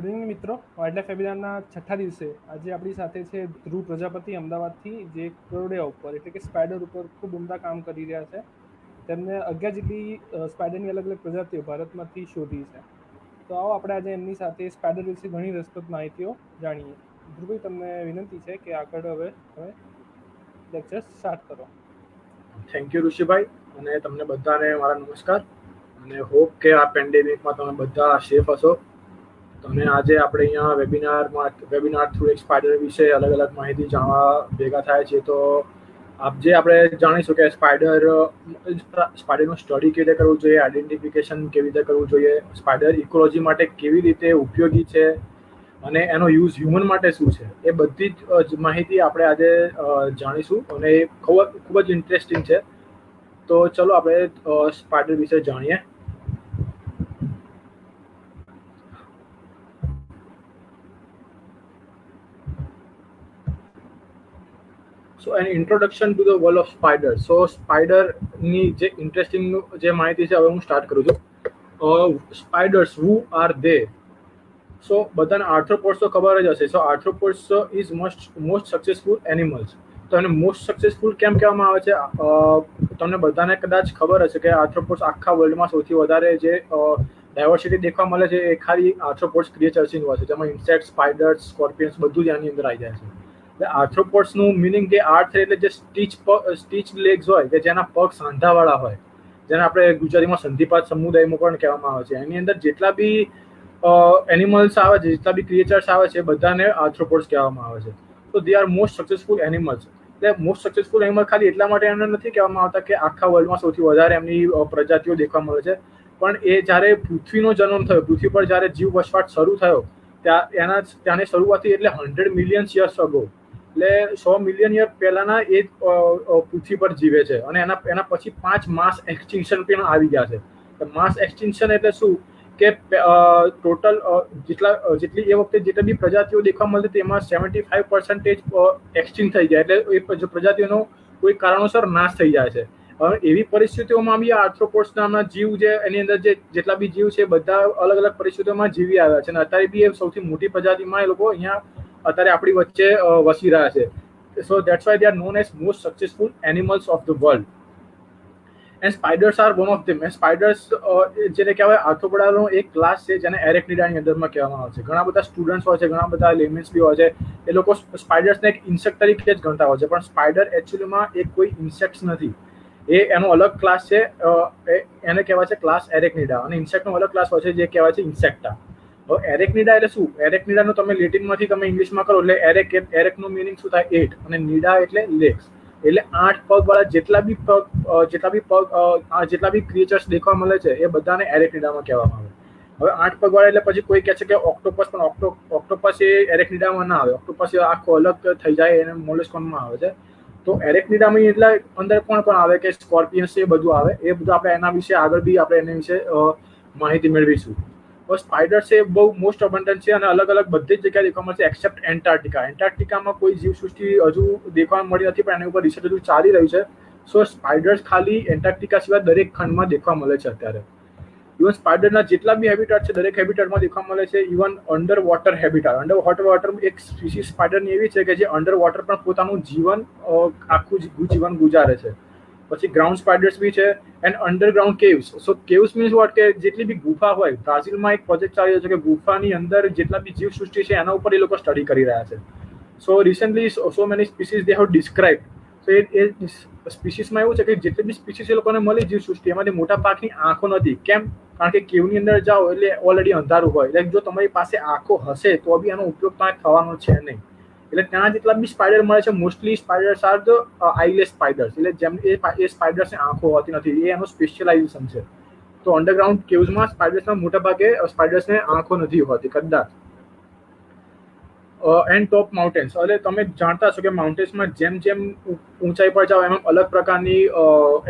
Good evening મિત્રો. Wildlife વેબિનારના છઠ્ઠા દિવસે આજે આપણી સાથે છે ધ્રુવ પ્રજાપતિ અમદાવાદથી, જે કરોડિયા ઉપર એટલે કે સ્પાઈડર ઉપર ખૂબ ઉમદા કામ કરી રહ્યા છે. તેમને 11 જેટલી સ્પાઈડરની અલગ અલગ પ્રજાતિઓ ભારતમાંથી શોધી છે. તો આવો આપણે આજે એમની સાથે સ્પાઈડર વિશે ઘણી રસપ્રદ માહિતીઓ જાણીએ. ધ્રુવભાઈ, તમને વિનંતી છે કે આગળ હવે તમે લેક્ચર સ્ટાર્ટ કરો. થેન્ક યુ ઋષિભાઈ, અને તમને બધાને મારા નમસ્કાર. અને હોપ કે આ પેન્ડેમિકમાં તમે બધા સેફ હશો. તમે આજે આપણે અહીંયા વેબિનાર થ્રુ એક સ્પાઈડર વિશે અલગ અલગ માહિતી જાણવા ભેગા થાય છે. તો આપણે જાણીશું કે સ્પાઈડરનું સ્ટડી કેવી રીતે કરવું જોઈએ, આઈડેન્ટિફિકેશન કેવી રીતે કરવું જોઈએ, સ્પાઈડર ઇકોલોજી માટે કેવી રીતે ઉપયોગી છે, અને એનો યુઝ હ્યુમન માટે શું છે, એ બધી જ માહિતી આપણે આજે જાણીશું. અને એ ખૂબ જ ઇન્ટરેસ્ટિંગ છે. તો ચલો આપણે સ્પાઈડર વિશે જાણીએ. So an introduction to the world of spider. So સ્પાઈડરની જે ઇન્ટરેસ્ટિંગ જે માહિતી છે હવે હું સ્ટાર્ટ કરું છું. સ્પાઈડર્સ, હુ આર ધે? સો બધાને આર્થ્રોપોડ્સ તો ખબર જ હશે. સો આર્થ્રોપોડ્સ ઇઝ મોસ્ટ સક્સેસફુલ એનિમલ્સ. તો એને મોસ્ટ સક્સેસફુલ કેમ કહેવામાં આવે છે? તમને બધાને કદાચ ખબર હશે કે આર્થ્રોપોડ્સ આખા વર્લ્ડમાં સૌથી વધારે જે ડાયવર્સિટી દેખવા મળે છે એ ખાલી આર્થ્રોપોડ્સ ક્રિએચર્સની હોય છે, જેમાં ઇન્સેક્ટ, સ્પાઈડર્સ, સ્કોર્પિયન્સ બધું જ આની અંદર આવી જાય છે. એટલે આર્થ્રોપોડ્સનું મિનિંગ કે આર્થ એટલે જે સ્ટીચ લેગ્સ હોય, કે જેના પગ સાંધાવાળા હોય, જેને આપણે ગુજરાતીમાં સંધિપાત સમુદાયમાં પણ કહેવામાં આવે છે. એની અંદર જેટલા બી એનિમલ્સ આવે છે, જેટલા બી ક્રિએચર્સ આવે છે, બધાને આર્થ્રોપોડ્સ કહેવામાં આવે છે. તો they are most successful animals. એટલે મોસ્ટ સક્સેસફુલ એનિમલ ખાલી એટલા માટે એમને નથી કહેવામાં આવતા કે આખા વર્લ્ડમાં સૌથી વધારે એમની પ્રજાતિઓ દેખવા મળે છે, પણ એ જ્યારે પૃથ્વીનો જન્મ થયો, પૃથ્વી પર જ્યારે જીવ વસવાટ શરૂ થયો, ત્યાંની શરૂઆતથી એટલે 100 મિલિયન યર્સ અગો, એટલે 100 મિલિયન યર પહેલાના એ પૃથ્વી પર જીવે છે. અને એના પછી 5 માસ એક્સટિંક્શન પણ આવી ગયા છે. માસ એક્સટિંક્શન એટલે શું કે ટોટલ જેટલી એ વખતે જેટલી બી પ્રજાતિઓ દેખવા મળતી તેમાં 75% એક્સટિંક્ટ થઈ જાય, એટલે એ પ્રજાતિઓનો કોઈ કારણોસર નાશ થઈ જાય છે. હવે એવી પરિસ્થિતિઓમાં બી આર્થ્રોપોડ્સ નામના જીવ જે એની અંદર જેટલા બી જીવ છે બધા અલગ અલગ પરિસ્થિતિઓમાં જીવી આવ્યા છે. અને અત્યારે બી એ સૌથી મોટી પ્રજાતિમાં એ લોકો અહીંયા અત્યારે આપણી વચ્ચે વસી રહ્યા છે. So that's why they are known as most successful animals of the world. And spiders are one of them. Spiders જેને કહેવાય આર્થ્રોપોડાનો એક ક્લાસ છે, જેને એરેક્નિડાની અંદરમાં કહેવામાં આવે છે. ઘણા બધા સ્ટુડન્ટ્સ હોય છે, ઘણા બધા લેમેન્સ બી હોય છે, એ લોકો સ્પાઈડર્સને એક ઇન્સેક્ટ તરીકે જ ગણતા હોય છે, પણ સ્પાઈડર એકચ્યુઅલીમાં એક કોઈ ઇન્સેક્ટ નથી. એ એનો અલગ ક્લાસ છે, એને કહેવાય છે ક્લાસ એરેક્નિડા. અને ઇન્સેક્ટનો અલગ ક્લાસ હોય છે જે કહેવાય છે ઇન્સેક્ટા. હવે એરેક્નિડા એટલે શું? એરેક્નિડાનો તમે લેટિનમાંથી તમે ઇંગ્લિશમાં કરો એટલે એરેકનું મિનિંગ શું થાય? 8, અને નિડા એટલે લેગ્સ, એટલે 8 પગ વાળા જેટલા બી ક્રિએચર્સ દેખવા મળે છે એ બધાને એરેક્નિડામાં કહેવામાં આવે. હવે 8 પગ વાળા એટલે પછી કોઈ કહે છે કે ઓક્ટોપસ, પણ ઓક્ટોપસ એ એરેક્નિડામાં ના આવે. ઓક્ટોપસ આખો અલગ થઈ જાય, એને મોલેસ્કોનમાં આવે છે. તો એરેક્નિડામાં એટલે અંદર પણ આવે કે સ્કોર્પિયન્સ, એ બધું આવે. એ બધું આપણે એના વિશે આગળ બી આપણે એના વિશે માહિતી મેળવીશું. સ્પાઈડર્સ એ બહુ મોસ્ટ અબન્ડન્ટ છે અને અલગ અલગ બધી જ જગ્યાએ દેખવા મળશે એક્સેપ્ટ એન્ટાર્કટિકા. એન્ટાર્કટિકામાં કોઈ જીવસૃષ્ટિ હજુ દેખવા મળી નથી, પણ એના ઉપર રિસર્ચ હજુ ચાલી રહ્યું છે. સો સ્પાઈડર્સ ખાલી એન્ટાર્કટિકા સિવાય દરેક ખંડમાં દેખવા મળે છે અત્યારે. ઇવન સ્પાઈડરના જેટલા બી હેબિટાટ છે દરેક હેબિટાટમાં દેખવા મળે છે. Even under water habitat, under water એક સ્પીસીસ સ્પાઈડરની એવી છે કે જે અંડર વોટર પણ પોતાનું જીવન આખું જીવન ગુજારે છે. પછી ગ્રાઉન્ડ સ્પાઈડર્સ બી છે, and underground caves. So caves means what, કે જેટલી બી ગુફા હોય, બ્રાઝિલમાં એક પ્રોજેક્ટ ચાલી રહ્યો છે કે ગુફાની અંદર જેટલા બી જીવ સૃષ્ટિ છે એના ઉપર એ લોકો સ્ટડી કરી રહ્યા છે. So recently so many species they have describe. તો એ સ્પીસીસમાં એવું છે કે જેટલી બી સ્પીસીસ એ લોકોને મળી જીવ સૃષ્ટિ, એમાંથી મોટા ભાગની આંખો નથી. કેમ? કારણ કે કેવની અંદર જાઓ એટલે ઓલરેડી અંધારું હોય, એટલે જો તમારી પાસે આંખો હશે તો બી આનો ઉપયોગ ત્યાં થવાનો છે નહીં. એટલે ત્યાં જેટલા બી સ્પાઈડર મળે છે, મોસ્ટલી સ્પાઈડર્સ આર ધ આઈલેસ સ્પાઈડર્સ, એટલે જેમ એ સ્પાઈડર્સને આંખો હોતી નથી, એ એનું સ્પેશિયલાઇઝેશન છે. તો અંડરગ્રાઉન્ડ કેવ્સમાં સ્પાઈડર્સના મોટા ભાગે સ્પાઈડર્સને આંખો નથી હોતી કદાચ. એન્ડ ટોપ માઉન્ટેન્સ, એટલે તમે જાણતા છો કે માઉન્ટેન્સમાં જેમ જેમ ઊંચાઈ પર જાઓ એમ અલગ પ્રકારની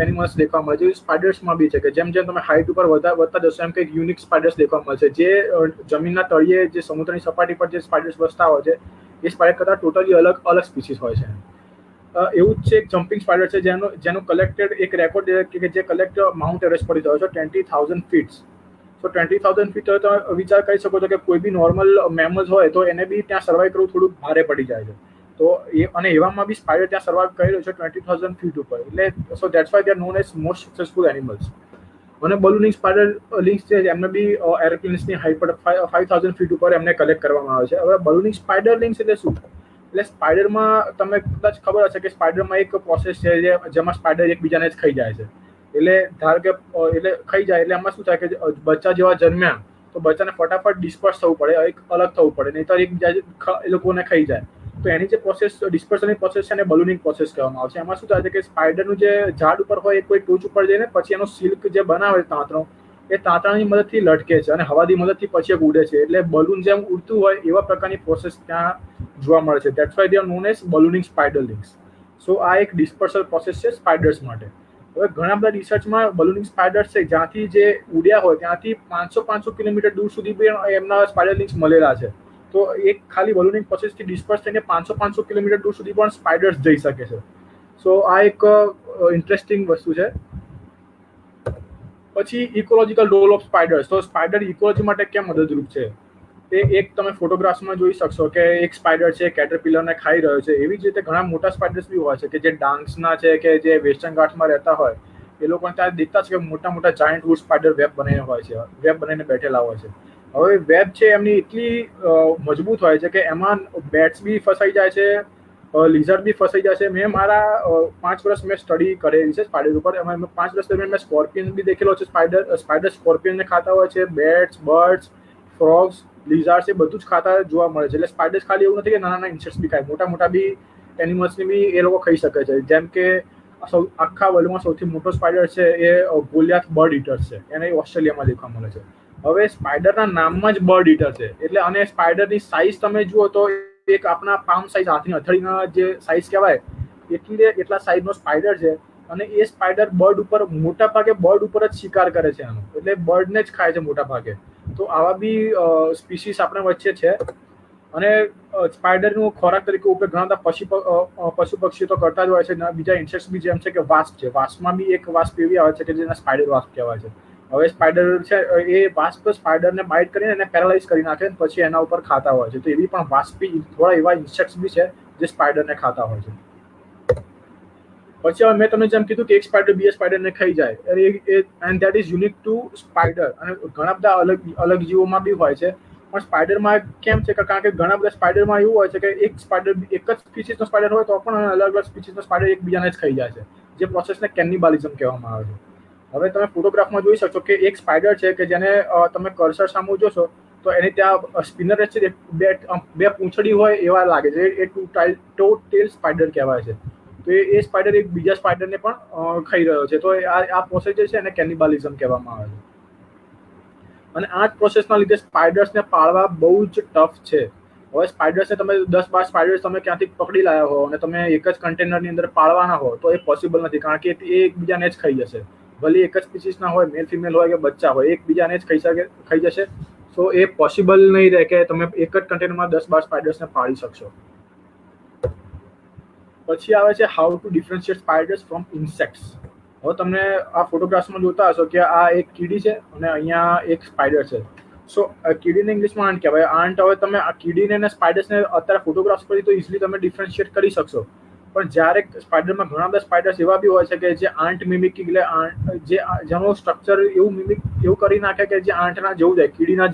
એનિમલ્સ દેખવા મળે છે. સ્પાઈડર્સમાં બી છે કે જેમ જેમ તમે હાઈટ ઉપર વધતા જશો એમ કંઈક યુનિક સ્પાઈડર્સ દેખવા મળશે. જે જમીનના તળિયે, જે સમુદ્રની સપાટી પર જે સ્પાઈડર્સ વસતા હોય છે એ સ્પાઈડર કરતાં ટોટલી અલગ સ્પીસીસ હોય છે. એવું જ છે એક જમ્પિંગ સ્પાઈડર છે જેનો કલેક્ટેડ એક રેકોર્ડ કે જે કલેક્ટ માઉન્ટ એવરેસ્ટ પર થયો છે 20,000 ફીટ. સો 20,000 ફીટ તમે વિચાર કરી શકો છો કે કોઈ બી નોર્મલ મેમલ્સ હોય તો એને બી ત્યાં સર્વાઈવ કરવું થોડુંક ભારે પડી જાય છે. તો અને એવામાં બી સ્પાઈડર ત્યાં સર્વાઈવ કરી રહ્યો છે 20,000 ફીટ ઉપર. એટલે સો that's why they are known as most successful animals. અને બલૂનિંગ સ્પાઈડર લિંક્સ છે એમને બી એરોપ્લેન્સની હાઈટ પર 5,000 ફીટ ઉપર એમને કલેક્ટ કરવામાં આવે છે. હવે બલૂનિંગ સ્પાઈડર લિંક્સ એટલે શું? એટલે સ્પાઈડરમાં તમે કદાચ ખબર હશે કે સ્પાઈડરમાં એક પ્રોસેસ છે જેમાં સ્પાઈડર એકબીજાને જ ખાઈ જાય છે. એટલે ધારો કે એટલે ખાઈ જાય એટલે એમાં શું થાય કે બચ્ચા જેવા જન્મ્યા તો બચ્ચાને ફટાફટ ડિસ્પર્સ થવું પડે, એક અલગ થવું પડે, નહીં તો એકબીજા એ લોકોને ખાઈ જાય. તો એની જે પ્રોસેસ ડિસ્પર્સનની પ્રોસેસ છે એને બલૂનિંગ પ્રોસેસ કહેવામાં આવે છે. એમાં શું થાય છે કે સ્પાઈડરનું જે ઝાડ ઉપર હોય એ કોઈ ટોચ ઉપર જઈને પછી એનો સિલ્ક જે બનાવે તાંતણો એ તાંતણાની મદદથી લટકે છે અને હવાની મદદથી પછી એક ઉડે છે. એટલે બલૂન જેમ ઉડતું હોય એવા પ્રકારની પ્રોસેસ ત્યાં જોવા મળે છે. That's why they are known as ballooning spiderlings. So આ એક ડિસ્પર્સલ પ્રોસેસ છે સ્પાઈડર્સ માટે. હવે ઘણા બધા રિસર્ચમાં બલૂનિંગ સ્પાઈડર્સ છે જ્યાંથી જે ઉડ્યા હોય ત્યાંથી 500 કિલોમીટર દૂર સુધી બી એમના સ્પાઈડર લિંક્સ મળેલા છે. તો એક ખાલી બલૂનિંગ પ્રોસેસથી ડિસ્પર્સ થઈને 500 કિલોમીટર દૂર સુધી પણ સ્પાઈડર્સ જઈ શકે છે. સો આ એક ઇન્ટરેસ્ટિંગ વસ્તુ છે. પછી ઇકોલોજીકલ રોલ ઓફ સ્પાઈડર્સ. તો સ્પાઈડર ઇકોલોજી માટે કેમ મદદરૂપ છે એ એક તમે ફોટોગ્રાફ્સમાં જોઈ શકશો કે એક સ્પાઈડર છે કેટરપિલરને ખાઈ રહ્યો છે. એવી જ રીતે ઘણા મોટા સ્પાઈડર્સ બી હોય છે કે જે ડાંગ્સના છે કે જે વેસ્ટર્ન ઘાટમાં રહેતા હોય એ લોકોને ત્યાં દેખતા છે કે મોટા મોટા જાયન્ટ વુડ સ્પાઈડર વેબ બનાવીને હોય છે, વેબ બનાવીને બેઠેલા હોય છે. હવે વેબ છે એમની એટલી મજબૂત હોય છે કે એમાં બેટ્સ બી ફસાઈ જાય છે, લિઝર્ડ બી ફસાઈ જાય છે. મેં મારા 5 વર્ષ મેં સ્ટડી કરેલી છે સ્પાઈડર ઉપર. એમાં 5 વર્ષ દરમિયાન મેં સ્કોર્પિયન બી દેખેલો છે. સ્પાઈડર સ્કોર્પિયનને ખાતા હોય છે, બેટ્સ, બર્ડ્સ, ફ્રોગ્સ, લિઝાર્ડ્સ એ બધું જ ખાતા જોવા મળે છે. એટલે સ્પાઈડર્સ ખાલી એવું નથી કે નાના નાના ઇન્સેક્ટ્સ બી ખાય, મોટા મોટા બી એનિમલ્સને બી એ લોકો ખાઈ શકે છે. જેમ કે આખા વર્લ્ડમાં સૌથી મોટો સ્પાઈડર છે એ ગોલિયાથ બર્ડ ઈટર છે. એને ઓસ્ટ્રેલિયામાં દેખવા મળે છે. હવે સ્પાઈડરના નામમાં જ બર્ડ ઈટર છે એટલે અને સ્પાઈડરની સાઇઝ તમે જુઓ તો એક આપણા પામ સાઇઝ, હાથની હથેળીના જે સાઇઝ કહેવાય એટલા સાઇઝનો સ્પાઈડર છે. અને એ સ્પાઈડર બર્ડ ઉપર મોટા ભાગે બર્ડ ઉપર જ શિકાર કરે છે એનો, એટલે બર્ડને જ ખાય છે મોટા ભાગે. તો આવા બી સ્પીસીસ આપણા વચ્ચે છે. અને સ્પાઈડરનો ખોરાક તરીકે ઉપયોગ ઘણા બધા પશુ પક્ષીઓ તો કરતા જ હોય છે. બીજા ઇન્સેક્ટ્સ બી જેમ છે કે વાસ્પ છે. વાસ્પમાં બી એક વાસ્પ એવી આવે છે કે જેને સ્પાઈડર વાસ્પ કહેવાય છે. હવે સ્પાઈડર છે એ વાસ્પ સ્પાઈડરને બાઇટ કરીને એને પેરાલાઇઝ કરી નાખે પછી એના ઉપર ખાતા હોય છે. તો એવી પણ વાસ્પ બી થોડા એવા ઇન્સેક્ટ્સ બી છે જે સ્પાઈડરને ખાતા હોય છે. પછી હવે મેં તમને જેમ કીધું કે એક સ્પાઈડર બીજા સ્પાઈડરને ખાઈ જાય and that is unique to spider. અને ઘણા બધા અલગ જીવોમાં બી હોય છે. પણ સ્પાઈડરમાં કેમ છે કારણ કે ઘણા બધા સ્પાઈડરમાં એવું હોય છે કે એક જ સ્પીસીસનો સ્પાઈડર હોય તો પણ અલગ અલગ સ્પીસીસનો સ્પાઈડર એકબીજાને જ ખાઈ જાય છે, જે પ્રોસેસને કેનિબાલિઝમ કહેવામાં આવે છે. હવે તમે ફોટોગ્રાફમાં જોઈ શકશો કે એક સ્પાઈડર છે કે જેને તમે કર્સર સામે જોશો તો એની ત્યાં સ્પિનર છે, બે પૂંછડી હોય એવા લાગે છે. એ ટો ટેલ સ્પાઈડર કહેવાય છે. તો એ સ્પાઈડર એક બીજા સ્પાઈડરને પણ ખાઈ રહ્યો છે. તો આ પ્રોસેસ જે છે એને કેનિબાલિઝમ કહેવામાં આવે છે. અને આ જ પ્રોસેસના લીધે સ્પાઈડર્સને પાળવા બહુ જ ટફ છે. હવે સ્પાઈડર્સને તમે 10-12 સ્પાઈડર્સ તમે ક્યાંથી પકડી લાવ્યા હો અને તમે એક જ કન્ટેનરની અંદર પાળવાના હો તો એ પોસિબલ નથી, કારણ કે એ એકબીજાને જ ખાઈ જશે. ભલે એક જ સ્પીસીસના હોય, મેલ ફિમેલ હોય કે બચ્ચા હોય, એકબીજાને જ ખાઈ જશે. સો એ પોસિબલ નહીં રહે કે તમે એક જ કન્ટેનરમાં 10-12 સ્પાઈડર્સને પાળી શકશો. પછી આવે છે how to differentiate spiders from insects. હવે તમને આ ફોટોગ્રાફ્સમાં જોતા હશો કે આ એક કીડી છે અને અહીંયા એક સ્પાઈડર છે. સો કીડીને ઇંગ્લિશમાં આંટ કહેવાય. આંટ હવે તમે આ કીડીને અને સ્પાઈડર્સને અત્યારે ફોટોગ્રાફ્સ પરથી તો ઇઝીલી તમે ડિફરન્શિએટ કરી શકશો. પણ જ્યારે સ્પાઈડરમાં ઘણા બધા સ્પાઈડર્સ એવા બી હોય છે કે જે આંટ મિમિક એટલે જેનું સ્ટ્રક્ચર એવું કરી નાખે કે જે આંટના જેવું જ હોય, કીડીના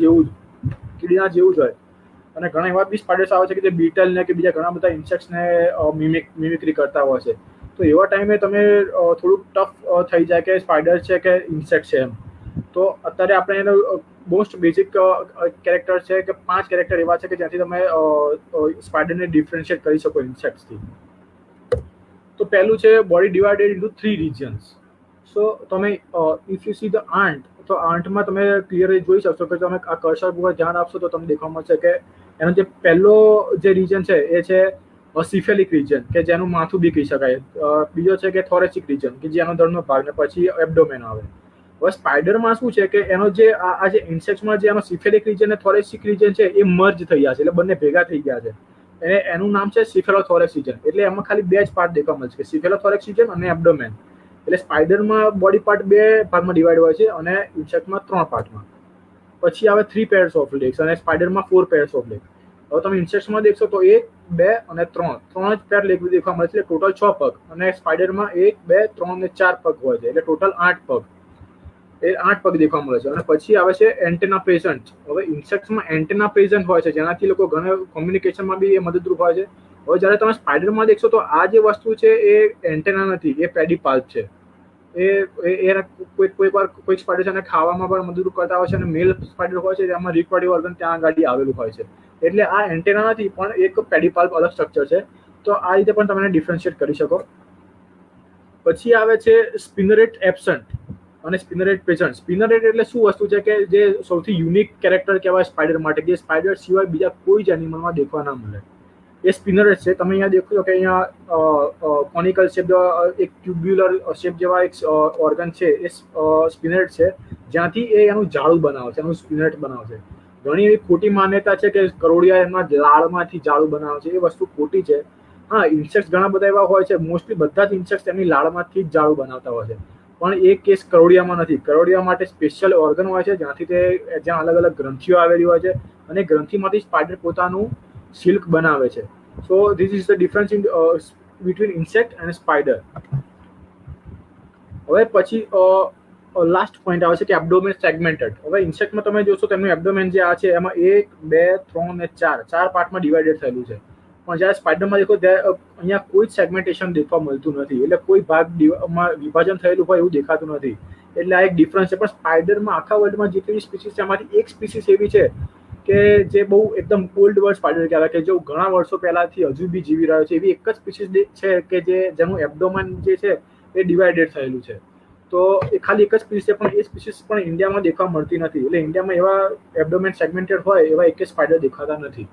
જેવું જ હોય. અને ઘણા એવા બી સ્પાઈડર્સ આવે છે કે જે બીટલને કે બીજા ઘણા બધા ઇન્સેક્ટ્સને મિમિક્રી કરતા હોય છે. તો એવા ટાઈમે તમે થોડુંક ટફ થઈ જાય કે સ્પાઈડર છે કે ઇન્સેક્ટ છે એમ. તો અત્યારે આપણે એનો મોસ્ટ બેઝિક કેરેક્ટર છે કે 5 કેરેક્ટર એવા છે કે જ્યાંથી તમે સ્પાઈડરને ડિફરન્શિએટ કરી શકો ઇન્સેક્ટ્સથી. તો પહેલું છે બોડી ડિવાઇડેડ ઇન્ટુ 3 રિજન્સ. સો તમે if you see the aunt, તો આંટમાં તમે ક્લિયરલી જોઈ શકશો કે તમે આ કર્સર પર ધ્યાન આપશો તો તમને દેખવા મળશે કે એનો જે પહેલો જે રીજન છે એ છે સિફેલિક રીજન કે જેનું માથું બી કહી શકાય. બીજો છે કે થોરેસિક રીજન કે જે એનો ધડનો ભાગ, ને પછી એબ્ડોમેન આવે. હવે સ્પાઈડરમાં શું છે કે એનો જે આ જે ઇન્સેક્ટ્સમાં જે એનો સિફેલિક રીજન અને થોરેસિક રીજન છે એ મર્જ થઈ ગયા છે, એટલે બંને ભેગા થઈ ગયા છે. એનું નામ છે સિફેલોથોરેક્સ રીજન. એટલે એમાં ખાલી 2 જ પાર્ટ દેખવા મળશે, સિફેલોથોરેક્સ રીજન અને એબ્ડોમેન. એટલે સ્પાઈડરમાં બોડી પાર્ટ 2 ભાગમાં ડિવાઈડ હોય છે અને ઇન્સેક્ટમાં 3 પાર્ટમાં. પછી આવે 3 pairs ઓફ લેગ્સ અને સ્પાઈડરમાં 4 pairs ઓફ લેગ. હવે તમે ઇન્સેક્ટ્સમાં દેખશો તો 1, 2 અને 3 જ પેર લેગ દેખવા મળે છે, એટલે ટોટલ 6 પગ. અને સ્પાઈડરમાં 1, 2, 3 અને 4 પગ હોય છે, એટલે ટોટલ 8 પગ. એ 8 પગ દેખવા મળે છે. અને પછી આવે છે એન્ટેના પ્રેઝન્ટ. હવે ઇન્સેક્ટ્સમાં એન્ટેના પ્રેઝન્ટ હોય છે, જેનાથી લોકો ઘણા કોમ્યુનિકેશનમાં બી એ મદદરૂપ હોય છે. હવે જ્યારે તમે સ્પાઈડરમાં દેખશો તો આ જે વસ્તુ છે એ એન્ટેના નથી, એ પેડીપાલ્પ છે. કોઈક સ્પાઈડર છે એને ખાવામાં પણ મદદરૂપ કરતા હોય છે, અને મેલ સ્પાઈડર હોય છે જેમાં રિપ્રોડક્ટિવ ઓર્ગન ત્યાં આગળ આવેલું હોય છે. એટલે આ એન્ટેના નથી, પણ એક પેડીપાલ્પ અલગ સ્ટ્રક્ચર છે. તો આ રીતે પણ તમે ડિફરન્શિએટ કરી શકો. પછી આવે છે સ્પિનરેટ એબ્સન્ટ અને સ્પિનરેટ પ્રેઝન્ટ. સ્પિનરેટ એટલે શું વસ્તુ છે કે જે સૌથી યુનિક કેરેક્ટર કહેવાય સ્પાઈડર માટે, કે સ્પાઈડર સિવાય બીજા કોઈ જ એનિમલમાં દેખવા ના મળે. એ સ્પિનરેટ છે. તમે અહીંયા દેખો કે અહીંયા કોનિકલ શેપ એક ટ્યુબ્યુલર શેપ જેવા એક ઓર્ગન છે, એ સ્પિનરેટ છે, જ્યાંથી એ એનું જાળું બનાવે છે, એનું સ્પિનરેટ બનાવે છે. ઘણી એવી ખોટી માન્યતા છે કે કરોડિયા એમના લાળમાંથી જાળું બનાવે છે. એ વસ્તુ ખોટી છે. હા, ઇન્સેક્ટ ઘણા બધા એવા હોય છે, મોસ્ટલી બધા જ ઇન્સેક્ટ એમની લાળમાંથી જ જાળું બનાવતા હોય છે, પણ એ કેસ કરોડિયામાં નથી. કરોડિયા માટે સ્પેશિયલ ઓર્ગન હોય છે, જ્યાં અલગ અલગ ગ્રંથિઓ આવેલી હોય છે, અને ગ્રંથિમાંથી સ્પાઈડર પોતાનું સિલ્ક બનાવે છે. So this is the difference in between insect અને સ્પાઈડર. હવે પછી લાસ્ટ પોઈન્ટ આવે છે કે એબ્ડોમેન સેગમેન્ટેડ. હવે ઇન્સેક્ટમાં તમે જોશો તેમનું એબ્ડોમેન જે આ છે એમાં 1, 2, 3 અને 4 પાર્ટમાં ડિવાઇડેડ થયેલું છે. પણ જ્યારે સ્પાઈડરમાં દેખો ત્યારે અહીંયા કોઈ જ સેગમેન્ટેશન દેખવા મળતું નથી, એટલે કોઈ ભાગમાં વિભાજન થયેલું હોય એવું દેખાતું નથી. એટલે આ એક ડિફરન્સ છે. પણ સ્પાઈડરમાં આખા વર્લ્ડમાં જેટલી સ્પીસીસ છે એમાંથી એક સ્પીસીસ એવી છે કે જે બહુ એકદમ ઓલ્ડ વર્લ્ડ સ્પાઈડર કહેવાય, કે જો ઘણા વર્ષો પહેલાથી હજુ બી જીવી રહ્યો છે. એવી એક જ સ્પીસીસ છે કે જેનું એબ્ડોમેન જે છે એ ડિવાઇડેડ થયેલું છે. તો એ ખાલી એક જ સ્પીસીસ છે, પણ એ સ્પીસીસ પણ ઇન્ડિયામાં દેખવા મળતી નથી. એટલે ઇન્ડિયામાં એવા એબ્ડોમેન સેગમેન્ટેડ હોય એવા એક સ્પાઈડર દેખાતા નથી.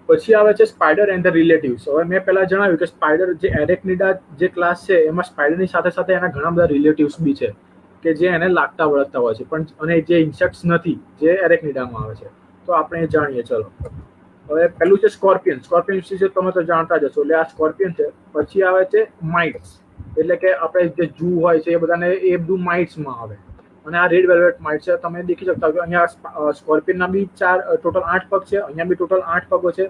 પછી આવે છે સ્પાઈડર એન્ડ ધ રિલેટિવ્સ. હવે મેં પહેલા જણાવ્યું કે સ્પાઈડર જે એરેક્નિડા જે ક્લાસ છે એમાં સ્પાઈડરની સાથે સાથે એના ઘણા બધા રિલેટિવ્સ બી છે કે જે એને લાગતા વળગતા હોય છે, પણ અને જે ઇન્સેક્ટ્સ નથી જે એરેક્નિડામાં આવે છે. તો આપણે એ જાણીએ. ચલો, હવે પહેલું છે સ્કોર્પિયન. સ્કોર્પિયન વિશે તમે તો જાણતા જ હશો, એટલે આ સ્કોર્પિયન છે. પછી આવે છે માઇટ્સ, એટલે કે આપણે જે જૂ હોય છે એ બધાને એ બધું માઇટ્સમાં આવે. અને આ રેડ વેલ્વેટ માઇટ છે. તમે દેખી શકતા હો કે અહીંયા સ્કોર્પિયનના બી ટોટલ 8 પગ છે, અહીંયા બી ટોટલ 8 પગો છે.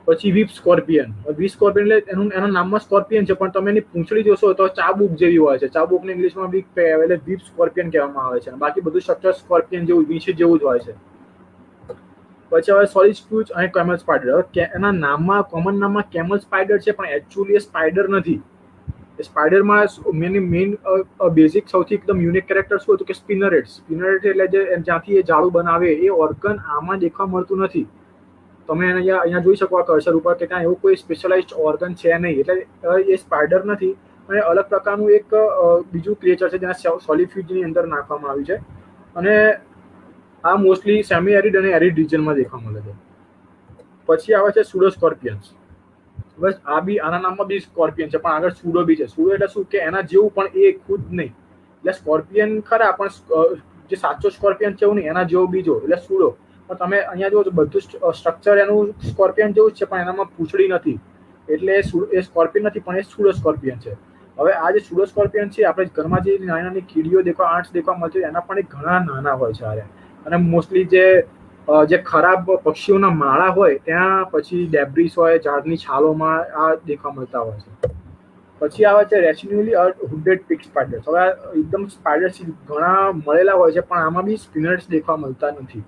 પછી વીપ સ્કોર્પિયન. વીપ સ્કોર્પિયન એટલે એના નામમાં સ્કોર્પિયન છે, પણ તમે એની પૂંછડી જોશો તો ચાબુક જેવી હોય છે. ચાબુકને ઇંગ્લિશમાં બી એટલે વીપ સ્કોર્પિયન કહેવામાં આવે છે. બાકી બધું સ્ટ્રક્ચર સ્કોર્પિયન જેવું વીચ જેવું જ હોય છે. પછી હવે સોલિડ સ્પૂચ અને કેમલ સ્પાઈડર. એના નામમાં કોમન નામમાં કેમલ સ્પાઈડર છે, પણ એકચ્યુઅલી એ સ્પાઈડર નથી. સ્પાઈડરમાં મેઇન બેઝિક સૌથી એકદમ યુનિક કેરેક્ટર શું હતું કે સ્પિનરેટ. સ્પિનરેટ એટલે જ્યાંથી એ જાળું બનાવે એ ઓર્ગન આમાં દેખવા મળતું નથી. તમે અહીંયા જોઈ શકો કર્સર ઉપર કે ત્યાં એવું કોઈ સ્પેશિયલાઇઝ્ડ ઓર્ગન છે નહીં, એટલે એ સ્પાઈડર નથી. અને અલગ પ્રકારનું એક બીજું ક્રિએચર છે જેને સોલિફ્યુજની અંદર નાખવામાં આવ્યું છે. અને આ મોસ્ટલી સેમી એરિડ અને એરિડ રિજનમાં દેખવા મળે છે. પછી આવે છે સુડો સ્કોર્પિયન્સ. બસ આ બી આના નામમાં બી સ્કોર્પિયન છે, પણ આગળ સુડો બી છે. સુડો એટલે શું કે એના જેવું પણ એ ખુદ નહીં. એટલે સ્કોર્પિયન ખરા, પણ જે સાચો સ્કોર્પિયન છે એવું નહીં, એના જેવો બીજો એટલે સુડો. પણ તમે અહીંયા જો બધું સ્ટ્રક્ચર એનું સ્કોર્પિયન જેવું જ છે, પણ એનામાં પૂંછડી નથી, એટલે એ સ્કોર્પિયન નથી, પણ એ સુડો સ્કોર્પિયન છે. હવે આ જે સુડો સ્કોર્પિયન છે, આપણે ઘરમાં જે નાની નાની કીડીઓ આંટ્સ દેખવા મળતી એના પણ ઘણા નાના હોય છે. અને મોસ્ટલી જે ખરાબ પક્ષીઓના માળા હોય ત્યાં પછી ડેબ્રિસ હોય, ઝાડની છાલોમાં આ દેખવા મળતા હોય છે. પછી આવે છે રેસિડ્યુઅલી હુડેડ પિગ સ્પાઈડર્સ. હવે એકદમ સ્પાઈડર્સ ઘણા મળેલા હોય છે, પણ આમાં બી સ્પિનર્સ દેખવા મળતા નથી,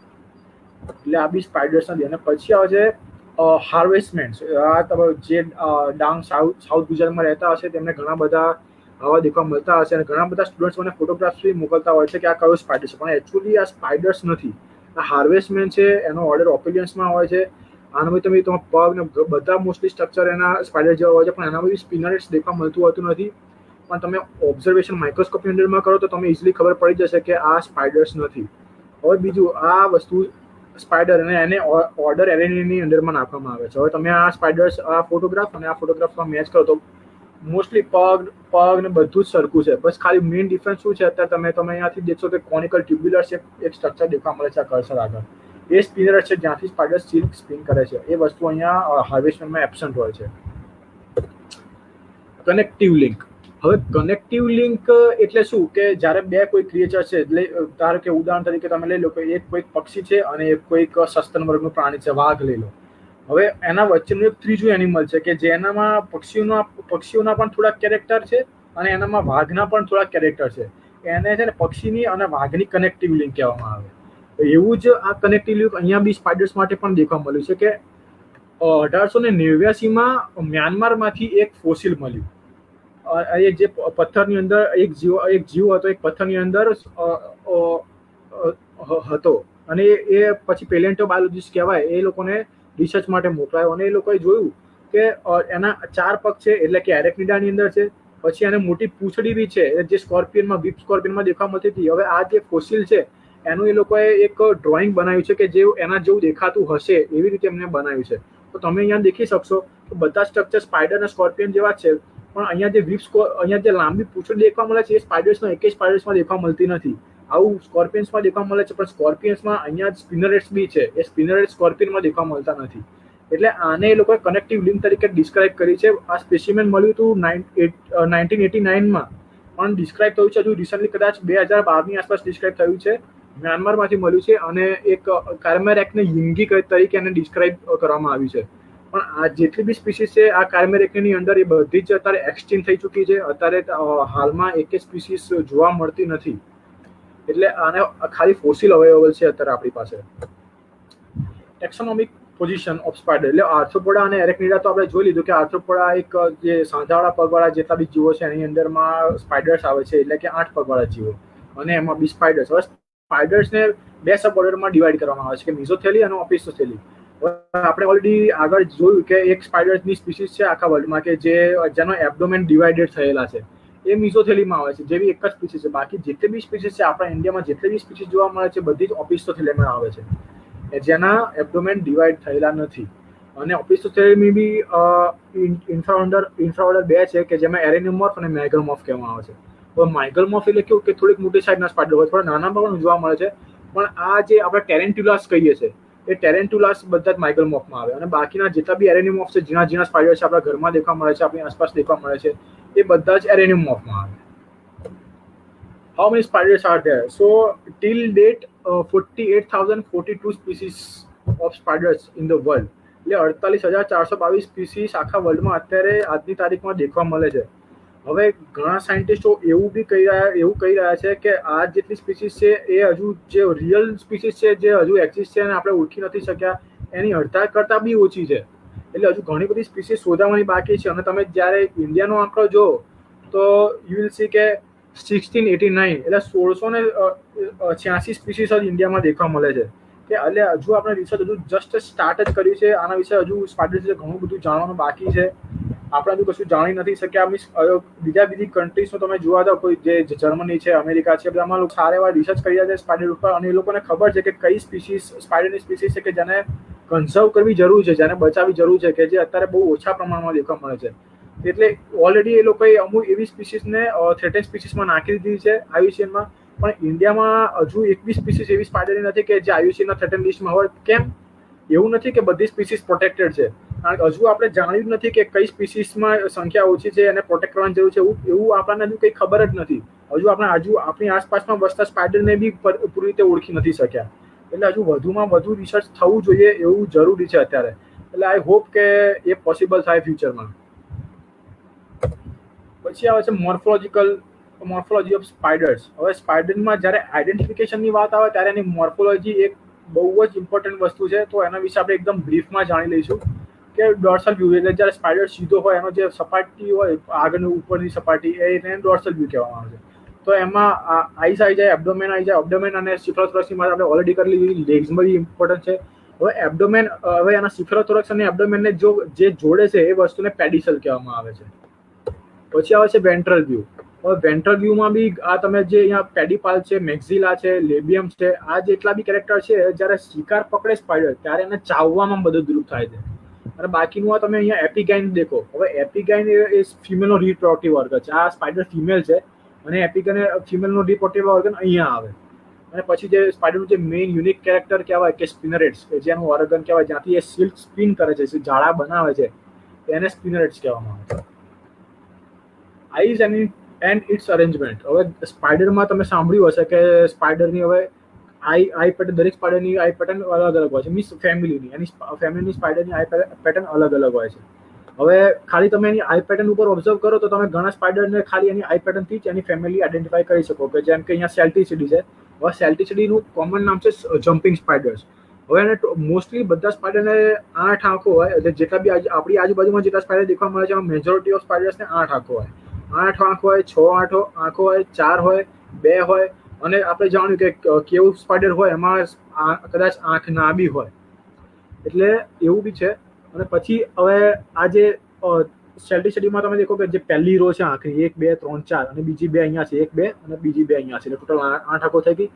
એટલે આ બી સ્પાઈડર્સ નથી. અને પછી આવે છે હાર્વેસ્ટમેન્ટ્સ. આ તમે જે ડાંગ સાઉથ ગુજરાતમાં રહેતા હશે તેમને ઘણા બધા આવા દેખવા મળતા હશે, અને ઘણા બધા સ્ટુડન્ટ્સ મને ફોટોગ્રાફ્સ મોકલતા હોય છે કે આ કયો સ્પાઈડર છે, પણ એકચ્યુઅલી આ સ્પાઈડર્સ નથી. આ હાર્વેસ્ટમેન છે, એનો ઓર્ડર ઓપિલિયન્સમાં હોય છે. આનો તમે પગ ને બધા મોસ્ટલી સ્ટ્રક્ચર એના સ્પાઈડર જેવા હોય છે, પણ એના બી સ્પિનરેટ્સ દેખવા મળતું હોતું નથી. પણ તમે ઓબ્ઝર્વેશન માઇક્રોસ્કોપની અંદરમાં કરો તો તમે ઇઝીલી ખબર પડી જશે કે આ સ્પાઈડર્સ નથી. હવે બીજું આ વસ્તુ સ્પાઈડર અને એને ઓર્ડર એરેનિની અંદરમાં નાખવામાં આવે છે. હવે તમે આ સ્પાઈડર્સ આ ફોટોગ્રાફ અને આ ફોટોગ્રાફમાં મેચ કરો તો મોસ્ટલી પગ ને બધું જ સરખું છે. બસ ખાલી મેઇન ડિફરન્સ શું છે, અત્યારે તમે અહીંયાથી દેખશો કે કોનિકલ ટ્યુબ્યુલર છે એક સ્ટ્રક્ચર દેખવા મળે છે કર્સર આગળ. એ સ્પિનર છે જ્યાંથી સ્પાઈડર સિલ્ક સ્પિન કરે છે. એ વસ્તુ અહીંયા હાર્વેસ્ટમેન્ટમાં એબ્સન્ટ હોય છે. Connective link. હવે કનેક્ટિવ લિંક એટલે શું કે જ્યારે બે કોઈ ક્રિએચર છે, એટલે ધારો કે ઉદાહરણ તરીકે તમે લઈ લો કે એક કોઈક પક્ષી છે અને એક કોઈક સસ્તન વર્ગનું પ્રાણી છે, વાઘ લઈ લો. હવે એના વચ્ચેનું એક ત્રીજું એનિમલ છે કે જેનામાં પક્ષીઓના પણ થોડાક કેરેક્ટર છે અને એનામાં વાઘના પણ થોડાક કેરેક્ટર છે. એને છે ને પક્ષીની અને વાઘની કનેક્ટિવ લિંક કહેવામાં આવે. એવું જ આ કનેક્ટિવ લિંક અહીંયા બી સ્પાઇડર્સ માટે પણ દેખવા મળ્યું છે કે 1889માં મ્યાનમારમાંથી એક ફોસિલ મળ્યું. એક જે પથ્થરની અંદર એક જીવ હતો, એક પથ્થરની અંદર હતો અને એ પછી પેલેન્ટોબાયોલોજીસ્ટ કહેવાય, એ લોકોને રિસર્ચ માટે મોકલાયો અને એ લોકોએ જોયું કે એના 4 પગ છે, એટલે કે એરેક્નિડાની અંદર છે. પછી એને મોટી પૂંછડી બી છે, જે વીપ સ્કોર્પિયનમાં દેખવા મળતી હતી. હવે આ જે ફોસિલ છે એનું એ લોકોએ એક ડ્રોઈંગ બનાવ્યું છે કે જે એના જેવું દેખાતું હશે એવી રીતે એમને બનાવ્યું છે. તો તમે અહીંયા દેખી શકશો તો બધા સ્ટ્રક્ચર સ્પાઈડર અને સ્કોર્પિયન જેવા છે, પણ અહીંયા જે લાંબી પૂંછડી દેખવા મળે છે એ સ્પાઈડર્સમાં એકેય સ્પાઈડર્સમાં દેખવા મળતી નથી. આવું સ્કોર્પિયન્સમાં દેખવા મળે છે, પણ સ્કોર્પિયન્સમાં અહીંયા સ્પિનરેટ્સ બી છે, એ સ્પિનરેટ્સ સ્કોર્પિયનમાં દેખવા મળતા નથી. એટલે આને એ લોકોએ કનેક્ટિવ લિંક તરીકે ડિસ્ક્રાઇબ કરી છે. આ સ્પેસિમેન મળ્યું હતું 1989માં, પણ ડિસ્ક્રાઇબ થયું છે હજુ રિસન્ટલી, કદાચ 2012ની આસપાસ ડિસ્ક્રાઇબ થયું છે. મ્યાનમારમાંથી મળ્યું છે અને એક કાર્મેરેકને યુંગી તરીકે એને ડિસ્ક્રાઇબ કરવામાં આવ્યું છે. પણ આ જેટલી બી સ્પીસીસ છે આ કાર્મેરેકની અંદર, એ બધી જ અત્યારે એક્સટિંક્ટ થઈ ચૂકી છે. અત્યારે હાલમાં એક સ્પીસીસ જોવા મળતી નથી. એટલે આને ખાલી ફોસિલ અવેલેબલ છે અત્યારે આપણી પાસે. ટેક્સોનોમિક પોઝિશન ઓફ સ્પાઈડર, એટલે આર્થ્રોપોડા અને એરેક્નિડા તો આપણે જોઈ લીધું કે આર્થ્રોપોડા એક જે સાંધાવાળા પગવાળા જેટલા બી જીવો છે એની અંદરમાં સ્પાઈડર્સ આવે છે, એટલે કે 8 પગવાળા જીવો, અને એમાં બી સ્પાઈડર્સ. હવે સ્પાઈડર્સને 2 સબ ઓર્ડરમાં ડિવાઈડ કરવામાં આવે છે કે મિઝોથેલી અને ઓપિસ્ટોથેલી. આપણે ઓલરેડી આગળ જોયું કે એક સ્પાઈડર્સની સ્પીસીસ છે આખા વર્લ્ડમાં કે જેનો એબ્ડોમેન ડિવાઈડેડ થયેલા છે, એ મિઝોથેલીમાં આવે છે, જેવી એક જ સ્પીસીસ છે. બાકી જેટલી બી સ્પીસીસ છે આપણા ઇન્ડિયામાં, જેટલી બી સ્પીસીસ જોવા મળે છે બધી જ ઓપિસ્ટોથેલીમાં આવે છે, જેના એબ્ડોમેન ડિવાઈડ થયેલા નથી. અને ઓપિસ્ટોથેલી બી ઇન્ફ્રાઓર્ડર 2 છે કે જેમાં એરેનિયોમોર્ફ અને મેગલમોર્ફ કહેવામાં આવે છે. હવે માઇગલમોર્ફ એટલે કેવું કે થોડીક મોટી સાઈઝના સ્પાઈડર હોય, થોડા નાના પણ જોવા મળે છે. પણ આ જે આપણે ટેરેન્ટ્યુલાસ કહીએ છીએ, એ ટેરેન્ટ્યુલાસ બધા જ માઇગલમોર્ફમાં આવે. અને બાકીના જેટલા બી એરેનિયોમોર્ફ છે, ઝીણા સ્પાઈડર છે, આપણા ઘરમાં દેખવા મળે છે, આપણી આસપાસ દેખવા મળે છે, એ બધા જ એરેનિયોમોર્ફમાં આવે. How many spiders are there? So till date 48,042 species of spiders in the world. એટલે 48,422 સ્પીસીસ આખા વર્લ્ડમાં અત્યારે આજની તારીખમાં દેખવા મળે છે. હવે ઘણા સાયન્ટિસ્ટો એવું કહી રહ્યા છે કે આ જેટલી સ્પીસીસ છે એ હજુ જે રિયલ સ્પીસીસ છે જે હજુ એક્ઝિસ્ટ છે અને આપણે ઓળખી નથી શક્યા, એની અડધા કરતાં બી ઓછી છે. એટલે હજુ ઘણી બધી સ્પીસીસ શોધવાની બાકી છે. અને તમે જ્યારે ઇન્ડિયાનો આંકડો જો તો યુ વિલ સી કે 1689 એટલે 1686 સ્પીસીસ જ ઇન્ડિયામાં દેખવા મળે છે. કે એટલે હજુ આપણે રિસર્ચ હજુ જસ્ટ સ્ટાર્ટ જ કર્યું છે. આના વિશે હજુ સ્પાઈડર્સ વિશે ઘણું બધું જાણવાનું બાકી છે. આપણે હજુ કશું જાણી નથી શક્યા. મીન્સ બીજી કન્ટ્રીઝનો તમે જોવા જાઓ, કોઈ જે જર્મની છે, અમેરિકા છે, બધામાં લોકો સારા એવા રિસર્ચ કરી રહ્યા છે સ્પાઈડર ઉપર, અને એ લોકોને ખબર છે કે કઈ સ્પાઈડરની સ્પીસીસ છે કે જેને કન્ઝર્વ કરવી જરૂર છે, જેને બચાવવી જરૂર છે, કે જે અત્યારે બહુ ઓછા પ્રમાણમાં દેખવા મળે છે. એટલે ઓલરેડી એ લોકોએ અમુક એવી સ્પીસીસને થ્રેટેડ સ્પીસીસમાં નાખી દીધી છે આયુસીએનમાં. પણ ઇન્ડિયામાં હજુ એક બી સ્પીસીસ એવી સ્પાઈડરની નથી કે જે આયુસીએનના થ્રેટેડ લિસ્ટમાં હોય. કેમ? એવું નથી કે બધી સ્પીસીસ પ્રોટેક્ટેડ છે, કારણ કે હજુ આપણે જાણ્યું નથી કે કઈ સ્પીસીસમાં સંખ્યા ઓછી છે અને પ્રોટેક્ટ કરવાની જરૂર છે. એવું આપણને હજુ કંઈ ખબર જ નથી. હજુ આપણી આસપાસમાં વસતા સ્પાઈડરને બી પૂરી રીતે ઓળખી નથી શક્યા. એટલે હજુ વધુમાં વધુ રિસર્ચ થવું જોઈએ એવું જરૂરી છે અત્યારે. એટલે આઈ હોપ કે એ પોસિબલ થાય ફ્યુચરમાં. પછી આવે છે મોર્ફોલોજી ઓફ સ્પાઈડર્સ. હવે સ્પાઈડરમાં જ્યારે આઈડેન્ટિફિકેશનની વાત આવે ત્યારે એની મોર્ફોલોજી એક બહુ જ ઇમ્પોર્ટન્ટ વસ્તુ છે. તો એના વિશે આપણે એકદમ બ્રીફમાં જાણી લઈશું કે ડોર્સલ વ્યૂ એટલે જ્યારે સ્પાઈડર સીધો હોય, એનો જે સપાટી હોય આગળની ઉપરની સપાટી, એને ડોર્સલ વ્યૂ કહેવામાં આવે છે. તો એમાં આઈસ આવી જાય, એબ્ડોમેન આવી જાય. એબ્ડોમેન અને સિફેલોથોરેક્સની વાત આપણે ઓલરેડી કરી લીધી. લેગ્સમાં બી ઇમ્પોર્ટન્ટ છે. હવે એબ્ડોમેન, હવે એના સિફેલોથોરેક્સ અને એબ્ડોમેનને જે જોડે છે એ વસ્તુને પેડિસલ કહેવામાં આવે છે. પછી આવે છે વેન્ટ્રલ વ્યૂ. હવે વેન્ટ્રલ વ્યૂમાં બી આ તમે જે અહીંયા પેડિપાલ છે, મેક્ઝિલા છે, લેબિયમ છે, આ જેટલા બી કેરેક્ટર છે, જ્યારે શિકાર પકડે સ્પાઈડર ત્યારે એને ચાવવામાં મદદરૂપ થાય છે. અને બાકીનું આ તમે અહીંયા એપિગાઇન દેખો. હવે એપિગાઇન એ ફિમેલનો રિપ્રોડક્ટિવ ઓર્ગન છે. આ સ્પાઈડર ફિમેલ છે અને એપિગાઇન ફિમેલનો રિપ્રોડક્ટિવ ઓર્ગન અહીંયા આવે. અને પછી જે સ્પાઈડરનું જે મેઇન યુનિક કેરેક્ટર કહેવાય કે સ્પિનરેટ્સ, કે જેનું ઓર્ગન કહેવાય જ્યાંથી એ સિલ્ક સ્પિન કરે છે, જાળા બનાવે છે, એને સ્પિનરેટ્સ કહેવામાં આવે છે. Eyes and its arrangement. હવે સ્પાઈડરમાં તમે સાંભળ્યું હશે કે સ્પાઈડરની હવે આઈ પેટર્ન, દરેક સ્પાઈડરની આઈ પેટર્ન અલગ અલગ હોય છે, મીન્સ ફેમિલીની એની ફેમિલીની સ્પાઈડરની આઈ પેટર્ન અલગ અલગ હોય છે. હવે ખાલી તમે એની આઈ પેટર્ન ઉપર ઓબ્ઝર્વ કરો તો તમે ઘણા સ્પાઈડરને ખાલી એની આઈ પેટર્નથી જ એની ફેમિલી આઈડેન્ટિફાઈ કરી શકો, કે જેમ કે અહીંયા સેલ્ટિસિડી છે. હવે સેલ્ટિસિડીનું કોમન નામ છે જમ્પિંગ સ્પાઈડર્સ. હવે એને મોસ્ટલી બધા સ્પાઈડરને 8 આંખો હોય, એટલે જેટલા બી આપણી આજુબાજુમાં જેટલા સ્પાઈડર દેખવા મળે છે એમાં મેજોરિટી ઓફ સ્પાઈડર્સને 8 આંખો હોય. 8 આંખો હોય, 6 આંખો હોય, 4 હોય, 2 હોય, અને આપણે જાણ્યું કે કેવું સ્પાઈડર હોય એમાં કદાચ આંખ ના બી હોય, એટલે એવું બી છે. અને પછી હવે આ જે સેલ્ટિસિડીમાં તમે દેખો કે જે પહેલી રો છે આંખની 1 2 3 4 અને બીજી 2 અહીંયા છે, 1 2 અને બીજી 2 અહીંયા છે, એટલે ટોટલ 8 આંખો થઈ ગઈ.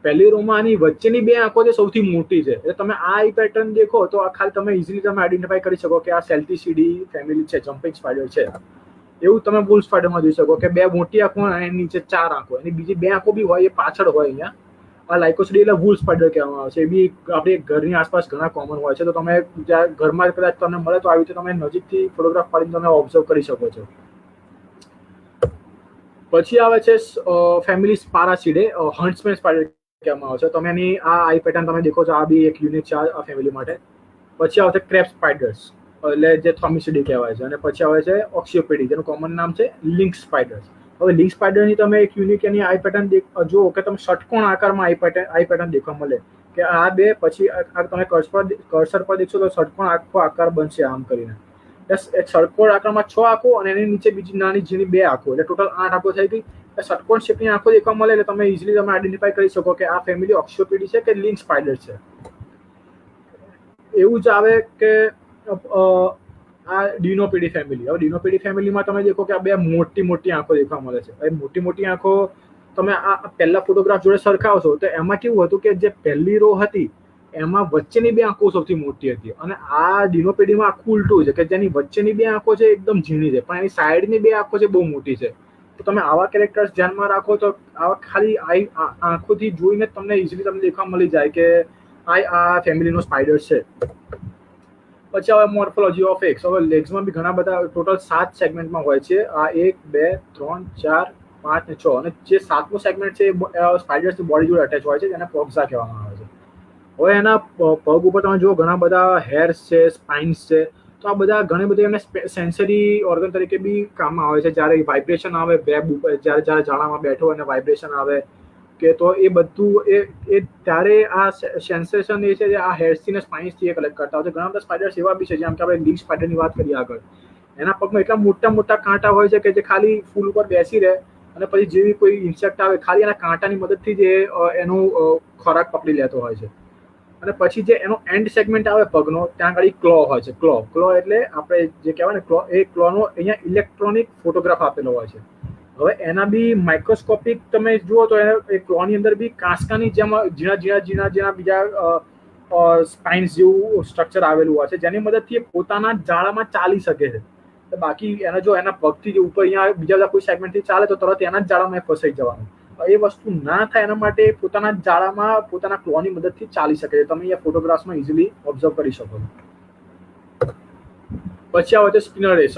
પહેલી રોમાં આની વચ્ચેની 2 આંખો જે સૌથી મોટી છે, એટલે તમે આ આઈ પેટર્ન દેખો તો આ ખાલી તમે ઇઝીલી તમે આઈડેન્ટિફાઈ કરી શકો કે આ સેલ્ટિસિડી ફેમિલી છે, જમ્પિંગ સ્પાઈડર છે. એવું તમે બુલ સ્પાઈડરમાં જોઈ શકો કે 2 મોટી આંખો અને એની નીચે 4 આંખો, એની બીજી 2 આંખો બી હોય, એ પાછળ હોય અહીંયા. આ લાઇકોસિડી એટલે વૂલ સ્પાઈડર કહેવામાં આવે છે. એ બી આપણી ઘરની આસપાસ ઘણા કોમન હોય છે, તો તમે જ્યાં ઘરમાં કદાચ તમને મળે તો આવી રીતે તમે નજીકથી ફોટોગ્રાફ પાડીને તમે ઓબ્ઝર્વ કરી શકો છો. પછી આવે છે ફેમિલી સ્પારાસીડે, હન્ટ્સમેન સ્પાઈડર કહેવામાં આવે છે. તમે એની આ આઈ પેટર્ન તમે દેખો છો, આ બી એક યુનિક છે આ ફેમિલી માટે. પછી આવે છે ક્રેપ સ્પાઈડર્સ, એટલે જે થોમિસિડી કહેવાય છે. અને પછી આવે છે ઓક્સિયોપેડી, જેનું કોમન નામ છે લિંક સ્પાઈડર્સ. હવે લિંક સ્પાઈડરની તમે એક યુનિક એની આઈ પેટર્ન જુઓ કે તમે ષટકોણ આકારમાં આઈ પેટર્ન દેખવા મળે કે આ 2, પછી તમે કર્સર પર દેખશો તો ષટકોણ આખો આકાર બનશે આમ કરીને. એક ષટકોણ આકારમાં 6 આંખો અને એની નીચે બીજી નાની ઝીણી 2 આંખો, એટલે ટોટલ 8 આંખો થઈ ગઈ. ષટકોણ શેપની આંખો દેખવા મળે એટલે તમે ઇઝીલી તમે આઈડેન્ટિફાઈ કરી શકો કે આ ફેમિલી ઓક્સિયોપેડી છે કે લિંક સ્પાઈડર છે. એવું જ આવે કે આ ડિનોપેડી ફેમિલી. હવે ડિનોપેડી ફેમિલીમાં તમે દેખો કે આ 2 મોટી મોટી આંખો દેખવા મળે છે. હવે મોટી મોટી આંખો તમે આ પહેલા ફોટોગ્રાફ જોડે સરખાવશો તો એમાં કેવું હતું કે જે પહેલી રો હતી એમાં વચ્ચેની 2 આંખો સૌથી મોટી હતી, અને આ ડિનોપેડીમાં આખું ઉલટું છે કે જેની વચ્ચેની 2 આંખો છે એકદમ ઝીણી છે, પણ એની સાઈડની 2 આંખો છે બહુ મોટી છે. તો તમે આવા કેરેક્ટર્સ ધ્યાનમાં રાખો તો આવા ખાલી આંખોથી જોઈને તમને ઇઝીલી તમને દેખવા મળી જાય કે આ ફેમિલીનો સ્પાઈડર છે. પછી હવે મોર્ફોલોજી ઓફ એગ્સ. હવે લેગ્સમાં બી ઘણા બધા ટોટલ 7 સેગમેન્ટમાં હોય છે. આ 1 2 3 4 5 ને 6, અને જે 7મો સેગમેન્ટ છે એ સ્પાઈડર્સની બોડી જોડે અટેચ હોય છે, જેને પ્રોક્ઝા કહેવામાં આવે છે. હવે એના પગ ઉપર તમે જુઓ ઘણા બધા હેર્સ છે, સ્પાઇન્સ છે, તો આ બધા ઘણી બધી એમને સેન્સરી ઓર્ગન તરીકે બી કામમાં આવે છે. જ્યારે વાઇબ્રેશન આવે વેબ ઉપર, જ્યારે ઝાડામાં બેઠો અને વાઇબ્રેશન આવે કે તો એ બધું એ ત્યારે આ સેન્સેશન એ છે જે આ હેર્સથી ને સ્પાઇન્સથી એ કલેક્ટ કરતા હોય છે. ઘણા બધા સ્પાઈડર્સ એવા બી છે, જેમ કે આપણે લિંક સ્પાઈડરની વાત કરીએ આગળ, એના પગમાં એટલા મોટા મોટા કાંટા હોય છે કે જે ખાલી ફૂલ ઉપર બેસી રહે અને પછી જેવી કોઈ ઇન્સેક્ટ આવે ખાલી એના કાંટાની મદદથી જ એનું ખોરાક પકડી લેતો હોય છે. અને પછી જે એનો એન્ડ સેગમેન્ટ આવે પગનો, ત્યાં આગળ ક્લો હોય છે. ક્લો એટલે આપણે જે કહેવાય ને ક્લો, એ ક્લોનો અહીંયા ઇલેક્ટ્રોનિક ફોટોગ્રાફ આપેલો હોય છે. હવે એના બી માઇક્રોસ્કોપિક તમે જુઓ તો એ ક્લોની અંદર બી કાંસકાની જેમ ઝીણા બીજા સ્પાઇન્સ જેવું સ્ટ્રક્ચર આવેલું હોય છે, જેની મદદથી એ પોતાના જાળામાં ચાલી શકે છે. બાકી એને જો એના પગથી ઉપર અહીંયા બીજા બધા કોઈ સેગમેન્ટથી ચાલે તો તરત એના જ જાળામાં ફસાઈ જવાનું. એ વસ્તુ ના થાય એના માટે પોતાના જાળામાં પોતાના ક્લોની મદદથી ચાલી શકે છે. તમે અહીંયા ફોટોગ્રાફ્સમાં ઇઝીલી ઓબ્ઝર્વ કરી શકો છો. પછી આવે છે સ્પિનરેસ,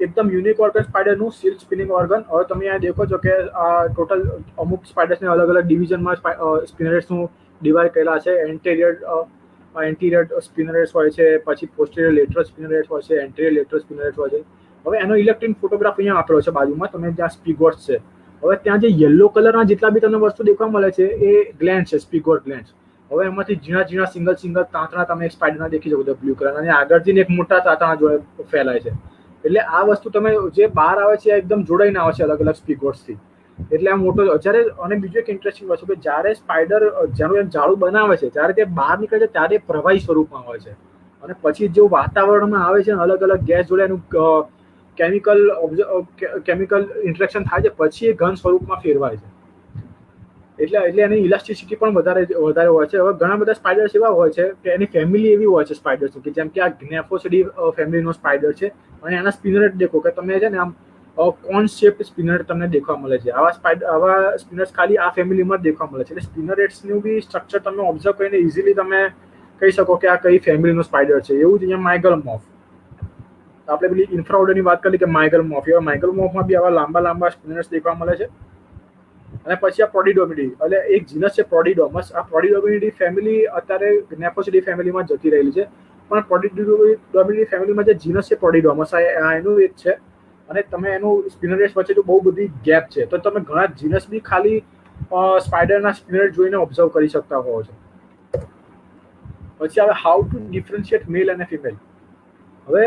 એકદમ યુનિક ઓર્ગન સ્પાઈડરનું સિલ્ક સ્પિનિંગ ઓર્ગન. હવે તમે અહીંયા દેખો છો કે આ ટોટલ અમુક સ્પાઈડર્સને અલગ અલગ ડિવિઝનમાં સ્પિનરેટ્સનું ડિવાઈડ કરેલા છે. એન્ટિરિયર સ્પિનરેટ્સ હોય છે, પછી પોસ્ટિરિયર લેટરલ સ્પિનરેટ્સ હોય છે, એન્ટિરિયર લેટરલ સ્પિનરેટ્સ હોય છે. હવે એનો ઇલેક્ટ્રિક ફોટોગ્રાફ અહીંયા આપેલો છે બાજુમાં, તમે જ્યાં સ્પીગોટ્સ છે. હવે ત્યાં જે યલો કલરના જેટલા બી તમને વસ્તુ દેખવા મળે છે એ ગ્લેન્ડ છે, સ્પીગોટ ગ્લેન્ડ. હવે એમાંથી ઝીણા સિંગલ તાંતણા તમે એક સ્પાઈડરના દેખી શકો છો બ્લુ કલર, અને આગળથી એક મોટા તાંતણા જોડે ફેલાય છે. એટલે આ વસ્તુ તમે જે બહાર આવે છે એકદમ જોડાઈને આવે છે અલગ અલગ સ્પીગોટ્સથી. એટલે આ મોટો જ્યારે, અને બીજું એક ઇન્ટરેસ્ટિંગ વસ્તુ કે જ્યારે સ્પાઈડર જેનું જાળું બનાવે છે ત્યારે તે બહાર નીકળે છે ત્યારે પ્રવાહી સ્વરૂપમાં હોય છે, અને પછી જો વાતાવરણમાં આવે છે અલગ અલગ ગેસ જોડે એનું કેમિકલ ઇન્ટરેક્શન થાય છે, પછી એ ઘન સ્વરૂપમાં ફેરવાય છે. એટલે એની ઇલાસ્ટિસિટી પણ વધારે હોય છે. હવે ઘણા બધા સ્પાઈડર્સ એવા હોય છે કે એની ફેમિલી એવી હોય છે સ્પાઈડર્સ કે જેમ કે આ ગ્નેફોસિડી ફેમિલીનો સ્પાઈડર છે, અને એના સ્પિનરેટ દેખો કે તમે છે ને આમ કોન શેપ સ્પિનરેટ તમને દેખવા મળે છે. આવા સ્પિનર્સ ખાલી આ ફેમિલીમાં જ દેખવા મળે છે. એટલે સ્પિનરેટ્સનું બી સ્ટ્રક્ચર તમે ઓબ્ઝર્વ કરીને ઇઝીલી તમે કહી શકો કે આ કઈ ફેમિલીનો સ્પાઈડર છે. એવું જ અહીંયા માઇગલ મોથ. આપણે પેલી ઇન્ફ્રાઓર્ડરની વાત કરી કે માઇગ્રેમોર્ફ, એવા માઇગ્રેમોર્ફમાં બી આવા લાંબા લાંબા સ્પિનર્સ દેખવા મળે છે. અને પછી આ પ્રોડિડોમિડી, એટલે એક જીનસ છે પ્રોડિડોમસ. આ પ્રોડિડોમિડી ફેમિલી અત્યારે નેફોસિડી ફેમિલીમાં જતી રહેલી છે, પણ પ્રોડિડોમિડી ફેમિલીમાં જે જીનસ છે પ્રોડિડોમસ આ એનું એક છે. અને તમે એનું સ્પિનર રેસ વચ્ચે તો બહુ બધી ગેપ છે, તો તમે ઘણા જીનસ બી ખાલી સ્પાઈડરના સ્પિનર જોઈને ઓબ્ઝર્વ કરી શકતા હોવો છો. પછી આવે હાઉ ટુ ડિફરન્શિએટ મેલ અને ફિમેલ. હવે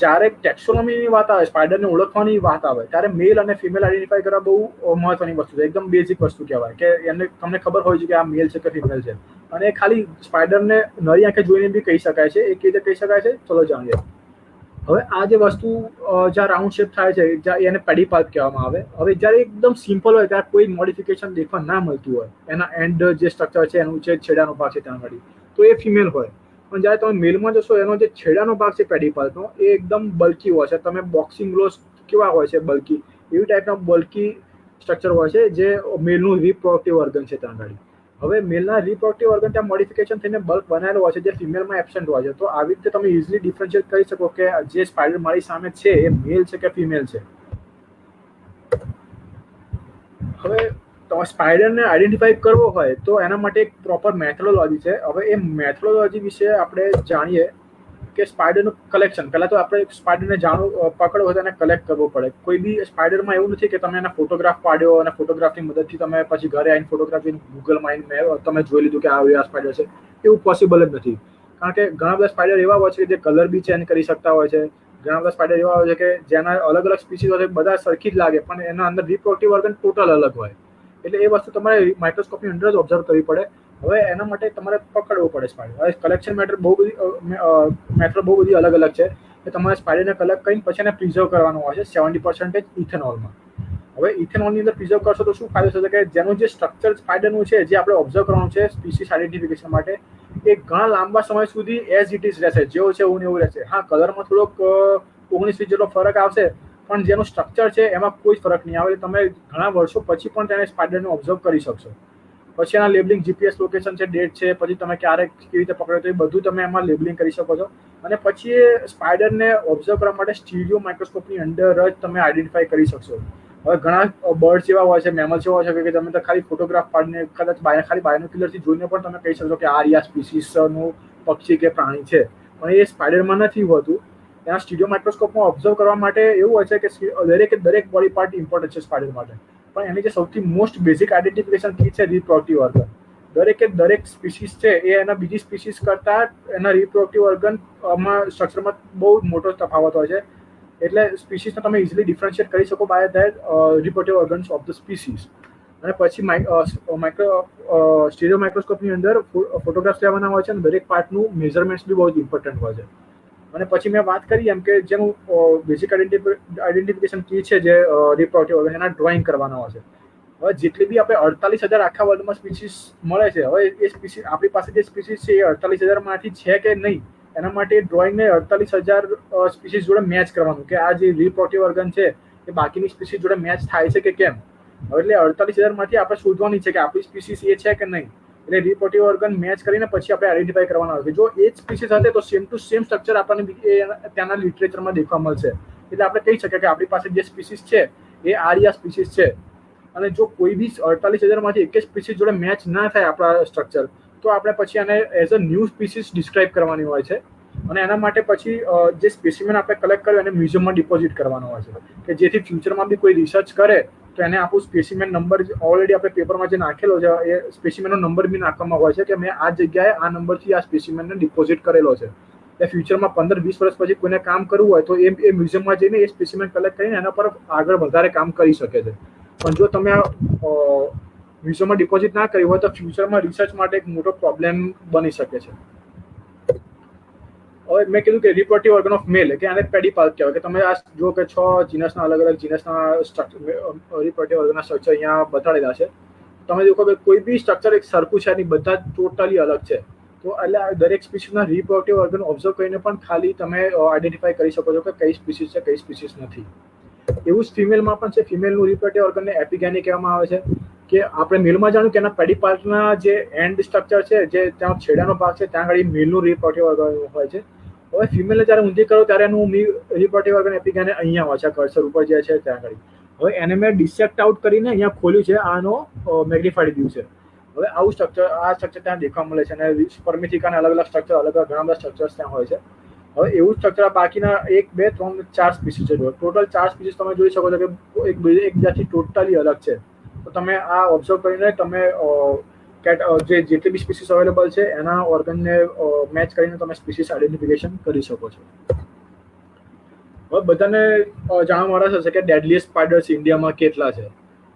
જ્યારે ટેક્સોનોમીની વાત આવે, સ્પાઈડરને ઓળખવાની વાત આવે, ત્યારે મેલ અને ફિમેલ આઈડેન્ટિફાઈ કરવા બહુ મહત્વની વસ્તુ છે. એકદમ બેઝિક વસ્તુ કહેવાય કે એને તમને ખબર હોય છે કે આ મેલ છે કે ફિમેલ છે. અને ખાલી સ્પાઈડરને નરી આંખે જોઈને બી કહી શકાય છે. એ કેવી રીતે કહી શકાય છે, ચલો જાણીએ. હવે આ જે વસ્તુ જ્યાં રાઉન્ડ શેપ થાય છે, જ્યાં એને પેડીપાલ્પ કહેવામાં આવે. હવે જ્યારે એકદમ સિમ્પલ હોય, ત્યારે કોઈ મોડિફિકેશન દેખવા ના મળતું હોય, એના એન્ડ જે સ્ટ્રક્ચર છે એનું જે છેડાનો ભાગ છે ત્યાં આગળ, તો એ ફિમેલ હોય. પણ જ્યારે તમે મેલમાં જશો, એનો જે છેડાનો ભાગ છે પેડીપાલ્પનો, એ એકદમ બલ્કી હોય છે. તમે બોક્સિંગ ગ્લોવ્સ કેવા હોય છે બલ્કી, એવી ટાઈપના બલ્કી સ્ટ્રક્ચર હોય છે જે મેલનું રિપ્રોડક્ટિવ ઓર્ગન છે ત્યાં આગળ. હવે મેલના રિપ્રોડક્ટિવ ઓર્ગન ત્યાં મોડિફિકેશન થઈને બલ્ક બનાવેલો હોય છે, જે ફિમેલમાં એબસેન્ટ હોય છે. તો આવી રીતે તમે ઇઝીલી ડિફરન્શિએટ કરી શકો કે જે સ્પાઈડર મારી સામે છે એ મેલ છે કે ફિમેલ છે. હવે તો સ્પાઈડરને આઈડેન્ટિફાઈ કરવો હોય તો એના માટે એક પ્રોપર મેથોડોલોજી છે. હવે એ મેથોડોલોજી વિશે આપણે જાણીએ કે સ્પાઈડરનું કલેક્શન. પહેલાં તો આપણે સ્પાઈડરને પકડવો હોય તો એને કલેક્ટ કરવો પડે. કોઈ બી સ્પાઈડરમાં એવું નથી કે તમે એના ફોટોગ્રાફ પાડ્યો અને ફોટોગ્રાફની મદદથી તમે પછી ઘરે આવીને ફોટોગ્રાફ જોઈને ગૂગલમાં આવીને તમે જોઈ લીધું કે આ સ્પાઈડર છે. એવું પોસિબલ જ નથી, કારણ કે ઘણા બધા સ્પાઈડર એવા હોય છે કે જે કલર બી ચેન્જ કરી શકતા હોય છે. ઘણા બધા સ્પાઈડર એવા હોય છે કે જેના અલગ અલગ સ્પીસીસ હોય છે, બધા સરખી જ લાગે, પણ એના અંદર રિપ્રોડક્ટિવ ઓર્ગન ટોટલ અલગ હોય. એટલે એ વસ્તુ તમારે માઇક્રોસ્કોપની અંદર જ ઓબ્ઝર્વ કરવી પડે. હવે એના માટે તમારે પકડવું પડે સ્પાઈડર. હવે કલેક્શન મેથડ બહુ બધી અલગ અલગ છે કે તમારે સ્પાઈડરને કલેક્ટ કરીને પછી એને પ્રિઝર્વ કરવાનું હોય છે 70% ઇથેનોલમાં. હવે ઇથેનોલની અંદર પ્રિઝર્વ કરશો તો શું ફાયદો થશે કે જેનું જે સ્ટ્રક્ચર સ્પાઈડરનું છે, જે આપણે ઓબ્ઝર્વ કરવાનું છે સ્પીસીસ આઈડેન્ટિફિકેશન માટે, એ ઘણા લાંબા સમય સુધી એઝ ઇટ ઇઝ રહેશે, જેવો છે એવું ને એવું રહેશે. હા, કલરમાં થોડોક 19-20 જેટલો ફરક આવશે, પણ જેનું સ્ટ્રક્ચર છે એમાં કોઈ ફરક નહીં આવે. તમે ઘણા વર્ષો પછી પણ તેને સ્પાઈડરને ઓબ્ઝર્વ કરી શકશો. પછી એના લેબલિંગ, જીપીએસ લોકેશન છે, ડેટ છે, પછી તમે ક્યારે કેવી રીતે પકડ્યો તો એ બધું તમે એમાં લેબલિંગ કરી શકો છો. અને પછી એ સ્પાઈડરને ઓબ્ઝર્વ કરવા માટે સ્ટીરિયો માઇક્રોસ્કોપની અંદર જ તમે આઈડેન્ટિફાઈ કરી શકશો. હવે ઘણા બર્ડ્સ એવા હોય છે, મેમલ્સ એવા હોય છે કે તમે તો ખાલી ફોટોગ્રાફ પાડીને કદાચ ખાલી બાયનોક્યુલરથી જોઈને પણ તમે કહી શકો કે આ સ્પીસીસનું પક્ષી કે પ્રાણી છે. પણ એ સ્પાઈડરમાં નથી હોતું. ત્યાં સ્ટીરિયો માઇક્રોસ્કોપમાં ઓબ્ઝર્વ કરવા માટે એવું હોય છે કે દરેક બોડી પાર્ટ ઇમ્પોર્ટન્ટ છે સ્પાઈડર માટે. પણ એની જે સૌથી મોસ્ટ બેઝિક આઈડેન્ટિફિકેશન કી છે રિપ્રોડક્ટિવ ઓર્ગન. દરેક સ્પીસીસ છે એ એના બીજી સ્પીસીસ કરતા એના રિપ્રોડક્ટિવ ઓર્ગનમાં સ્ટ્રક્ચરમાં બહુ મોટો તફાવત હોય છે. એટલે સ્પીસીસને તમે ઇઝીલી ડિફરન્શિએટ કરી શકો by that reproductive organs of the species. અને પછી સ્ટીરિયો માઇક્રોસ્કોપની અંદર ફોટોગ્રાફ્સ લેવાના હોય છે અને દરેક પાર્ટનું મેઝરમેન્ટ્સ બી બહુ જ ઇમ્પોર્ટન્ટ હોય છે. અને પછી મેં વાત કરી એમ કે જેનું બેઝિક આઈડેન્ટિફિકેશન કી છે જે રિપ્રોડક્ટિવ ઓર્ગન, એના ડ્રોઈંગ કરવાના હોય છે. હવે જેટલી બી આપણે 48,000 આખા વર્લ્ડમાં સ્પીસીસ મળે છે, હવે એ સ્પીસીસ આપણી પાસે જે સ્પીસીસ છે એ 48,000માંથી છે કે નહીં, એના માટે ડ્રોઈંગને 48,000 સ્પીસીસ જોડે મેચ કરવાનું કે આ જે રિપ્રોડક્ટિવ ઓર્ગન છે એ બાકીની સ્પીસીસ જોડે મેચ થાય છે કે કેમ. એટલે 48,000માંથી આપણે શોધવાની છે કે આપણી સ્પીસીસ એ છે કે નહીં. એટલે રિપ્રોડક્ટિવ ઓર્ગન મેચ કરીને પછી આપણે આઈડેન્ટિફાઈ કરવાના હોય છે. જો એ જ સ્પીસીસ હશે તો સેમ ટુ સેમ સ્ટ્રક્ચર આપણને ત્યાંના લિટરેચરમાં દેખવા મળશે. એટલે આપણે કહી શકીએ કે આપણી પાસે જે સ્પીસીસ છે એ આ સ્પીસીસ છે. અને જો કોઈ બી 48,000માંથી એક જ સ્પીસીસ જોડે મેચ ના થાય આપણા સ્ટ્રક્ચર, તો આપણે પછી આને as a new species describe કરવાની હોય છે. અને એના માટે પછી જે સ્પેસિમેન આપણે કલેક્ટ કર્યો એને મ્યુઝિયમમાં ડિપોઝિટ કરવાનો હોય છે, કે જેથી ફ્યુચરમાં બી કોઈ રિસર્ચ કરે તો એને આપણું સ્પેસિમેન નંબર ઓલરેડી આપણે પેપરમાં જે નાખેલો છે એ સ્પેસિમેનનો નંબર બી નાખવામાં હોય છે કે મેં આ જગ્યાએ આ નંબરથી આ સ્પેસિમેનને ડિપોઝિટ કરેલો છે. એટલે ફ્યુચરમાં 15-20 વર્ષ પછી કોઈને કામ કરવું હોય તો એ મ્યુઝિયમમાં જઈને એ સ્પેસિમેન કલેક્ટ કરીને એના પર આગળ વધારે કામ કરી શકે છે. પણ જો તમે મ્યુઝિયમમાં ડિપોઝિટ ના કરી હોય તો ફ્યુચરમાં રિસર્ચ માટે એક મોટો પ્રોબ્લેમ બની શકે છે. હવે મેં કીધું કે રિપ્રોડક્ટિવ ઓર્ગન ઓફ મેલ કે આને પેડીપાલ્પ કહેવાય, કે તમે આ જો કે 6 જીનસના અલગ અલગ જીનસના રિપ્રોડક્ટિવ ઓર્ગનના સ્ટ્રક્ચર અહીંયા બતાડેલા છે. તમે દેખો કે કોઈ બી સ્ટ્રક્ચર એક સરખું છે નહીં, બધા ટોટલી અલગ છે. તો એટલે દરેક સ્પીસીસના રિપ્રોડક્ટિવ ઓર્ગન ઓબ્ઝર્વ કરીને પણ ખાલી તમે આઈડેન્ટિફાઈ કરી શકો છો કે કઈ સ્પીસીસ છે કઈ સ્પીસીસ નથી. એવું જ ફિમેલમાં પણ છે. ફિમેલનું રિપ્રોડક્ટિવ ઓર્ગનને એપિગેની કહેવામાં આવે છે. કે આપણે મેલમાં જાણ્યું કે એના પેડીપાલ્પના જે એન્ડ સ્ટ્રક્ચર છે, જે ત્યાં છેડાનો ભાગ છે ત્યાં આગળ મેલનું રિપ્રોડક્ટિવ ઓર્ગન હોય છે. હવે ફિમેલને જ્યારે ઊંધી કરો ત્યારે એનું રિપોર્ટિવ ઓર્ગન એપિગાને અહીંયા આવે છે, કર્સર ઉપર જે છે ત્યાં આગળ. હવે એને મેં ડિસેક્ટ આઉટ કરીને અહીંયા ખોલ્યું છે, આનો મેગ્નિફાઈડ વ્યૂ છે. હવે આવું સ્ટ્રક્ચર ત્યાં દેખવા મળે છે, અને સ્પર્મિથિકાના અલગ અલગ સ્ટ્રક્ચર, અલગ અલગ ઘણા બધા સ્ટ્રક્ચર્સ ત્યાં હોય છે. હવે એવું સ્ટ્રક્ચર બાકીના 1, 2, 3, 4 સ્પીસીસ છે. ટોટલ 4 સ્પીસીસ તમે જોઈ શકો છો કે એકબીજાથી ટોટલી અલગ છે. તો તમે આ ઓબ્ઝર્વ કરીને તમે જેટલી બી સ્પીસીસ અવેલેબલ છે એના ઓર્ગનને મેચ કરીને તમે સ્પીસીસ આઈડેન્ટિફિકેશન કરી શકો છો. હવે બધાને જાણવા મળે છે કે ડેડલીએસ્ટ સ્પાઈડર્સ ઇન્ડિયામાં કેટલા છે.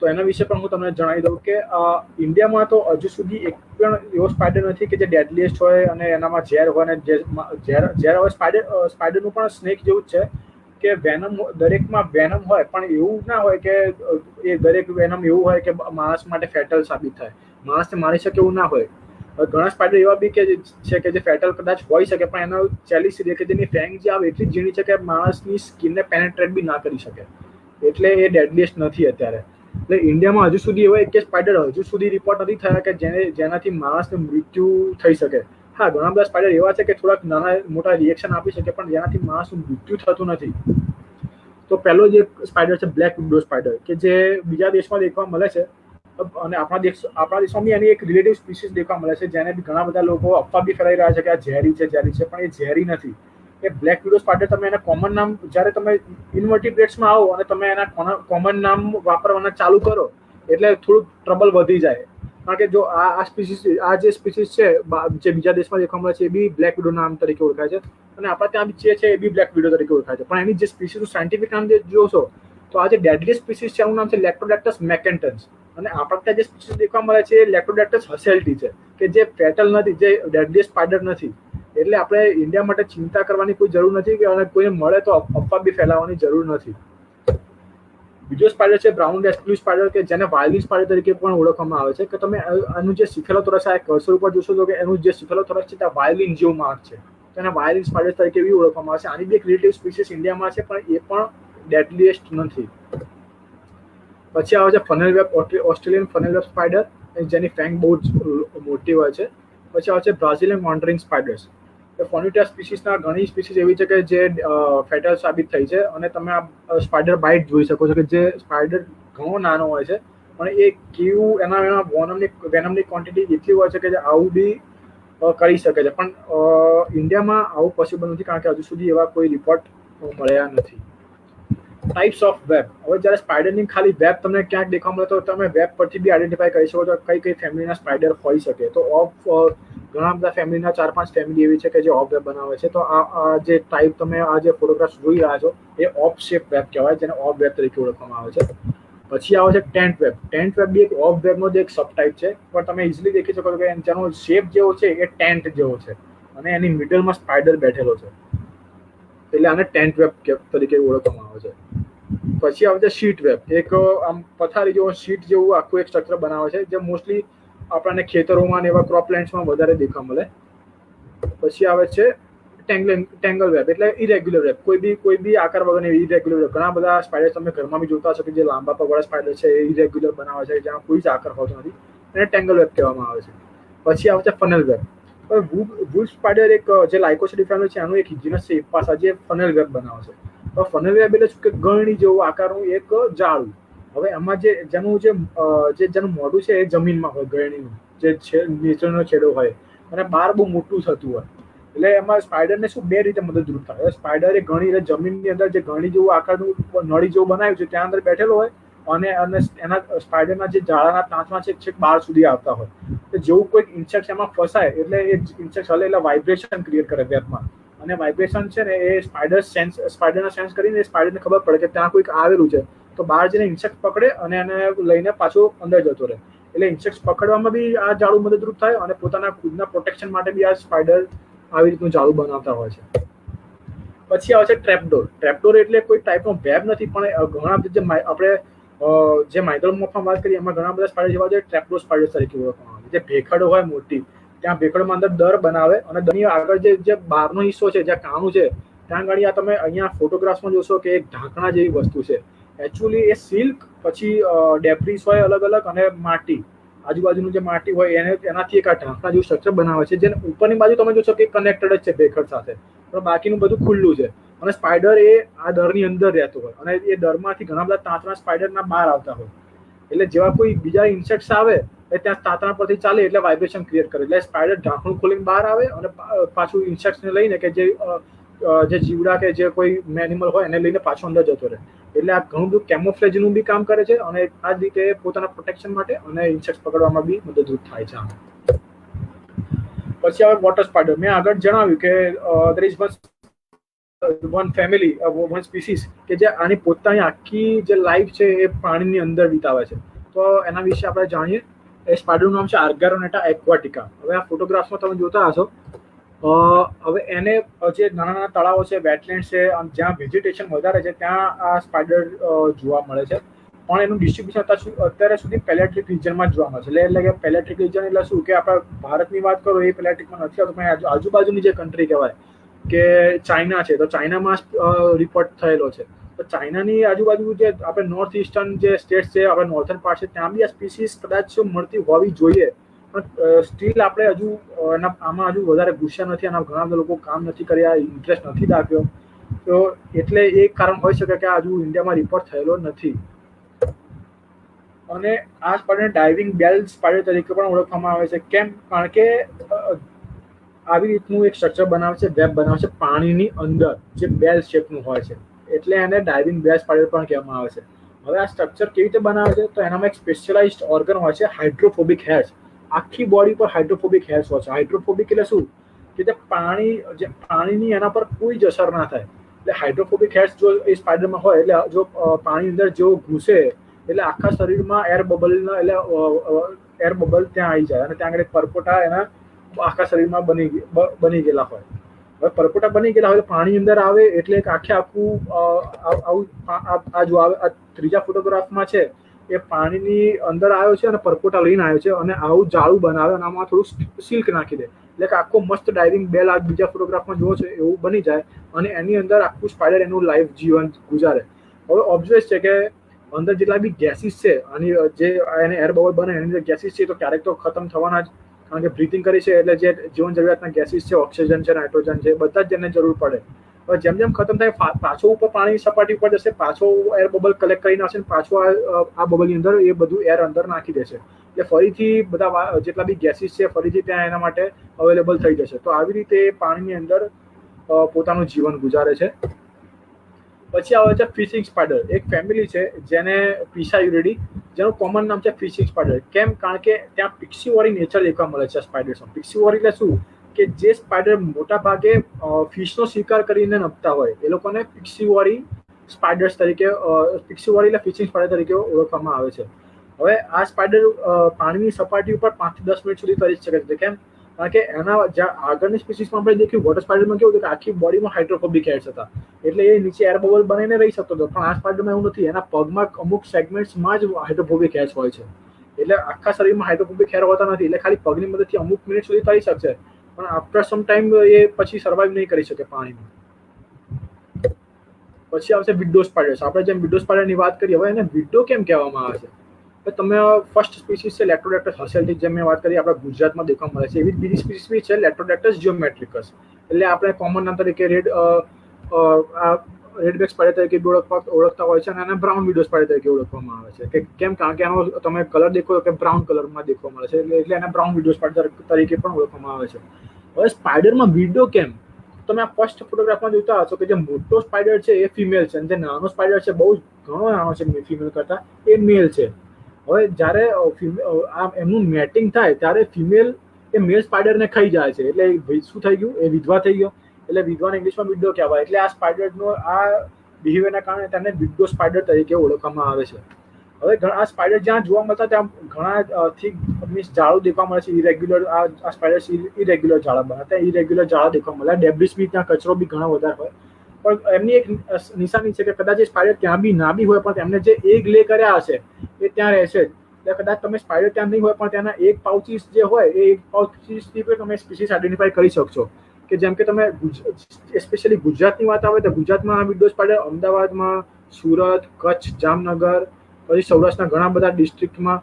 તો એના વિશે પણ હું તમને જણાવી દઉં કે ઇન્ડિયામાં તો હજુ સુધી એક પણ એવો સ્પાઈડર નથી કે જે ડેડલીએસ્ટ હોય અને એનામાં ઝેર હોય, અને ઝેર હવે સ્પાઈડરનું પણ સ્નેક જેવું જ છે કે વેનમ, દરેકમાં વેનમ હોય, પણ એવું ના હોય કે એ દરેક વેનમ એવું હોય કે માણસ માટે ફેટલ સાબિત થાય, માણસને મારી શકે એવું ના હોય. ઘણા સ્પાઈડર એવા બી કે છે કે જે ફેટલ કદાચ હોઈ શકે, પણ એનો ચેલિસ કે જેની ફેંગ જે આવે એટલી ઝીણી છે કે માણસની સ્કિનને પેનેટ્રેટ બી ના કરી શકે, એટલે એ ડેડલીએસ્ટ નથી અત્યારે. એટલે ઇન્ડિયામાં હજુ સુધી એવો એક સ્પાઈડર હજુ સુધી રિપોર્ટ નથી થયા કે જેનાથી માણસને મૃત્યુ થઈ શકે. હા, ઘણા બધા સ્પાઈડર એવા છે કે થોડાક નાના મોટા રિએક્શન આપી શકે, પણ જેનાથી માણસનું મૃત્યુ થતું નથી. તો પહેલો જે સ્પાઈડર છે બ્લેક વિડો સ્પાઈડર, કે જે બીજા દેશમાં દેખવા મળે છે, અને આપણા દેશમાં બી એની એક રિલેટિવ સ્પીસીસ દેખવા મળે છે, જેને બી ઘણા બધા લોકો અફવા બી ફેલાઈ રહ્યા છે કે આ ઝેરી છે, પણ એ ઝેરી નથી. એ બ્લેક વિડો સ્પાઈડર, તમે એના કોમન નામ, જ્યારે તમે ઇન્વર્ટિબ્રેટ્સમાં આવો અને તમે એના કોમન નામ વાપરવાના ચાલુ કરો એટલે થોડુંક ટ્રબલ વધી જાય. કારણ કે જો આ જે સ્પીસીસ છે જે બીજા દેશમાં દેખવા મળે છે એ બી બ્લેક વિડો નામ તરીકે ઓળખાય છે, અને આપણા ત્યાં બી જે છે એ બી બ્લેક વિડો તરીકે ઓળખાય છે. પણ એની જે સ્પીસીસનું સાયન્ટિફિક નામ જે જોશો તો આ જે ડેડલી સ્પીસીસ છે એનું નામ છે લેપ્ટોડેક્ટસ મેકેન્ટન્સ, અને આપણા ત્યાં જે સ્પીસીસ દેખવા મળે છે એ લેપ્ટોડેક્ટસ હસેલ્ટી છે, કે જે ફેટલ નથી, જે ડેડલી સ્પાઈડર નથી. એટલે આપણે ઇન્ડિયા માટે ચિંતા કરવાની કોઈ જરૂર નથી, કે અને કોઈને મળે તો અફવા બી ફેલાવવાની જરૂર નથી. બીજો સ્પાઈડર છે બ્રાઉન રેસ્ક્યુ સ્પાઈડર, કે જેને વાયલિન સ્પાઈડર તરીકે પણ ઓળખવામાં આવે છે. કે તમે આનું જે સિફેલોથોરસ આ કર્સર ઉપર જોશો તો કે એનું જે સિફેલોથોરસ છે ત્યાં વાયલિન જેવું માર્ક છે, તો એને વાયલિન સ્પાઈડર તરીકે બી ઓળખવામાં આવે છે. આની બી એક રિલેટિવ સ્પીસીસ ઇન્ડિયામાં છે, પણ એ પણ ડેડલીએસ્ટ નથી. પછી આવે છે ફનેલ વેબ, ઓસ્ટ્રેલિયન ફનેલ વેબ સ્પાઈડર, જેની ફેંગ બહુ જ મોટી હોય છે. પછી આવે છે બ્રાઝિલિયન વોન્ડરિંગ સ્પાઈડર્સ. ફોનિટા સ્પીસીસના ઘણી સ્પીસીસ એવી છે કે જે ફેટલ સાબિત થઈ છે, અને તમે આ સ્પાઈડર બાઇટ જોઈ શકો છો કે જે સ્પાઈડર ઘણો નાનો હોય છે, પણ એ કેવું એના વેનમની ક્વોન્ટિટી એટલી હોય છે કે જે આવું બી કરી શકે છે. પણ ઇન્ડિયામાં આવું પોસિબલ નથી, કારણ કે હજુ સુધી એવા કોઈ રિપોર્ટ મળ્યા નથી. Types of web. હવે જ્યારે સ્પાઈડરની ખાલી વેબ તમને ક્યાંક દેખવા મળે તો તમે વેબ પરથી બી આઈડેન્ટિફાઈ કરી શકો છો કઈ ફેમિલીના સ્પાઈડર હોઈ શકે. તો ઘણા બધા ફેમિલીના 4-5 ફેમિલી એવી છે કે જે ઓફ વેબ બનાવે છે. તો આ જે ટાઈપ તમે આ જે ફોટોગ્રાફ્સ જોઈ રહ્યા છો એ ઓફ શેપ વેબ કહેવાય, જેને ઓફ વેબ તરીકે ઓળખવામાં આવે છે. પછી આવે છે ટેન્ટ વેબ. ટેન્ટ વેબ બી એક ઓફ વેબનો જ એક સબ ટાઈપ છે, પણ તમે ઇઝીલી દેખી શકો છો કે જેનો શેપ જેવો છે એ ટેન્ટ જેવો છે, અને એની મિડલમાં સ્પાઈડર બેઠેલો છે, એટલે આને ટેન્ટ વેબ તરીકે ઓળખવામાં આવે છે. પછી આવે છે શીટ વેબ. એક આમ પથારી જેવો શીટ જેવું આખું એક સ્ટ્રક્ચર બનાવે છે, જે મોસ્ટલી આપણને ખેતરોમાં ને એવા ક્રોપલેન્ડ્સમાં વધારે દેખવા મળે. પછી આવે છે ટેંગલ વેબ, એટલે ઇરેગ્યુલર વેબ, કોઈ બી આકાર વગરની ઇરેગ્યુલર વેબ. ઘણા બધા સ્પાઈડર તમે ઘરમાં બી જોતા હશો કે જે લાંબા પગવાળા સ્પાઈડર છે એ ઇરેગ્યુલર બનાવે છે, જ્યાં કોઈ જ આકાર હોતો નથી, એને ટેંગલ વેબ કહેવામાં આવે છે. પછી આવે છે ફનલ વેબ. વુલ્ફ સ્પાઈડર એક જે લાઇકોસિડી ફેમિલી છે એનું એક જીનસ છે ઇપાસા, જે ફનલ વેબ બનાવે છે. તો ફનલ વેબ એટલે શું કે ગળણી જેવું આકારનું એક જાળું. હવે એમાં જેનું મોઢું છે એ જમીનમાં હોય, ગળણીનું જે નીચેનો છેડો હોય, અને બહાર બહુ મોટું થતું હોય. એટલે એમાં સ્પાઈડરને શું બે રીતે મદદરૂપ થાય. સ્પાઈડર એ ગણી જમીનની અંદર જે ગણી જેવું આકારનું નળી જેવું બનાવ્યું છે ત્યાં અંદર બેઠેલો હોય, અને એના સ્પાઈડરના જે જાળાના તાંતણા છે છેક બહાર સુધી આવતા હોય. જેવું કોઈક ઇન્સેક્ટ એમાં ફસાય એટલે એ ઇન્સેક્ટ હલે એટલે વાઇબ્રેશન ક્રિએટ કરે વેબમાં, અને વાઇબ્રેશન છે ને એ સ્પાઈડરના સેન્સ કરીને સ્પાઈડરને ખબર પડે કે ત્યાં કોઈક આવેલું છે, તો બહાર જઈને ઇન્સેક્ટ પકડે અને એને લઈને પાછો અંદર જતો રહે. એટલે ઇન્સેક્ટ પકડવામાં બી આ જાળું મદદરૂપ થાય, અને પોતાના ખુદના પ્રોટેક્શન માટે બી આ સ્પાઈડર આવી રીતનું જાળું બનાવતા હોય છે. પછી આવે છે ટ્રેપડોર. ટ્રેપડોર એટલે કોઈ ટાઈપનો વેબ નથી, પણ ઘણા આપણે જે માઇક્રોમોર્ફમાં વાત કરીએ એમાં ઘણા બધા સ્પાઈડર જેવા છે ટ્રેપડોર સ્પાઈડર તરીકે ઓળખવામાં આવે છે. જે ભેખડો હોય મોટી, ત્યાં ભેખડમાં અંદર દર બનાવે, અને દરની આગળ જે બહારનો હિસ્સો છે જ્યાં કાણું છે ત્યાં આગળ તમે અહીંયા ફોટોગ્રાફ્સમાં જોશો કે એક ઢાંકણા જેવી વસ્તુ છે. એકચ્યુઅલી એ સિલ્ક, પછી ડેબ્રીસ હોય અલગ અલગ, અને માટી, આજુબાજુનું જે માટી હોય એનાથી એક આ ઢાંકણા જેવું સ્ટ્રક્ચર બનાવે છે, જેને ઉપરની બાજુ તમે જોશો કે કનેક્ટેડ જ છે ભેખડ સાથે, પણ બાકીનું બધું ખુલ્લું છે. અને સ્પાઈડર એ આ દરની અંદર રહેતો હોય અને એ દરમાંથી ઘણા બધા તાંતણા સ્પાઈડરના બહાર આવતા હોય. એટલે જેવા કોઈ બીજા ઇન્સેક્ટ્સ આવે એ ત્યાં તાંતણા પરથી ચાલે એટલે વાઇબ્રેશન ક્રિએટ કરે, એટલે સ્પાઈડર ઢાંકણું ખોલીને બહાર આવે અને પાછું ઇન્સેક્ટ્સને લઈને કે જે જીવડા કે જે કોઈ એનિમલ હોય એને લઈને પાછો અંદર જતો રહે. એટલે આ ઘણું બધું કેમોફ્લેજનું બી કામ કરે છે અને આ જ રીતે પોતાના પ્રોટેક્શન માટે અને ઇન્સેક્ટ પકડવામાં બી મદદરૂપ થાય છે. પછી હવે વોટર સ્પાઈડર. મેં આગળ જણાવ્યું કે there is one family, one species કે જે આની પોતાની આખી જે લાઈફ છે એ પાણીની અંદર વિતાવે છે. તો એના વિશે આપણે જાણીએ. એ સ્પાઈડરનું નામ છે આર્ગારોનેટા એક્વાટિકા. હવે આ ફોટોગ્રાફ્સમાં તમે જોતા હશો. હવે એને જે નાના નાના તળાવો છે, વેટલેન્ડ છે, જ્યાં વેજીટેશન વધારે છે ત્યાં આ સ્પાઈડર જોવા મળે છે. પણ એનું ડિસ્ટ્રીબ્યુશન અત્યારે સુધી પેલેટ્રિક રિજનમાં જ જોવા મળે છે. એટલે કે પેલેટ્રિક રિજન એટલે શું કે આપણે ભારતની વાત કરો એ પેલેટ્રિકમાં નથી આવતું, પણ આજુબાજુની જે કન્ટ્રી કહેવાય કે ચાઇના છે, તો ચાઇનામાં રિપોર્ટ થયેલો છે. તો ચાઇનાની આજુબાજુ જે આપણે નોર્થ ઇસ્ટર્ન જે સ્ટેટ્સ છે, આપણે નોર્થન પાર્ટ છે, ત્યાં બી આ સ્પીસીસ કદાચ મળતી હોવી જોઈએ, પણ સ્ટીલ આપણે હજુ આમાં હજુ વધારે ઘૂસ્યા નથી. આના ઘણા બધા લોકો કામ નથી કર્યા, ઇન્ટરેસ્ટ નથી દાખ્યો. તો એટલે એક કારણ હોઈ શકે કે હજુ ઇન્ડિયામાં રિપોર્ટ થયેલો નથી. અને આ સ્પાઈડરને ડાઇવિંગ બેલ સ્પાઈડર તરીકે પણ ઓળખવામાં આવે છે. કેમ? કારણ કે આવી રીતનું એક સ્ટ્રક્ચર બનાવે છે, વેબ બનાવે છે પાણીની અંદર, જે બેલ શેપનું હોય છે, એટલે એને ડાઇવિંગ બેલ સ્પાઈડર પણ કહેવામાં આવે છે. હવે આ સ્ટ્રક્ચર કેવી રીતે બનાવે છે? તો એનામાં એક સ્પેશિયલાઇઝ્ડ ઓર્ગન હોય છે, હાઇડ્રોફોબિક હેર્સ. આખી બોડી પર હાઇડ્રોફોબિક હેર્સ હોય છે. હાઇડ્રોફોબિક એટલે શું કે જે પાણીની એના પર કોઈ જ અસર ના થાય. એટલે હાઇડ્રોફોબિક હેર્સ જો એ સ્પાઈડરમાં હોય એટલે જો પાણી અંદર જેવો ઘૂસે એટલે આખા શરીરમાં એર બબલ ત્યાં આવી જાય અને ત્યાં આગળ પરપોટા એના આખા શરીરમાં બની ગયેલા હોય. હવે પરપોટા બની ગયેલા હોય પાણી અંદર આવે એટલે આખું આ જો આ ત્રીજા ફોટોગ્રાફમાં છે એ પાણીની અંદર આવ્યો છે અને પરપોટા લઈને આવ્યો છે અને આવું જાળું બનાવે અને આમાં થોડું સિલ્ક નાખી દે એટલે કે આખો મસ્ત ડાઇવિંગ બેલ આ બીજા ફોટોગ્રાફમાં જોવો છે એવું બની જાય અને એની અંદર આખું સ્પાઈડર એનું લાઈફ જીવન ગુજારે. હવે ઓબ્વિયસ છે કે અંદર જેટલા બી ગેસીસ છે અને જે એને એર બબલ બને એની અંદર ગેસીસ છે તો ક્યારેક તો ખતમ થવાના જ, કારણ કે બ્રીથિંગ કરી છે એટલે જે જીવન જરૂરિયાતના ગેસીસ છે, ઓક્સિજન છે, નાઇટ્રોજન છે, બધા જ જેને જરૂર પડે. હવે જેમ જેમ ખતમ થાય પાછો ઉપર પાણીની સપાટી ઉપર જશે, પાછો એર બબલ કલેક્ટ કરીને આવશે, પાછો આ બબલની અંદર એ બધું એર અંદર નાખી દેશે એટલે ફરીથી બધા જેટલા બી ગેસીસ છે ફરીથી ત્યાં એના માટે અવેલેબલ થઈ જશે. તો આવી રીતે પાણીની અંદર પોતાનું જીવન ગુજારે છે. પછી આવે છે ફિશિંગ સ્પાઈડર. એક ફેમિલી છે જેને પિસાયુરિડી, જેનું કોમન નામ છે ફિશિંગ સ્પાઈડર. કેમ? કારણ કે ત્યાં પિક્સીવોરી નેચર દેખવા મળે છે સ્પાઈડર્સમાં. પિક્સીવોરી એટલે શું કે જે સ્પાઈડર મોટા ભાગે ફિશનો શિકાર કરીને નપતા હોય એ લોકોને પિક્સીવોરી સ્પાઈડર્સ તરીકે, પિક્સીવોરી એટલે ફિશિંગ સ્પાઈડર તરીકે ઓળખવામાં આવે છે. હવે આ સ્પાઈડર પાણીની સપાટી ઉપર 5 થી 10 મિનિટ સુધી તરી શકે છે. કેમ? કારણ કે એના આગળની સ્પીસીસમાં આપણે દેખ્યું વોટર સ્પાઈડરમાં કેવું હતું કે આખી બોડીમાં હાઇડ્રોફોબિક હેર્સ હતા એટલે એ નીચે એર બબલ બનાવીને રહી શકતો હતો, પણ આ સ્પાઈડરમાં એવું નથી. એના પગમાં અમુક સેગમેન્ટ્સમાં જ હાઇડ્રોફોબિક હેર્સ હોય છે એટલે આખા શરીરમાં હાઇડ્રોફોબિક હેર હોતા નથી એટલે ખાલી પગની મદદથી અમુક મિનિટ સુધી તરી શકશે, પણ આફ્ટર સમ ટાઈમ એ પછી સર્વાઈવ નહીં કરી શકે પાણીમાં. પછી આવશે વિડો સ્પાઈડર્સ. આપણે જેમ વિડો સ્પાઈડરની વાત કરીએ, હવે એને વિડો કેમ કહેવામાં આવે છે? તમે ફર્સ્ટ સ્પીસીસ છે લેટ્રોડેક્ટસ હસેલ્ટિક, જેમ મેં વાત કરી આપણા ગુજરાતમાં દેખવા મળે છે. એવી બીજી સ્પીસીસ છે લેટ્રોડેક્ટસ જીઓમેટ્રિકસ, એટલે આપણે કોમન નામ તરીકે રેડબેક સ્પાઈડર તરીકે ઓળખતા હોય છે અને એને બ્રાઉન વિડો સ્પાઈડર તરીકે ઓળખવામાં આવે છે. કે કેમ? કારણ કે એનો તમે કલર દેખો કે બ્રાઉન કલરમાં દેખવા મળે છે એટલે એને બ્રાઉન વિડો સ્પાઈડર તરીકે પણ ઓળખવામાં આવે છે. હવે સ્પાઈડરમાં વિડો કેમ? તમે આ ફર્સ્ટ ફોટોગ્રાફમાં જોતા હશો કે જે મોટો સ્પાઈડર છે એ ફિમેલ છે અને જે નાનો સ્પાઈડર છે બહુ ઘણો નાનો છે ફિમેલ કરતા, એ મેલ છે. હવે જ્યારે એમનું મેટિંગ થાય ત્યારે ફિમેલ એ મેલ સ્પાઈડરને ખાઈ જાય છે એટલે શું થઈ ગયું? એ વિધવા થઈ ગયો એટલે વિધવાને ઇંગ્લિશમાં વિડો કહેવાય. એટલે આ સ્પાઈડરનો આ બિહેવિયરના કારણે તેને વિડો સ્પાઈડર તરીકે ઓળખવામાં આવે છે. હવે આ સ્પાઈડર જ્યાં જોવા મળતા ત્યાં ઘણા થીક મીન્સ જાળું દેખવા મળે છે. ઇરેગ્યુલર આ સ્પાઈડર ઇરેગ્યુલર જાળા બનાવતા, ઇરેગ્યુલર જાળા દેખવા મળે. ડેબ્રિસ બી ત્યાં કચરો બી ઘણો વધારે હોય, પણ એમની એક નિશાની છે કે કદાચ એ સ્પાઈડર ત્યાં બી ના બી હોય પણ તેમને જે એગ લે કર્યા હશે એ ત્યાં રહેશે. એટલે કદાચ તમે સ્પાઈડર ત્યાં નહીં હોય પણ ત્યાંના એક પાઉચીસ જે હોય એ એક પાઉચીસથી પણ તમે સ્પીસીસ આઈડેન્ટિફાઈ કરી શકશો. કે જેમ કે તમે સ્પેશિયલી ગુજરાતની વાત આવે તો ગુજરાતમાં વિડો સ્પાઈડર અમદાવાદમાં, સુરત, કચ્છ, જામનગર, પછી સૌરાષ્ટ્રના ઘણા બધા ડિસ્ટ્રિક્ટમાં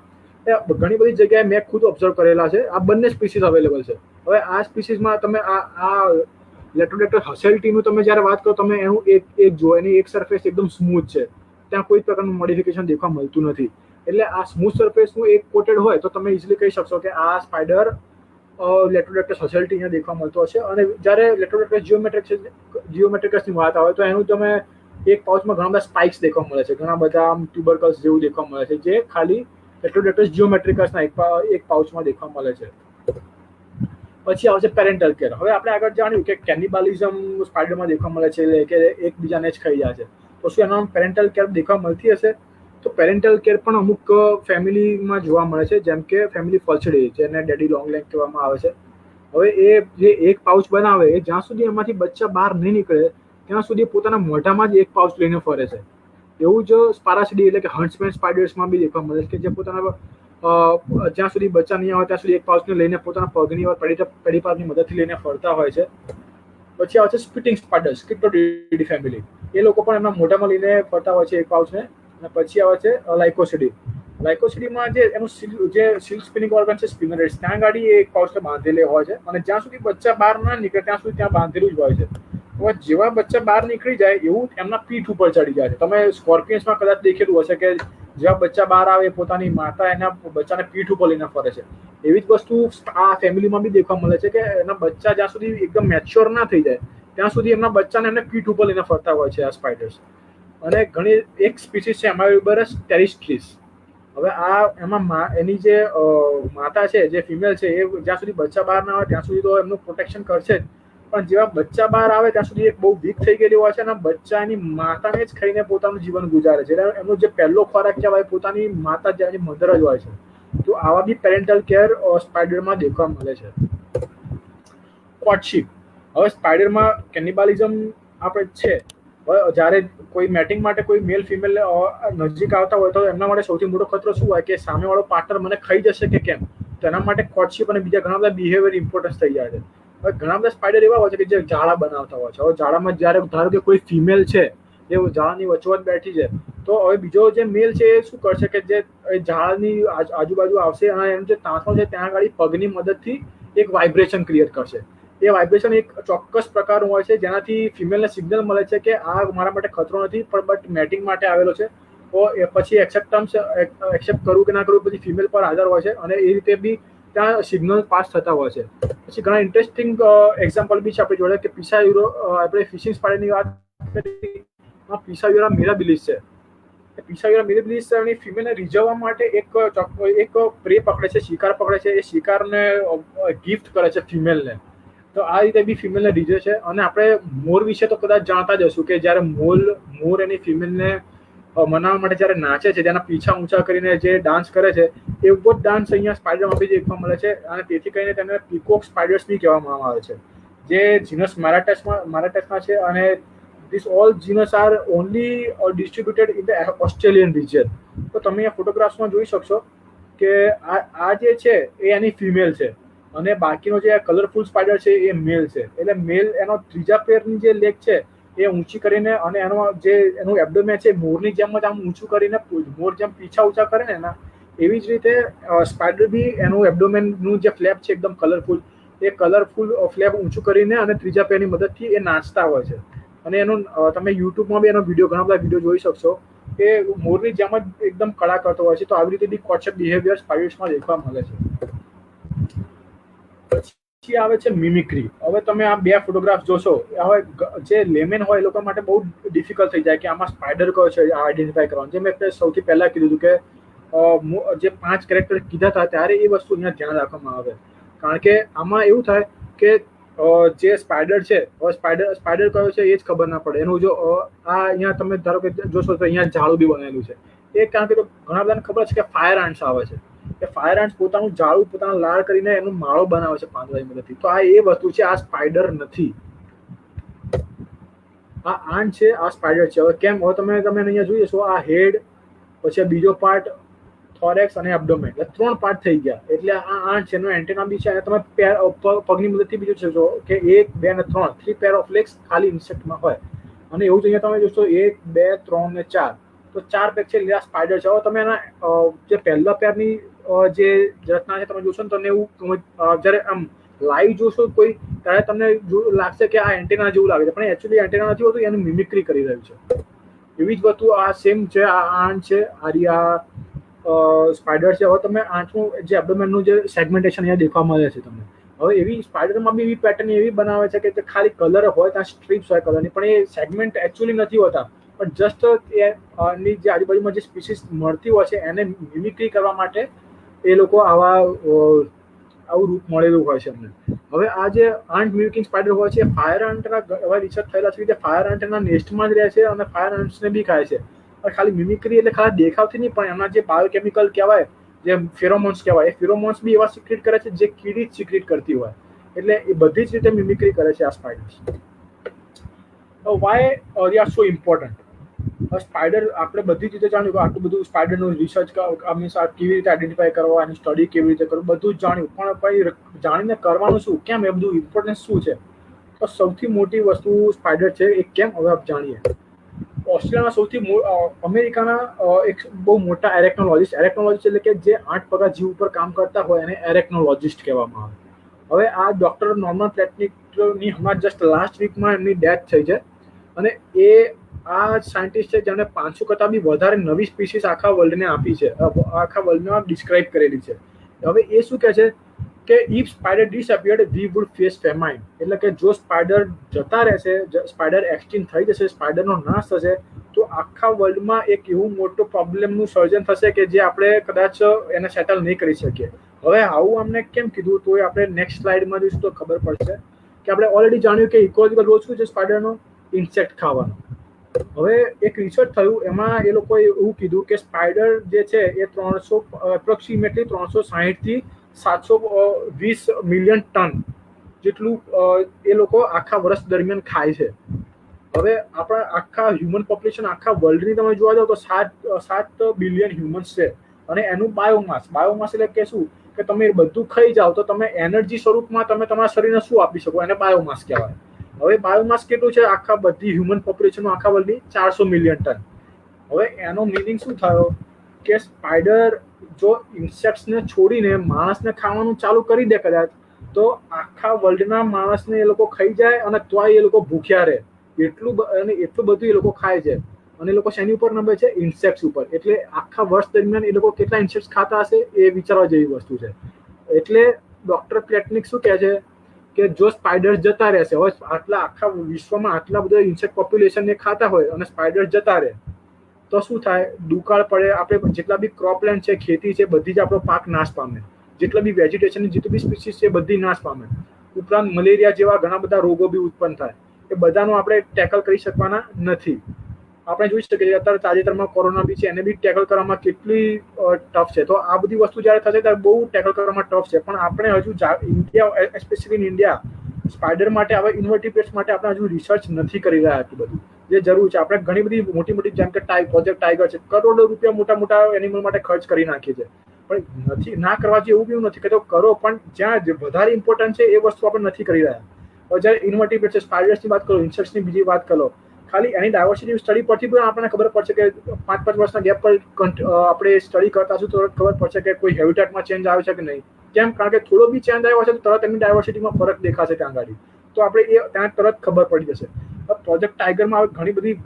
ઘણી બધી જગ્યાએ મેં ખુદ ઓબ્ઝર્વ કરેલા છે. આ બંને સ્પીસીસ અવેલેબલ છે. હવે આ સ્પીસીસમાં તમે આ લેટોડેક્ટર હસેલ્ટીનું તમે જ્યારે વાત કરો, તમે એનું એક જો એની એક સરફેસ એકદમ સ્મૂથ છે, ત્યાં કોઈ પ્રકારનું મોડિફિકેશન દેખવા મળતું નથી. એટલે આ સ્મૂથ સરફેસનું એક કોટેડ હોય તો તમે ઇઝીલી કહી શકશો કે આ સ્પાઈડર લેટોડેક્ટસ હસેલ્ટી અહીંયા દેખવા મળતો હશે. અને જ્યારે લેટોડેક્ટસ જીઓમેટ્રિકસની વાત આવે તો એનું તમે એક પાઉચમાં ઘણા બધા સ્પાઇક્સ દેખવા મળે છે, ઘણા બધા આમ ટ્યુબરકલ્સ જેવું દેખવા મળે છે, જે ખાલી લેટોડેક્ટસ જીઓમેટ્રિકસના એક પાઉચમાં દેખવા મળે છે. પછી આવે છે પેરેન્ટલ કેર. હવે આપણે આગળ જાણ્યું કે કેનિબાલિઝમ સ્પાઈડરમાં દેખવા મળે છે, કે એકબીજાને જ ખાઈ જાય છે. તો શું એના પેરેન્ટલ કેર દેખવા મળતી હશે? તો પેરેન્ટલ કેર પણ અમુક ફેમિલીમાં જોવા મળે છે, જેમ કે ફેમિલી ફલ્સડી, જેને ડેડી લોંગ લેગ કહેવામાં આવે છે. હવે એ જે એક પાઉચ બનાવે, એ જ્યાં સુધી એમાંથી બચ્ચા બહાર નહીં નીકળે ત્યાં સુધી પોતાના મોઢામાં જ એક પાઉચ લઈને ફરે છે. એવું જ સ્પારાસિડી એટલે કે હન્ટ્સમેન સ્પાઈડર્સમાં બી દેખવા મળે છે, કે જે પોતાના જ્યાં સુધી બચ્ચા નહીં આવે ત્યાં સુધી એક પાઉચને લઈને પોતાના પગની પેડીપાર્ટની મદદથી લઈને ફરતા હોય છે. પછી આવે છે સ્પિટિંગ સ્પાઈડર્સ, ક્રિપ્ટોડિડી ફેમિલી. એ લોકો પણ એમના મોઢામાં લઈને ફરતા હોય છે એક પાઉચને. અને પછી આવે છે લાઇકોસિડી. લાઇકોસિડીમાં જે એનું જે સિલ્ક સ્પિનિંગ ઓર્ગન છે, સ્પિનરેટ્સ, ત્યાં ગાડી એ એક પાઉચને બાંધેલી હોય છે, અને જ્યાં સુધી બચ્ચા બહાર ના નીકળે ત્યાં સુધી ત્યાં બાંધેલું જ હોય છે. હવે જેવા બચ્ચા બહાર નીકળી જાય એવું એમના પીઠ ઉપર ચડી જાય છે. તમે સ્કોર્પિયન્સમાં કદાચ દેખેલું હશે કે જેવા બચ્ચા બહાર આવે પોતાની માતા એના બચ્ચાને પીઠ ઉપર લઈને ફરે છે. એવી જ વસ્તુ આ ફેમિલીમાં બી દેખવા મળે છે, કે એના બચ્ચા જ્યાં સુધી એકદમ મેચ્યોર ના થઈ જાય ત્યાં સુધી એમના બચ્ચાને એમને પીઠ ઉપર લઈને ફરતા હોય છે આ સ્પાઈડર્સ. અને ઘણી એક સ્પીસીસ છે એમાવિબરસ ટેરિસ્ટ્રીસ. હવે આ એમાં એની જે માતા છે, જે ફિમેલ છે, એ જ્યાં સુધી બચ્ચા બહાર ના આવે ત્યાં સુધી તો એમનું પ્રોટેક્શન કરશે જ, પણ જેવા બચ્ચા બહાર આવે ત્યાં સુધી એક બહુ વીક થઈ ગયેલી હોય છે, અને બચ્ચા એની માતાને જ ખાઈને પોતાનું જીવન ગુજારે છે. એટલે એમનો જે પહેલો ખોરાક કહેવાય પોતાની માતા જ, એની મધર જ હોય છે. તો આવા બી પેરેન્ટલ કેર સ્પાઈડરમાં દેખવા મળે છે. કોર્ટશિપ. હવે સ્પાઈડરમાં કેનિબાલિઝમ આપણે છે. જ્યારે કોઈ મેટિંગ માટે કોઈ મેલ ફિમેલ નજીક આવતા હોય તો એમના માટે સૌથી મોટો ખતરો શું હોય, કે સામેવાળો પાર્ટનર મને ખાઈ જશે કે કેમ. તો એના માટે કોર્ટશિપ અને બીજા ઘણા બધા બિહેવિયર ઇમ્પોર્ટન્સ થઈ જાય છે. હવે ઘણા બધા સ્પાઈડર એવા હોય છે કે જે જાળા બનાવતા હોય છે. હવે જાળામાં જ્યારે ધારો કે કોઈ ફિમેલ છે એ જાળાની વચ્ચોવચ બેઠી છે, તો હવે બીજો જે મેલ છે એ શું કરશે કે જે જાળાની આજુબાજુ આવશે અને એનું જે તાંતણો છે ત્યાં આગળ પગની મદદથી એક વાઇબ્રેશન ક્રિએટ કરશે. એ વાઇબ્રેશન એક ચોક્કસ પ્રકારનું હોય છે, જેનાથી ફિમેલને સિગ્નલ મળે છે કે આ મારા માટે ખતરો નથી, પણ બટ મેટિંગ માટે આવેલો છે. તો એ પછી એક્સેપ્ટ કરવું કે ના કરવું પછી ફિમેલ પર આધાર હોય છે, અને એ રીતે બી ત્યાં સિગ્નલ પાસ થતા હોય છે. પછી ઘણા ઇન્ટરેસ્ટિંગ એક્ઝામ્પલ બી છે આપણી જોડે, કે પિસાયુરો, આપણે ફિશિંગ સ્પાઈડરની વાત કરી, પિસાયુરા મિરાબિલિસ છે. પિસાયુરા મિરાબિલિસ એની ફિમેલને રીઝવવા માટે એક પ્રે પકડે છે, શિકાર પકડે છે. એ શિકારને ગિફ્ટ કરે છે ફિમેલને. તો આ રીતે બી ફિમેલને રીઝવે છે. અને આપણે મોર વિશે તો કદાચ જાણતા જ હશું, કે જ્યારે મોર એની ફિમેલને મનાવવા માટે જ્યારે નાચે છે, તેના પીછા ઊંચા કરીને જે ડાન્સ કરે છે, એવો જ ડાન્સ અહીંયા સ્પાઈડરમાં બી દેખવા મળે છે. અને તેથી કરીને તેને પીકોક સ્પાઈડર્સ બી કહેવામાં આવે છે, જે જીનસ મારાટેસમાં છે. અને these all genus are only distributed in the Australian region. તો તમે અહીંયા ફોટોગ્રાફ્સમાં જોઈ શકશો કે આ જે છે એ એની ફિમેલ છે, અને બાકીનો જે કલરફુલ સ્પાઈડર છે એ મેલ છે. એટલે મેલ એનો ત્રીજા પેરની જે લેગ છે એ ઊંચી કરીને, અને એનું એબ્ડોમેન છે મોરની જેમ જ આમ ઊંચું કરીને, મોર જેમ પીછા ઊંચા કરે ને એના, એવી જ રીતે સ્પાઈડર બી એનું એબ્ડોમેનનું જે ફ્લેપ છે એકદમ કલરફુલ, એ કલરફુલ ફ્લેપ ઊંચું કરીને અને ત્રીજા પેરની મદદથી એ નાચતા હોય છે. અને એનું તમે યુટ્યુબમાં બી એનો ઘણા બધા વિડીયો જોઈ શકશો, કે મોરની જેમ જ એકદમ કળા કરતો હોય છે. તો આવી રીતે બી કોર્ટશિપ બિહેવિયર સ્પાઈડર્સમાં દેખવા મળે છે. પછી આવે છે મિમિક્રી. હવે તમે આ બે ફોટોગ્રાફ જોશો, હવે જે લેમેન હોય એ લોકો માટે બહુ ડિફિકલ્ટ થઈ જાય કે આમાં સ્પાઈડર કયો છે આઈડેન્ટિફાઈ કરવાનું. જે મેં સૌથી પહેલા કીધું હતું કે જે 5 કેરેક્ટર કીધા હતા ત્યારે એ વસ્તુ અહીંયા ધ્યાન રાખવામાં આવે, કારણ કે આમાં એવું થાય કે જે સ્પાઈડર છે, સ્પાઈડર કયો છે એ જ ખબર ના પડે. એનું જો આ અહીંયા તમે ધારો કે જોશો તો અહીંયા જાળું બી બનેલું છે. એ કારણ કે ઘણા બધાને ખબર છે કે ફાયર આન્ટ્સ આવે છે, કે ફાયર આન્ટ્સ પોતાનું જાળું, પોતાના લાળ કરીને એનું માળો બનાવે છે પાંદડાની મદદથી. તો આ એ વસ્તુ છે, આ સ્પાઈડર નથી. આ આન્ટ છે, આ સ્પાઈડર છે. હવે કેમ? હવે તમે અહીંયા જોઈએ છો, આ હેડ, પછી બીજો પાર્ટ થોરેક્સ અને એબ્ડોમેન, એટલે 3 પાર્ટ થઈ ગયા. એટલે આ આન્ટ છે, એનો એન્ટેના બી છે. અને તમે પગની મદદથી બીજું જોશો કે 1, 2 અને 3 પેર ઓફ લેગ્સ ખાલી ઇન્સેક્ટમાં હોય. અને એવું જ અહીંયા તમે જોશો 1, 2, 3 અને 4, તો 4 પેર છે. આ સ્પાઈડર છે. હવે તમે એના જે પહેલા પેરની જે રચના છે તમે જોશો ને તમને એવું જ્યારે આમ લાઈવ જોશો કોઈ ત્યારે તમને લાગશે કે આ એન્ટેના જેવું લાગે છે, પણ એકચ્યુઅલી એન્ટેના નથી હોતું, એનું મિમિક્રી કરી રહ્યું છે. એવી જ વસ્તુ આ સેમ છે, આ આંટ છે, સ્પાઈડર છે. હવે તમે આંટનું જે એબ્ડોમેનનું જે સેગમેન્ટેશન અહીંયા દેખવા મળે છે તમને. હવે એવી સ્પાઈડરમાં બી એવી પેટર્ન એવી બનાવે છે કે ખાલી કલર હોય, ત્યાં સ્ટ્રીપ્સ હોય કલરની, પણ એ સેગમેન્ટ એકચ્યુઅલી નથી હોતા, પણ જસ્ટ એની જે આજુબાજુમાં જે સ્પીસીસ મળતી હોય છે એને મિમિક્રી કરવા માટે એ લોકો આવું રૂપ મળેલું હોય છે અમને. હવે આ જે આંટ મિમિકિંગ સ્પાઈડર હોય છે, ફાયર આંટના એવા રિસર્ચ થયેલા છે કે ફાયર આંટના નેસ્ટમાં જ રહે છે અને ફાયર આંટ્સને બી ખાય છે. પણ ખાલી મિમિક્રી એટલે ખાલી દેખાવથી નહીં, પણ એમના જે બાયોકેમિકલ કહેવાય, જે ફેરોમોન્સ કહેવાય, એ ફેરોમોન્સ બી એવા સિક્રેટ કરે છે જે કીડી જ સિક્રેટ કરતી હોય. એટલે એ બધી જ રીતે મિમિક્રી કરે છે આ સ્પાઈડર્સ. Why they are so important? Spider આપણે બધી જ રીતે જાણ્યું કે આટલું બધું સ્પાઈડરનું રિસર્ચ મીન્સ આ કેવી રીતે આઈડેન્ટિફાઈ કરવા, એની સ્ટડી કેવી રીતે કરવું, બધું જ જાણ્યું, પણ પછી જાણીને કરવાનું શું, કેમ, એ બધું ઇમ્પોર્ટન્સ શું છે? તો સૌથી મોટી વસ્તુ સ્પાઈડર છે એ કેમ, હવે આપ જાણીએ. ઓસ્ટ્રેલિયાના અમેરિકાના એક બહુ મોટા એરેક્નોલોજીસ્ટ એટલે કે જે 8 પગા જીવ ઉપર કામ કરતા હોય એને એરેક્નોલોજીસ્ટ કહેવામાં આવે. હવે આ ડોક્ટર નોર્મન પ્લેટનિકની હમણાં જસ્ટ લાસ્ટ વીકમાં એમની ડેથ થઈ છે, અને એ આ સાયન્ટિસ્ટ છે જેને 500 કરતાં બી વધારે નવી સ્પીસીસ આખા વર્લ્ડને આપી છે, આખા વર્લ્ડમાં ડિસ્ક્રાઇબ કરેલી છે. હવે એ શું કહે છે કે if spider disappeared we would face famine. એટલે કે જો સ્પાઈડર જતા રહેશે, સ્પાઈડર એક્સટિંક્ટ થઈ જશે, સ્પાઈડરનો નાશ થશે, તો આખા વર્લ્ડમાં એક એવું મોટું પ્રોબ્લેમનું સર્જન થશે કે જે આપણે કદાચ એને સેટલ નહીં કરી શકીએ. હવે આવું અમને કેમ કીધું, તો આપણે નેક્સ્ટ સ્લાઇડમાં જોઈશું તો ખબર પડશે કે આપણે ઓલરેડી જાણ્યું કે ઇકોલોજીકલ રોલ શું છે સ્પાઈડરનો, ઇન્સેક્ટ ખાવાનો. હવે એક રિસર્ચ થયું, એમાં એ લોકોએ એવું કીધું કે સ્પાઈડર જે છે એ એપ્રોક્સિમેટલી 360 થી 720 મિલિયન ટન જેટલું એ લોકો આખા વર્ષ દરમિયાન ખાય છે. હવે આપણા આખા હ્યુમન પોપ્યુલેશન આખા વર્લ્ડની તમે જોવા જાવ તો 7 બિલિયન હ્યુમન્સ છે, અને એનું બાયોમાસ એટલે કે શું, કે તમે બધું ખાઈ જાઓ તો તમે એનર્જી સ્વરૂપમાં તમે તમારા શરીરને શું આપી શકો, એને બાયોમાસ કહેવાય. હવે બાયોમાસ કેટલું છે આખા બધી હ્યુમન પોપ્યુલેશન આખા વર્લ્ડની? 400 મિલિયન ટન. હવે એનો મિનિંગ શું થયો કે સ્પાઈડર જો ઇન્સેક્ટ્સને છોડીને માણસને ખાવાનું ચાલુ કરી દે કદાચ, તો આખા વર્લ્ડના માણસને એ લોકો ખાઈ જાય, અને તોય એ લોકો ભૂખ્યા રહે. એટલું બધું એ લોકો ખાય છે, અને એ લોકો શેની ઉપર નમે છે? ઇન્સેક્ટ્સ ઉપર. એટલે આખા વર્ષ દરમિયાન એ લોકો કેટલા ઇન્સેક્ટ્સ ખાતા હશે એ વિચારવા જેવી વસ્તુ છે. એટલે ડોક્ટર પ્લેટનિક શું કહે છે કે જો સ્પાઈડર્સ જતા રહેશે, હવે આખા વિશ્વમાં આટલા બધા ઇન્સેક્ટ પોપ્યુલેશનને ખાતા હોય અને સ્પાઈડર્સ જતા રહે તો શું થાય? દુકાળ પડે, આપણે જેટલા બી ક્રોપલેન્ડ છે, ખેતી છે, બધી જ આપણો પાક નાશ પામે, જેટલા બી વેજીટેશનની જેટલી બી સ્પીસીસ છે બધી નાશ પામે. ઉપરાંત મલેરિયા જેવા ઘણા બધા રોગો બી ઉત્પન્ન થાય. એ બધાનું આપણે ટેકલ કરી શકવાના નથી. આપણે જોઈ શકીએ છીએ અત્યારે તાજેતરમાં કોરોના બી છે, એને બી ટેકલ કરવામાં કેટલી ટફ છે. તો આ બધી વસ્તુ જ્યારે થશે ત્યારે બહુ ટેકલ કરવામાં ટફ છે, પણ આપણે હજુ India, especially in India, spider માટે, હવે ઇન્વર્ટિબ્રેટ્સ માટે આપણે હજુ રિસર્ચ નથી કરી રહ્યા એટલું બધું, જે જરૂર છે. આપણે ઘણી બધી મોટી જેમ કે પ્રોજેક્ટ ટાઈગર છે, કરોડો રૂપિયા મોટા એનિમલ માટે ખર્ચ કરી નાખીએ છીએ, પણ નથી ના કરવા જેવું બી નથી કે કરો, પણ જ્યાં વધારે ઇમ્પોર્ટન્ટ છે એ વસ્તુ આપણે નથી કરી રહ્યા. જ્યારે ઇન્વર્ટિબ્રેટ છે, સ્પાઈડર્સની વાત કરો, ઇન્સેક્ટ્સની બીજી વાત કરો, ખાલી એની ડાયવર્સિટી સ્ટડી પરથી પણ આપણને ખબર પડશે કે 5-5 વર્ષના ગેપ પર આપણે સ્ટડી કરતા છું તો ખબર પડશે કે કોઈ હેબિટેટમાં ચેન્જ આવે છે કે નહીં. કેમ? કારણ કે થોડો બી ચેન્જ આવ્યો હશે તો તરત એમની ડાયવર્સિટીમાં ફરક દેખાશે ત્યાં આગળ, તો આપણે એ ત્યાં તરત ખબર પડી જશે. પ્રોજેક્ટ ટાઈગરમાં ઘણી બધી,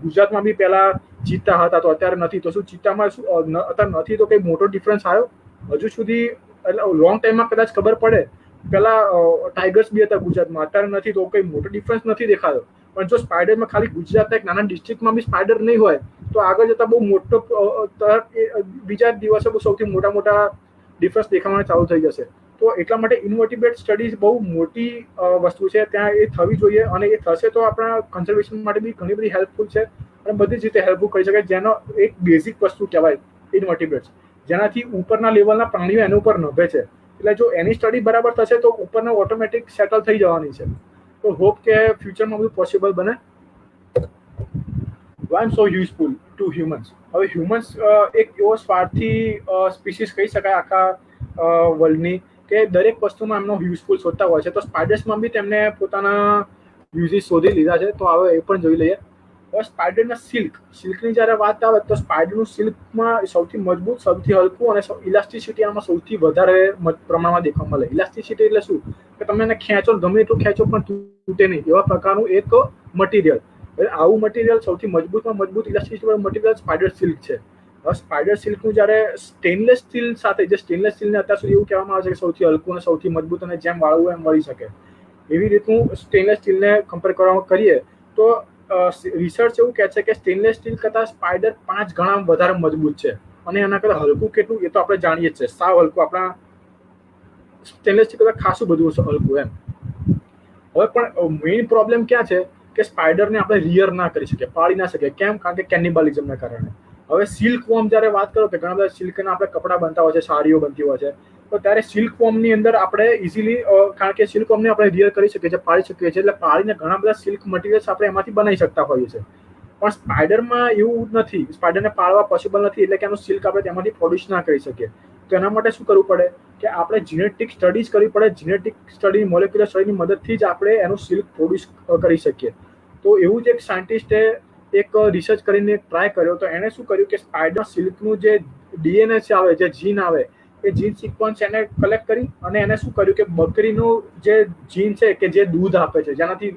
ગુજરાતમાં બી પહેલા ચિત્તા હતા તો અત્યારે નથી, તો શું ચિત્તામાં શું અત્યારે નથી તો કંઈ મોટો ડિફરન્સ આવ્યો હજુ સુધી? એટલે લોંગ ટાઈમમાં કદાચ ખબર પડે. પેલા ટાઈગર્સ બી હતા ગુજરાતમાં, અત્યારે નથી, તો કંઈ મોટો ડિફરન્સ નથી દેખાતો. પણ જો સ્પાઈડરમાં ખાલી ગુજરાતના એક નાના ડિસ્ટ્રિક્ટમાં બી સ્પાઈડર નહીં હોય તો આગળ જતા બહુ મોટો બીજા દિવસે સૌથી મોટા ડિફરન્સ દેખાવાના ચાલુ થઈ જશે. તો એટલા માટે ઇન્વર્ટિબ્રેટ સ્ટડીઝ બહુ મોટી વસ્તુ છે, ત્યાં એ થવી જોઈએ, અને એ થશે તો આપણા કન્ઝર્વેશન માટે બી ઘણી બધી હેલ્પફુલ છે, અને બધી જ રીતે હેલ્પફુલ કરી શકાય. જેનો એક બેઝિક વસ્તુ કહેવાય ઇન્વર્ટિબ્રેટ્સ, જેનાથી ઉપરના લેવલના પ્રાણીઓ એના ઉપર નભે છે. એટલે જો એની સ્ટડી બરાબર થશે તો ઉપરના ઓટોમેટિક સેટલ થઈ જવાની છે. તો હોપ કે ફ્યુચરમાં બધું પોસિબલ બને. વાય એમ સો યુઝફુલ ટુ હ્યુમન્સ? હવે હ્યુમન્સ એક એવો સ્વાર્થી સ્પીસીસ કહી શકાય આખા વર્લ્ડની, કે દરેક વસ્તુમાં એમનો યુઝફુલ શોધતા હોય છે. તો સ્પાઈડર્સમાં બી તેમને પોતાના યુઝીસ શોધી લીધા છે, તો હવે એ પણ જોઈ લઈએ. હવે સ્પાઈડરના સિલ્કની જ્યારે વાત આવે તો સ્પાઈડરનું સિલ્કમાં સૌથી મજબૂત, સૌથી હલકું અને ઇલાસ્ટિસિટી આમાં સૌથી વધારે પ્રમાણમાં દેખવા મળે. ઇલાસ્ટિસિટી એટલે શું કે તમે એને ખેંચો ગમે એટલું ખેંચો પણ તૂટે નહીં એવા પ્રકારનું એક મટીરિયલ. આવું મટીરિયલ સૌથી મજબૂતમાં મજબૂત ઇલાસ્ટિસિટી મટીરિયલ સ્પાઈડર સિલ્ક છે. હવે સ્પાઈડર સિલ્કનું જ્યારે સ્ટેનલેસ સ્ટીલ સાથે, જે સ્ટેનલેસ સ્ટીલને અત્યાર સુધી એવું કહેવામાં આવે છે કે સૌથી હલકું અને સૌથી મજબૂત અને જેમ વાળવું એમ વળી શકે, એવી રીતનું સ્ટેનલેસ સ્ટીલને કમ્પેર કરવામાં કરીએ તો રિસર્ચ એવું કહે છે કે સ્ટેનલેસ સ્ટીલ કરતાં સ્પાઈડર 5 ગણા વધારે મજબૂત છે. અને એના કરતાં હલકું કેટલું એ તો આપણે જાણીએ જ છે, સાવ હલકું, આપણા સ્ટેનલેસ સ્ટીલ કરતાં ખાસું બધું હલકું એમ. હવે પણ મેઇન પ્રોબ્લેમ ક્યાં છે કે સ્પાઈડરને આપણે રિયર ના કરી શકીએ, પાળી ના શકીએ. કેમ? કારણ કે કેનિબાલિઝમના કારણે. હવે સિલ્ક વોર્મ જ્યારે વાત કરો તો ઘણા બધા સિલ્કના આપણે કપડાં બનતા હોય છે, સાડીઓ બનતી હોય છે, તો ત્યારે સિલ્ક વોર્મની અંદર આપણે ઇઝીલી, કારણ કે સિલ્ક વોર્મને આપણે રિયર કરી શકીએ છીએ, પાળી શકીએ છીએ, એટલે પાળીને ઘણા બધા સિલ્ક મટીરિયલ્સ આપણે એમાંથી બનાવી શકતા હોઈએ છીએ. પણ સ્પાઈડરમાં એવું નથી, સ્પાઈડરને પાળવા પોસિબલ નથી, એટલે કે એનું સિલ્ક આપણે તેમાંથી પ્રોડ્યુસ ના કરી શકીએ. તો એના માટે શું કરવું પડે કે આપણે જીનેટિક સ્ટડીઝ કરવી પડે. જીનેટિક સ્ટડી, મોલેક્યુલર સ્ટડીની મદદથી જ આપણે એનું સિલ્ક પ્રોડ્યુસ કરી શકીએ. તો એવું જ એક સાયન્ટિસ્ટે એક રિસર્ચ કરીને ટ્રાય કર્યો. તો એણે શું કર્યું કે સ્પાઈડર સિલ્કનું જે ડીએનએ આવે, જે જીન આવે, એ જીન સિક્વન્સ એને કલેક્ટ કરી અને એને શું કર્યું કે બકરીનું જે જીન છે કે જે દૂધ આપે છે, જેનાથી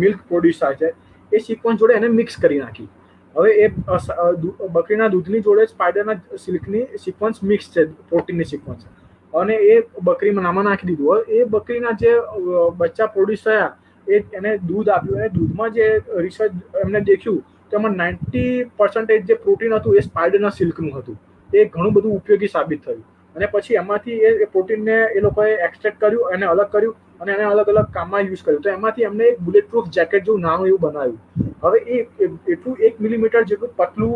મિલ્ક પ્રોડ્યુસ થાય છે, એ સિક્વન્સ જોડે એને મિક્સ કરી નાખી. હવે એ બકરીના દૂધની જોડે સ્પાઈડરના સિલ્કની સિક્વન્સ મિક્સ છે, પ્રોટીનની સિક્વન્સ, અને એ બકરીમાં નામાં નાખી દીધું. હવે એ બકરીના જે બચ્ચા પ્રોડ્યુસ થયા, એને દૂધ આપ્યું, અને દૂધમાં જે રિસર્ચ એમને દેખ્યું તો એમાં 90% જે પ્રોટીન હતું એ સ્પાઈડરના સિલ્કનું હતું. એ ઘણું બધું ઉપયોગી સાબિત થયું. અને પછી એમાંથી એ પ્રોટીનને એ લોકોએ એક્સટ્રેક્ટ કર્યું, એને અલગ કર્યું અને એને અલગ અલગ કામમાં યુઝ કર્યું. તો એમાંથી એમને એક બુલેટ પ્રૂફ જેકેટ જેવું નાનું એવું બનાવ્યું. હવે એ એટલું 1 મિલીમીટર જેટલું પતલું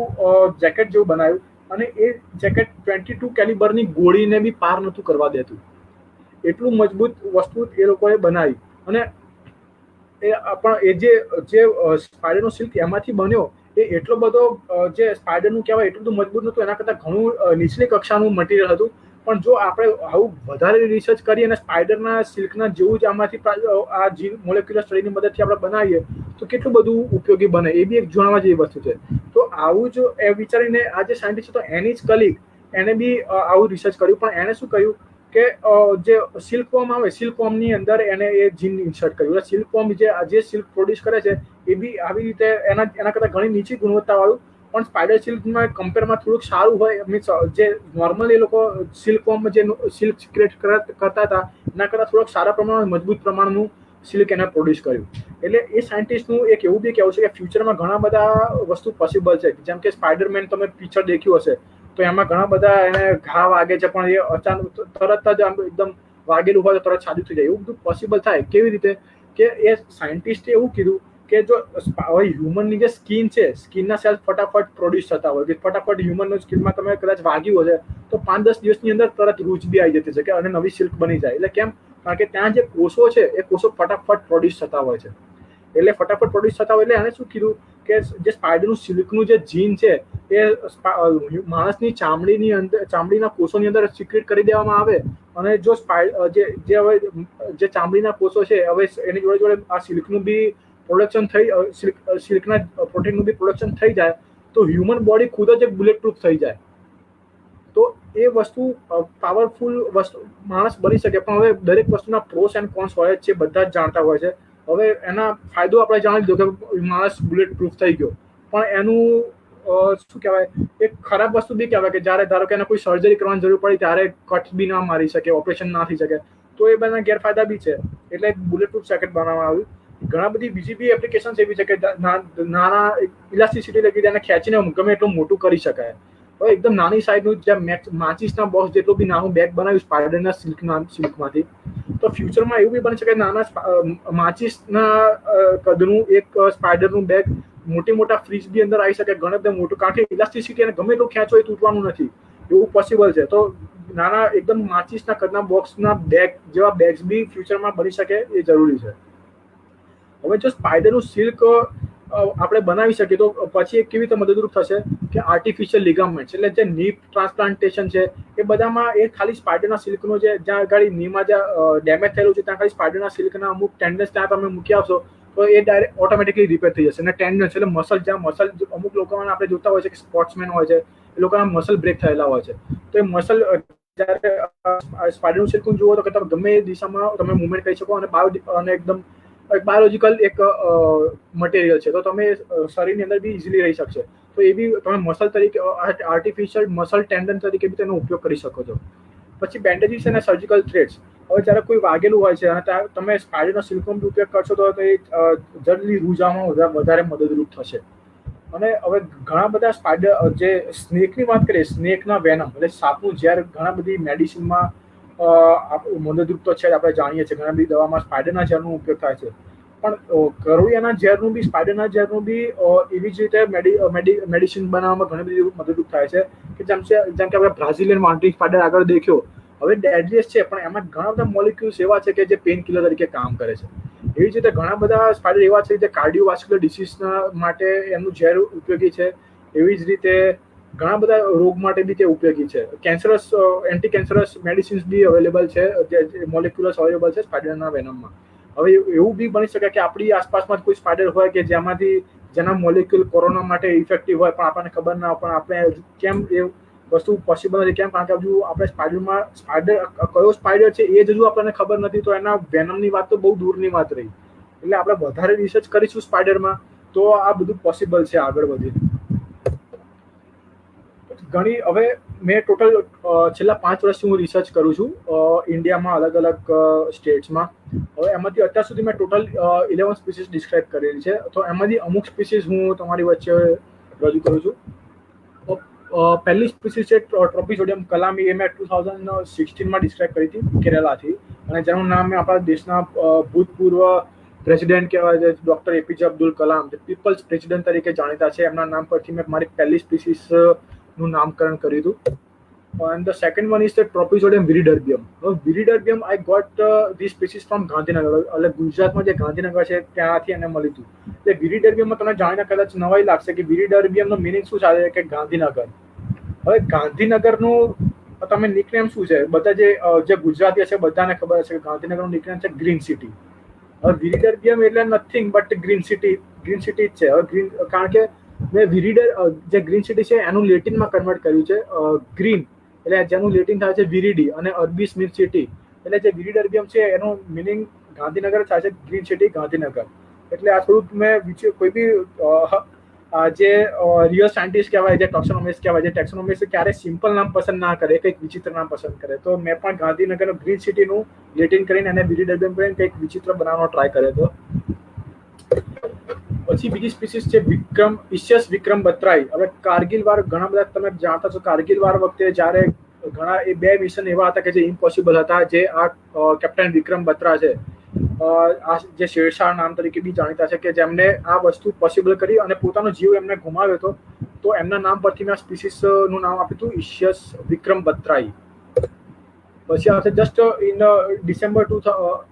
જેકેટ જેવું બનાવ્યું, અને એ જેકેટ 22 કેલિબરની ગોળીને બી પાર નહોતું કરવા દેતું. એટલું મજબૂત વસ્તુ એ લોકોએ બનાવી. અને એ જે સ્પાઈડરનો સિલ્ક એમાંથી બન્યો એ એટલો બધો, જે સ્પાઈડરનું કહેવાય એટલું બધું મજબૂત નહોતું, એના કરતાં ઘણું નીચલી કક્ષાનું મટીરિયલ હતું. પણ જો આપણે આવું વધારે રિસર્ચ કરીએ અને સ્પાઈડરના સિલ્કના જેવું જ આમાંથી આ જીન મોલેક્યુલર સ્ટડીની મદદથી આપણે બનાવીએ તો કેટલું બધું ઉપયોગી બને, એ બી એક જાણવા જેવી વસ્તુ છે. તો આવું જ એ વિચારીને આ જે સાયન્ટિસ્ટ હતો એની જ કલીગ, એને બી આવું રિસર્ચ કર્યું. પણ એને શું કર્યું કે જે સિલ્કવોર્મ આવે, સિલ્કવોર્મની અંદર એને એ જીન ઇન્સર્ટ કર્યું. સિલ્કવોર્મ જે સિલ્ક પ્રોડ્યુસ કરે છે એ બી આવી રીતે એના કરતાં ઘણી નીચી ગુણવત્તાવાળું, પણ સ્પાઈડર સિલ્કમાં કમ્પેરમાં થોડુંક સારું હોય. મીન્સ જે નોર્મલ એ લોકો સિલ્કવોર્મ જે સિલ્ક ક્રિએટ કરતા હતા એના કરતાં થોડોક સારા પ્રમાણમાં, મજબૂત પ્રમાણનું સિલ્ક એને પ્રોડ્યુસ કર્યું. એટલે એ સાયન્ટિસ્ટનું એક એવું બી કહેવું છે કે ફ્યુચરમાં ઘણા બધા વસ્તુ પોસિબલ છે. જેમ કે સ્પાઈડરમેન તમે પિક્ચર દેખ્યું હશે તો એમાં ઘણા બધા એને ઘા વાગે છે, પણ એ અચાનક તરત જ એકદમ વાગેલું હોય તો તરત સાજું થઈ જાય. એવું બધું પોસિબલ થાય. કેવી રીતે કે એ સાયન્ટિસ્ટે એવું કીધું કે જો હ્યુમનની જે સ્કિન છે, સ્કિનના સેલ્સ ફટાફટ પ્રોડ્યુસ થતા હોય, કે ફટાફટ હ્યુમનનું સ્કિનમાં તમે કદાચ વાગ્યું હશે તો 5-10 દિવસની અંદર તરત રૂચ બી આવી જતી છે કે અને નવી સિલ્ક બની જાય. એટલે કેમ? કારણ કે ત્યાં જે કોષો છે એ કોષો ફટાફટ પ્રોડ્યુસ થતા હોય છે. એટલે ફટાફટ પ્રોડ્યુસ થતા હોય એટલે એને શું કીધું કે જે સ્પાઈડરનું સિલ્કનું જે જીન છે એ માણસની ચામડીની અંદર, ચામડીના કોષોની અંદર સિક્રેટ કરી દેવામાં આવે. અને જો જે ચામડીના કોષો છે, હવે એની જોડે જોડે આ સિલ્કનું બી પ્રોડક્શન સિલ્કના પ્રોટીનનું બી પ્રોડક્શન થઈ જાય તો હ્યુમન બોડી ખુદ જ એક બુલેટ પ્રૂફ થઈ જાય. તો એ વસ્તુ પાવરફુલ વસ્તુ માણસ બની શકે. પણ હવે દરેક વસ્તુના પ્રોસ એન્ડ કોન્સ હોય જ છે, બધા જ જાણતા હોય છે. હવે એના ફાયદો આપણે જાણી લીધો કે માણસ બુલેટ પ્રૂફ થઈ ગયો, પણ એનું શું કહેવાય, એક ખરાબ વસ્તુ બી કહેવાય કે જ્યારે ધારો કે એને કોઈ સર્જરી કરવાની જરૂર પડી ત્યારે કટ બી ના મારી શકે, ઓપરેશન ના થઈ શકે. તો એ બધા ગેરફાયદા બી છે. એટલે બુલેટ પ્રૂફ જેકેટ બનાવવામાં આવ્યું. ઘણા બધી બીજી બી એપ્લિકેશન એવી છે કે નાના ઇલાસ્ટિસિટી લગી તેને ખેંચીને ગમે એટલું મોટું કરી શકાય. હવે એકદમ નાની સાઈઝનું જે માચીસના બોક્સ જેટલું બી નાનું બેગ બનાવ્યું સ્પાઈડરના સિલ્કમાંથી, તો ફ્યુચરમાં એવું બી બની શકે નાના માચીસના કદનું એક સ્પાઈડરનું બેગ મોટા ફ્રીજ બી અંદર આવી શકે, ઘણા બધા મોટું. કારણ કે ઇલાસ્ટિસિટી એને ગમે એટલું ખેંચો એ તૂટવાનું નથી, એવું પોસિબલ છે. તો નાના એકદમ માચીસના કદના બોક્સના બેગ જેવા બેગ્સ બી ફ્યુચરમાં બની શકે એ જરૂરી છે. હવે જો સ્પાઈડરનું સિલ્ક આપણે બનાવી શકીએ તો પછી કેવી રીતે મદદરૂપ થશે કે આર્ટિફિશિયલ લિગામેન્ટ્સ, એટલે જે ની ટ્રાન્સપ્લાન્ટેશન છે એ બધામાં એ ખાલી સ્પાઈડરના સિલ્કનો જે જ્યાં આગળ નીમાં જ્યાં ડેમેજ થયેલું છે ત્યાં ખાલી સ્પાઈડરના સિલ્કના અમુક ટેન્ડન્સ ત્યાં તમે મૂકી આવશો તો એ ડાયરેક્ટ ઓટોમેટિકલી રિપેર થઈ જશે. અને ટેન્ડન્સ એટલે મસલ, જ્યાં મસલ અમુક લોકોને આપણે જોતા હોય છે કે સ્પોર્ટ્સમેન હોય છે, એ લોકોના મસલ બ્રેક થયેલા હોય છે. તો એ મસલ જ્યારે સ્પાઇડરનું સિલ્કનું જુઓ તો કે તમે ગમે એ દિશામાં તમે મુવમેન્ટ કરી શકો, અને એકદમ બાયોલોજીકલ એક મટીરિયલ છે, તો તમે શરીરની અંદર બી ઇઝીલી રહી શકશે. તો એ બી તમે મસલ તરીકે, આર્ટિફિશિયલ મસલ ટેન્ડન તરીકે બી તેનો ઉપયોગ કરી શકો છો. પછી બેન્ડેજીસ અને સર્જિકલ થ્રેડ્સ. હવે જ્યારે કોઈ વાગેલું હોય છે અને તમે સ્પાઇડરનો સિલ્કનો ઉપયોગ કરશો તો એ જલ્દી રૂઝાવામાં વધારે મદદરૂપ થશે. અને હવે ઘણા બધા સ્પાઇડર, જે સ્નેકની વાત કરીએ, સ્નેકના વેનમ એટલે સાપનું ઝેર ઘણા બધી મેડિસિનમાં મદદરૂપ તો છે, આપણે જાણીએ છીએ. ઘણા બધી દવામાં સ્પાઇડરના ઝેરનો ઉપયોગ થાય છે. પણ કરોળિયાના ઝેરનું બી, સ્પાઇડરના ઝેરનું બી એવી જ રીતે મેડિસિન બનાવવામાં ઘણી બધી મદદરૂપ થાય છે. કે જેમ કે આપણે બ્રાઝિલિયન માઉન્ટેન સ્પાઇડર આગળ દેખ્યો, હવે ડેડલીએસ્ટ છે, પણ એમાં ઘણા બધા મોલિક્યુલ્સ એવા છે કે જે પેઇન કિલર તરીકે કામ કરે છે. એવી જ રીતે ઘણા બધા સ્પાઇડર એવા છે જે કાર્ડિયોવાસ્ક્યુલર ડિસીઝના માટે એમનું ઝેર ઉપયોગી છે. એવી જ રીતે ઘણા બધા રોગ માટે બી તે ઉપયોગી છે. કેન્સરસ, એન્ટી કેન્સરસ મેડિસિન્સ બી અવેલેબલ છે, જે મોલિક્યુલર્સ અવેલેબલ છે સ્પાઇડરના વેનમમાં. હવે એવું બી બની શકે કે આપણી આસપાસમાં કોઈ સ્પાઇડર હોય કે જેના મોલિક્યુલ કોરોના માટે ઇફેક્ટિવ હોય, પણ આપણને ખબર ના હોય. પણ આપણે કેમ એ વસ્તુ પોસિબલ નથી? કેમ? કારણ કે હજુ આપણે સ્પાઇડર કયો સ્પાઇડર છે એ જ હજુ આપણને ખબર નથી, તો એના વેનમની વાત તો બહુ દૂરની વાત રહી. એટલે આપણે વધારે રિસર્ચ કરીશું સ્પાઇડરમાં, તો આ બધું પોસિબલ છે આગળ વધી. હવે મેં ટોટલ છેલ્લા 5 વર્ષથી હું રિસર્ચ કરું છું ઇન્ડિયામાં, અલગ અલગ સ્ટેટ્સમાં. હવે એમાંથી અત્યાર સુધી મેં ટોટલ 11 સ્પીસીસ ડિસ્ક્રાઇબ કરેલી છે. તો એમાંથી અમુક સ્પીસીસ હું તમારી વચ્ચે રજૂ કરું છું. પહેલી સ્પીસીસ છે ટ્રોપિઝોડિયમ કલામી. એ મેં 2016માં ડિસ્ક્રાઇબ કરી હતી કેરેલાથી, અને જેનું નામ મેં આપણા દેશના ભૂતપૂર્વ પ્રેસિડેન્ટ કહેવાય છે, ડોક્ટર એપીજે અબ્દુલ કલામ, જે પીપલ્સ પ્રેસિડેન્ટ તરીકે જાણીતા છે. એમના નામ પરથી મેં મારી પહેલી સ્પીસીસ નું નામકરણ કર્યું હતું. And the second one is the Tropizodium viridierbium. Now, viridierbium, I got this species from Gandhinagar. એટલે ગુજરાતમાં જે ગાંધીનગર છે ત્યાંથી એને મળ્યું હતું. એટલે વિરીડર્બિયમમાં તમને જાણીને કદાચ નવાઈ લાગશે કે વિરીડર્બિયમનો મિનિંગ શું છે કે ગાંધીનગર. હવે ગાંધીનગરનું તમે નિકનેમ શું છે? બધા જે ગુજરાતી હશે બધાને ખબર હશે કે ગાંધીનગરનું નિકનેમ છે ગ્રીન સિટી. હવે વિરીડર્બિયમ એટલે નથિંગ બટ ગ્રીન સિટી જ છે. હવે ગ્રીન, કારણ કે મેં જે ગ્રીન સિટી છે એનું લેટિનમાં કન્વર્ટ કર્યું છે ગ્રીન, એટલે જેનું લેટિન થાય છે વિરીડી, અને અરબીસ મીન્સ સિટી. એટલે જે વિરીડર્બિયમ છે એનું મિનિંગ ગાંધીનગર થાય છે, ગ્રીન સિટી ગાંધીનગર. એટલે આ થોડુંક મેં કોઈ બી જે રિયલ સાયન્ટિસ્ટ કહેવાય, જે ટેક્સોનોમિસ્ટ કહેવાય, જે ટેક્સોનોમિસ્ટ ક્યારે સિમ્પલ નામ પસંદ ના કરે, કંઈક વિચિત્ર નામ પસંદ કરે, તો મેં પણ ગાંધીનગર ગ્રીન સિટીનું લેટિન કરીને અને વિરીડર્બિયમ કરીને કંઈક વિચિત્ર બનાવવાનો ટ્રાય કર્યો હતો. પછી બીજી સ્પીસીસ છે ઇસિયસ વિક્રમ બત્રાઈ. હવે કારગિલ વાર, ઘણા બધા તમે જાણતા છો, કારગિલ વાર વખતે જ્યારે ઘણા એ 2 મિશન એવા હતા કે જે ઇમ્પોસિબલ હતા, જે આ કેપ્ટન વિક્રમ બત્રા છે, આ જે શેરશાહ નામ તરીકે બી જાણીતા છે, કે જેમને આ વસ્તુ પોસિબલ કરી અને પોતાનો જીવ એમને ગુમાવ્યો હતો. તો એમના નામ પરથી મેં આ સ્પીસીસનું નામ આપ્યું હતું ઇસિયસ વિક્રમ બત્રાઈ. પછી આવશે just in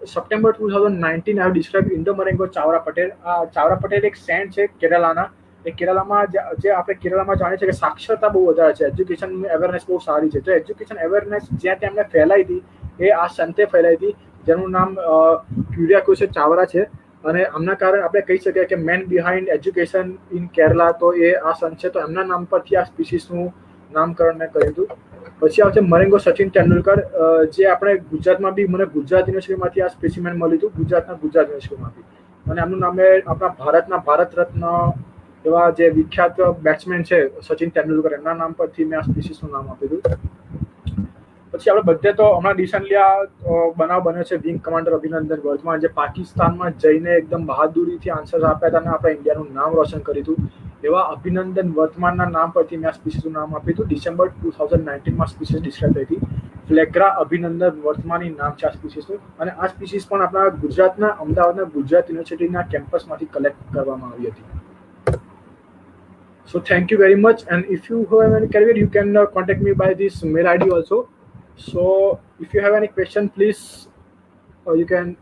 September 2019 I describe ઇન્ડોમરેન્ગો ચાવરા પટેલ. આ ચાવરા પટેલ એક સેન્ટ છે કેરાલાના. એ કેરાલામાં જે આપણે કેરાલામાં જાણીએ છીએ કે સાક્ષરતા બહુ વધારે છે, એજ્યુકેશન અવેરનેસ બહુ સારી છે. તો એજ્યુકેશન અવેરનેસ જ્યાં તેમણે ફેલાઈ હતી, એ આ સંતે ફેલાઈ હતી, જેનું નામ ક્યુરિયાકોસે ચાવરા છે. અને આમના કારણે આપણે કહી શકીએ કે man behind education in Kerala, તો એ આ સંત છે. તો એમના નામ પરથી આ સ્પીસીસનું નામકરણ મેં કર્યું હતું. પછી આવશે મરેંગો સચિન તેંડુલકર, જે આપણે ગુજરાતમાં બી, મને ગુજરાત યુનિવર્સિટીમાંથી આ સ્પેસિમેન મળ્યું હતું, ગુજરાત યુનિવર્સિટીમાંથી. અને આમનું નામ આપણા ભારતના ભારત રત્ન એવા જે વિખ્યાત બેટ્સમેન છે સચિન તેંડુલકર, એમના નામ પરથી મેં આ સ્પીસીસનું નામ આપ્યું હતું. પછી આપણે બધે તો હમણાં રિસન્ટલી આ બનાવ બન્યો છે વિંગ કમાન્ડર અભિનંદન વર્ધમાન, જે પાકિસ્તાનમાં જઈને એકદમ બહાદુરીથી આન્સર્સ આપ્યા હતા અને આપણા ઇન્ડિયાનું નામ રોશન કર્યું હતું. એવા અભિનંદન વર્ધમાનના નામ પરથી મેં આ સ્પીસીસનું નામ આપ્યું હતું. ડિસેમ્બર 2019માં સ્પીસીસ ડિસ્ક્રાઇબ થઈ હતી. ફ્લેગ્રા અભિનંદન વર્ધમાની નામ છે આ સ્પીસીસનું. અને આ સ્પીસીસ પણ આપણા ગુજરાતના, અમદાવાદના ગુજરાત યુનિવર્સિટીના કેમ્પસમાંથી કલેક્ટ કરવામાં આવી હતી. So thank you very much, and if you have any query, you can contact me by this mail ID also. So if you have any question, please you can.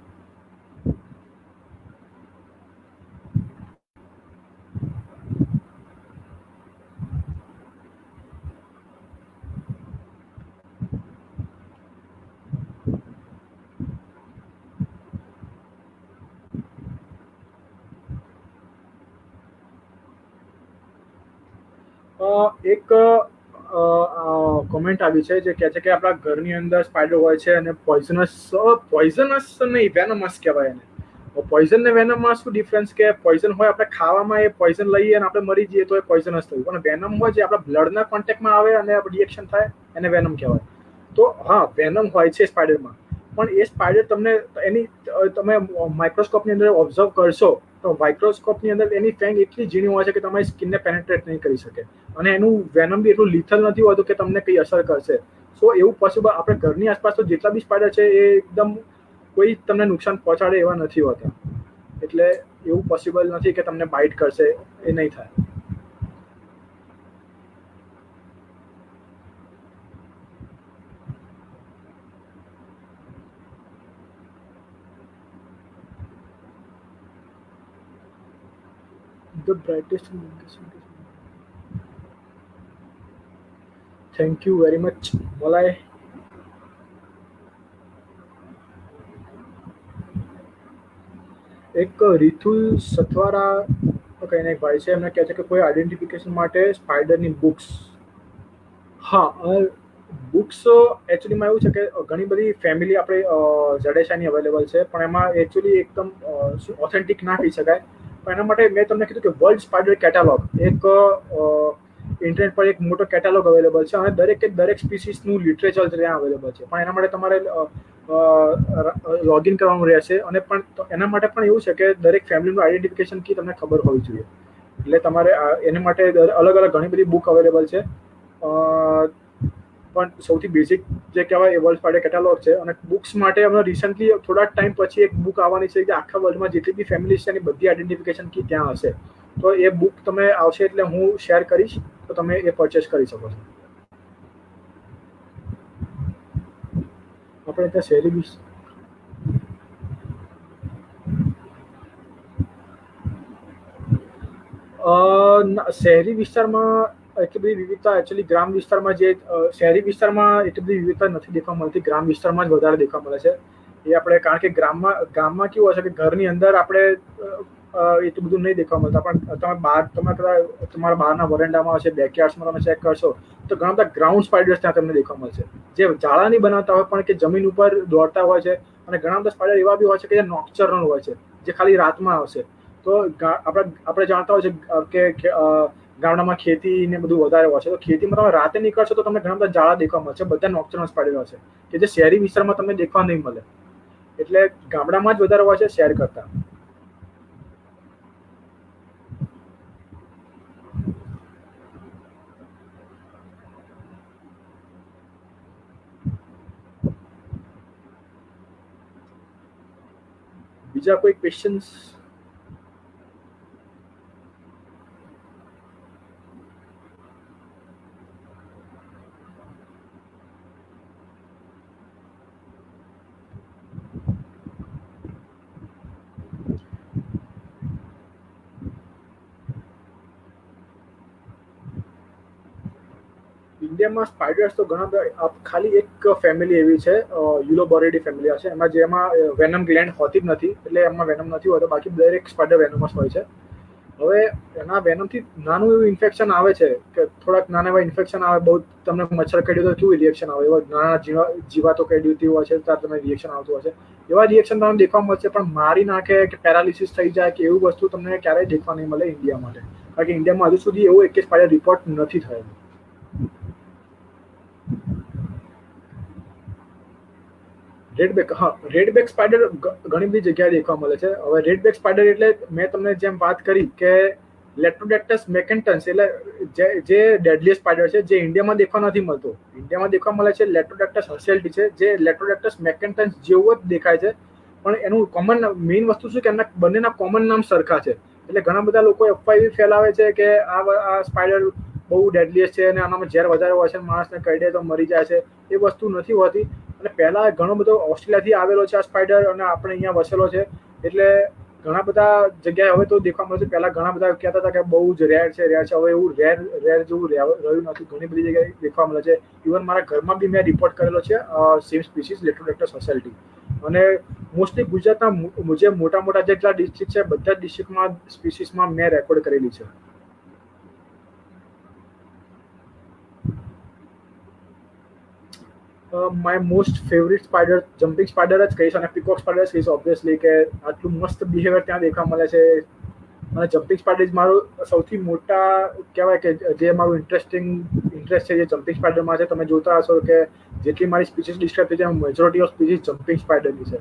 એક comment આવી છે જે કહે છે કે આપણા ઘરની અંદર સ્પાઈડર હોય છે અને પોઈઝનસ નહીં, વેનમસ કહેવાય એને. પોઈઝન ને વેનમમાં શું ડિફરન્સ કે પોઈઝન હોય આપણે ખાવામાં, એ પોઈઝન લઈએ અને આપણે મરી જઈએ તો એ પોઈઝનસ થયું, પણ વેનમ હોય જે આપણા બ્લડના કોન્ટેક્ટમાં આવે અને રિએક્શન થાય એને વેનમ કહેવાય. તો હા, વેનમ હોય છે સ્પાઈડરમાં, પણ એ સ્પાઈડર તમને તમે માઇક્રોસ્કોપની અંદર ઓબ્ઝર્વ કરશો તો માઇક્રોસ્કોપની અંદર એની ફેંગ એટલી ઝીણી હોય છે કે તમારી સ્કિનને પેનેટ્રેટ નહીં કરી શકે, અને એનું વેનમ બી એટલું લિથલ નથી હોતું કે તમને કંઈ અસર કરશે. સો એવું પોસિબલ આપણે ઘરની આસપાસ તો જેટલા બી સ્પાઈડર છે એ એકદમ કોઈ તમને નુકસાન પહોંચાડે એવા નથી હોતા, એટલે એવું પોસિબલ નથી કે તમને બાઇટ કરશે, એ નહીં થાય. The brightest. Thank you very much, Malay. એક રીતુલ સથવારા કહીને એક ભાઈ છે, એમને કહે છે કે કોઈ આઈડેન્ટિફિકેશન માટે સ્પાઈડરની બુક્સ. હા, બુક્સ એકચ્યુઅલીમાં એવું છે કે ઘણી બધી ફેમિલી આપણે જડેશાની અવેલેબલ છે, પણ એમાં એકચ્યુઅલી એકદમ ઓથેન્ટિક ના કહી શકાય. પણ એના માટે મેં તમને કીધું કે વર્લ્ડ સ્પાઈડર કેટાલોગ એક ઇન્ટરનેટ પર એક મોટો કેટાલોગ અવેલેબલ છે, અને દરેક સ્પીસીસનું લિટરેચર ત્યાં અવેલેબલ છે. પણ એના માટે તમારે લોગિન કરવાનું રહેશે, અને પણ એના માટે પણ એવું છે કે દરેક ફેમિલીનું આઈડેન્ટિફિકેશન કી તમને ખબર હોવી જોઈએ. એટલે તમારે એના માટે અલગ અલગ ઘણી બધી બુક અવેલેબલ છે, પણ સૌથી બેઝિક જે કહેવાય એ વર્લ્ડ સ્પાઈડર કેટાલોગ છે. અને બુક્સ માટે અમે રિસન્ટલી થોડા ટાઈમ પછી એક બુક આવવાની છે કે આખા વર્લ્ડમાં જેટલી બી ફેમિલીઝ છે એની બધી આઈડેન્ટિફિકેશન કી ત્યાં હશે. તો એ બુક તમે આવશે એટલે હું શેર કરીશ, તો તમે એ પરચેસ કરી શકો છો. આપણે ત્યાં શહેરી બી શહેરી વિસ્તારમાં એટલી બધી વિવિધતા, એકચ્યુઅલી ગ્રામ વિસ્તારમાં શહેરી વિસ્તારમાં એટલી બધી વિવિધતા નથી દેખવા મળતી, ગ્રામ વિસ્તારમાં જ વધારે દેખવા મળે છે. એ આપણે કારણ કે ગામમાં કેવું હોય છે કે ઘરની અંદર આપણે એટલું બધું નહીં દેખવા મળતા, પણ તમે તમારા બહારના વરંડામાં હશે, બેકયાર્ડ્સમાં તમે ચેક કરશો તો ઘણા બધા ગ્રાઉન્ડ સ્પાઈડર્સ ત્યાં તમને દેખવા મળશે, જે જાળાની બનાવતા હોય પણ કે જમીન ઉપર દોડતા હોય છે. અને ઘણા બધા સ્પાઈડર એવા બી હોય છે કે જે નોક્ચરનલ હોય છે, જે ખાલી રાતમાં આવશે. તો આપણે જાણતા હોય છે કે ગામડામાં ખેતી ને બધું વધારે હોય છે, તો ખેતીમાં તમે રાતે નીકળશો તો તમને ઘણા બધા જાળા દેખવા મળશે, બધા નોક્ચરનલ સ્પાઈડર હશે કે જે શહેરી વિસ્તારમાં તમને દેખવા નહીં મળે. એટલે ગામડામાં જ વધારે હોય છે શહેર કરતા. બીજા કોઈ ક્વેશ્ચન્સ? ઇન્ડિયામાં સ્પાઈડર્સ તો ઘણા બધા, ખાલી એક ફેમિલી એવી છે યુલોબોરેડી ફેમિલી હશે, જેમાં વેનમ ગ્લેન્ડ હોતી જ નથી, એટલે એમાં વેનમ નથી હોતો. બાકી દરેક સ્પાઈડર વેનમસ હોય છે. હવે એના વેનમથી નાનું એવું ઇન્ફેક્શન આવે છે કે થોડાક નાના એવા ઇન્ફેક્શન આવે, બહુ તમને મચ્છર કરડ્યું તો કેવું રિએક્શન આવે, એવા નાના જીવાતો કરડ્યું હોય છે ત્યારે તમને રિએક્શન આવતું હોય છે. એવા રિએક્શન તમને દેખવા મળશે, પણ મારી નાખે કે પેરાલિસિસ થઈ જાય કે એવું વસ્તુ તમને ક્યારેય દેખવા નહીં મળે ઇન્ડિયા માટે, કારણ કે ઇન્ડિયામાં હજુ સુધી એવું એક સ્પાઈડર રિપોર્ટ નથી થયેલું. રેડબેક સ્પાઈડર ઘણી બધી જગ્યાએ દેખવા મળે છે. હવે રેડબેક સ્પાઈડર એટલે મેં તમને જેમ વાત કરી કે લેટ્રોડેક્ટસ મેકેન્ટન્સ, એટલે જે ડેડલી સ્પાઈડર છે જે ઇન્ડિયામાં દેખવા નથી મળતો. ઇન્ડિયામાં દેખવા મળે છે લેટ્રોડેક્ટસ હસેલ્ટી છે, જે લેટ્રોડેક્ટસ મેકેન્ટન્સ જેવો જ દેખાય છે, પણ એનું કોમન મેઇન વસ્તુ શું કે એમના બંનેના કોમન નામ સરખા છે. એટલે ઘણા બધા લોકો અફવા એવી ફેલાવે છે કે આ સ્પાઈડર બહુ ડેડલીએસ્ટ છે અને આનામાં ઝેર વધારે હોય છે, માણસને કરડે તો મરી જાય છે. એ વસ્તુ નથી હોતી. અને પહેલા ઘણો બધો ઓસ્ટ્રેલિયાથી આવેલો છે આ સ્પાઈડર, અને આપણે અહીંયા વસેલો છે, એટલે ઘણા બધા જગ્યાએ હવે તો દેખવા મળે છે. પહેલા ઘણા બધા કહેતા હતા કે બહુ જ રેર છે. હવે એવું રેર જેવું રહ્યું નથી, ઘણી બધી જગ્યાએ દેખવા મળે છે. ઇવન મારા ઘરમાં બી મેં રિપોર્ટ કરેલો છે સેમ સ્પીસીસ લેટ્રોડેક્ટસ હસેલ્ટી. અને મોસ્ટલી ગુજરાતના જે મોટા મોટા જેટલા ડિસ્ટ્રિક્ટ છે બધા જ ડિસ્ટ્રિક્ટમાં સ્પીસીસમાં મેં રેકોર્ડ કરેલી છે. My most favourite spider jumping spider જ કહીશ અને પીકોક સ્પાઈડર જ કહીશ ઓબ્વિયસલી કે આટલું મસ્ત બિહેવિયર ત્યાં દેખવા મળે છે અને જમ્પિંગ સ્પાઈડર જ મારું સૌથી મોટા કહેવાય કે જે મારું ઇન્ટરેસ્ટ છે જે જમ્પિંગ સ્પાઈડરમાં છે. તમે જોતા હશો કે જેટલી મારી સ્પીસીસ ડિસ્ક્રાઇબ થઈ છે મેજોરિટી ઓફ સ્પીસીસ જમ્પિંગ સ્પાઈડરની છે.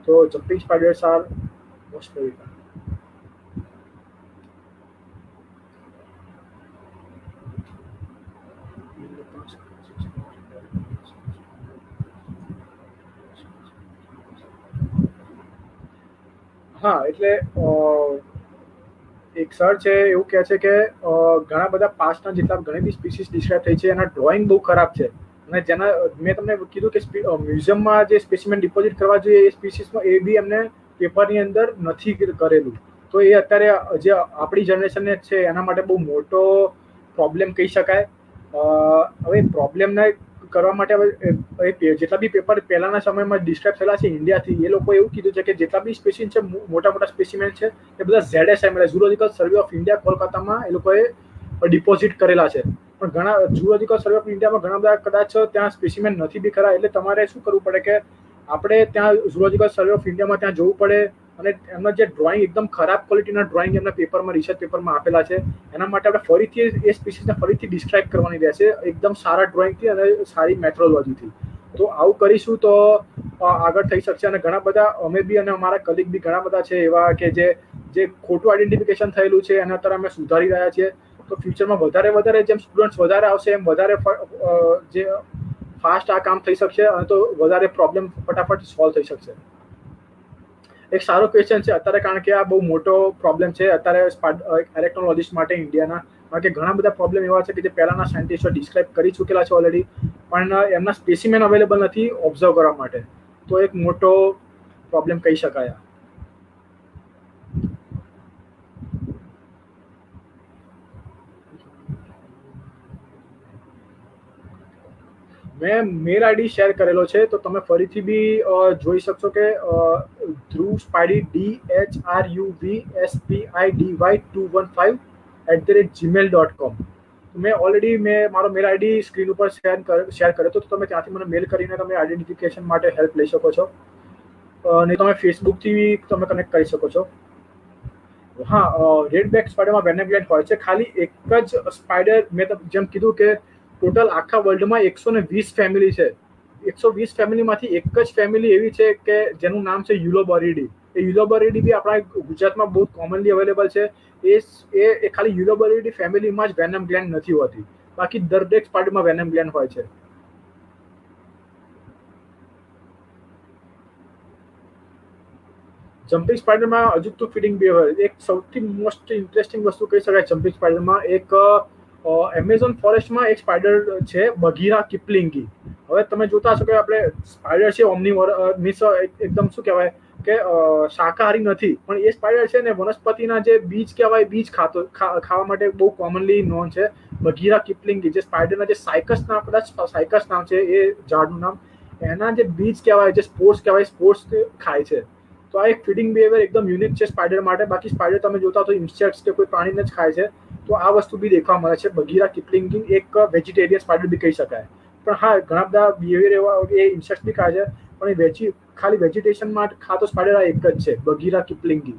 તો જમ્પિંગ સ્પાઈડર્સ આર મોસ્ટ ફેવરિટ. હા એટલે એક સર છે એવું કહે છે કે ઘણા બધા પાસ્ટના જેટલા ઘણી બધી સ્પીસીસ ડિસ્ક્રાઇબ થઈ છે એના ડ્રોઈંગ બહુ ખરાબ છે અને જેના મેં તમને કીધું કે મ્યુઝિયમમાં જે સ્પેસિમેન ડિપોઝિટ કરવા જોઈએ એ સ્પીસીસમાં એ બી એમને પેપરની અંદર નથી કરેલું. તો એ અત્યારે જે આપણી જનરેશનને છે એના માટે બહુ મોટો પ્રોબ્લેમ કહી શકાય. હવે પ્રોબ્લેમને કરવા માટે હવે જેટલા બી પેપર પહેલાના સમયમાં ડિસ્ક્રાઇબ થયેલા છે ઇન્ડિયાથી એ લોકો એવું કીધું છે કે જેટલા બી સ્પેસિમેન છે મોટા મોટા સ્પેસિમેન છે એ બધા ZSIM એટલે ઝૂઓલોજીકલ સર્વે ઓફ ઇન્ડિયા કોલકાતામાં એ લોકોએ ડિપોઝિટ કરેલા છે. પણ ઘણા ઝૂઓલોજીકલ સર્વે ઓફ ઇન્ડિયામાં ઘણા બધા કદાચ ત્યાં સ્પેસિમેન નથી બી ખરા એટલે તમારે શું કરવું પડે કે આપણે ત્યાં ઝૂઓલોજીકલ સર્વે ઓફ ઇન્ડિયામાં ત્યાં જવું પડે અને એમના જે ડ્રોઈંગ એકદમ ખરાબ ક્વોલિટીના ડ્રોઈંગ એમના પેપરમાં રિસર્ચ પેપરમાં આપેલા છે એના માટે આપણે ફરીથી એ સ્પીસીસને ફરીથી ડિસ્ક્રાઇબ કરવાની રહેશે એકદમ સારા ડ્રોઈંગથી અને સારી મેથોડોલોજીથી. તો આવું કરીશું તો આગળ થઈ શકશે અને ઘણા બધા અમે બી અને અમારા કલીગ બી ઘણા બધા છે એવા કે જે ખોટું આઈડેન્ટિફિકેશન થયેલું છે એના અત્યારે અમે સુધારી રહ્યા છીએ. તો ફ્યુચરમાં વધારે જેમ સ્ટુડન્ટ્સ વધારે આવશે એમ વધારે જે ફાસ્ટ આ કામ થઈ શકશે અને તો વધારે પ્રોબ્લેમ ફટાફટ સોલ્વ થઈ શકશે. એક સારો ક્વેશ્ચન છે અત્યારે કારણ કે આ બહુ મોટો પ્રોબ્લેમ છે અત્યારે ઇલેક્ટ્રોલોજીસ્ટ માટે ઇન્ડિયાના કારણ કે ઘણા બધા પ્રોબ્લેમ એવા છે કે જે પહેલાના સાયન્ટિસ્ટો ડિસ્ક્રાઇબ કરી ચૂકેલા છે ઓલરેડી પણ એમના સ્પેસિમેન અવેલેબલ નથી ઓબ્ઝર્વ કરવા માટે. તો એક મોટો પ્રોબ્લેમ કહી શકાય. મેં મેલ આઈડી શેર કરેલો છે તો તમે ફરીથી બી જોઈ શકશો કે ધ્રુવ સ્પાઈડી DHRUVSPIDY215 મેં મારો મેલ આઈડી સ્ક્રીન ઉપર શેર કર્યો તો તમે ત્યાંથી મને મેલ કરીને તમે આઈડેન્ટિફિકેશન માટે હેલ્પ લઈ શકો છો. નહીં તમે ફેસબુકથી તમે કનેક્ટ કરી શકો છો. હા રેડ બેક સ્પાઈડરમાં વેનેગ્લેન્ટ હોય છે ખાલી એક જ સ્પાઈડર મેં જેમ કીધું કે ટોટલ આખા વર્લ્ડમાં 120 ફેમિલી છે. 120 ફેમિલીમાંથી એક જ ફેમિલી એવી છે કે જેનું નામ છે યુલોબોરિડી. એ યુલોબોરિડી બી આપણા ગુજરાતમાં બહુ કોમનલી અવેલેબલ છે. એ ખાલી યુલોબોરિડી ફેમિલીમાં જ વેનમ ગ્લેન્ડ નથી હોતી બાકી દરેક સ્પાઈડરમાં વેનમ ગ્લેન્ડ હોય છે. જમ્પિંગ સ્પાઈડરમાં અજુકતું ફીડિંગ બી હોય એક સૌથી મોસ્ટ ઇન્ટરેસ્ટિંગ વસ્તુ કહી શકાય જમ્પિંગ સ્પાઈડરમાં એક એમેઝોન ફોરેસ્ટમાં એક સ્પાઈડર છે બઘીરા કિપલિંગી. હવે તમે જોતા હશો કે આપણે સ્પાઈડર છે ઓમનીવર મીન્સ એકદમ શું કહેવાય કે શાકાહારી નથી પણ એ સ્પાઈડર છે ને વનસ્પતિના જે બીજ કહેવાય બીજ ખાવા માટે બહુ કોમનલી નોન છે. બઘીરા કિપલિંગી જે સ્પાઈડરના જે સાયકસ નામ કદાચ સાયકસ નામ છે એ ઝાડનું નામ એના જે બીજ કહેવાય જે સ્પોર્ટ્સ કહેવાય સ્પોર્ટ્સ ખાય છે. તો આ એક ફીડિંગ બિહેવિયર એકદમ યુનિક છે સ્પાઈડર માટે બાકી સ્પાઈડર તમે જોતા તો ઇન્સેક્ટ્સ કે કોઈ પ્રાણીને જ ખાય છે. તો આ વસ્તુ બી દેખવા મળે છે. બઘીરા કિપલિંગી એક વેજીટેરિયન સ્પાઈડર બી કહી શકાય પણ હા ઘણા બધા બિહેવિયર એવા એ ઇન્સેક્ટ્સ બી ખાય છે પણ એ ખાલી વેજીટેશનમાં ખાતો સ્પાઈડર આ એક જ છે બઘીરા કિપલિંગી.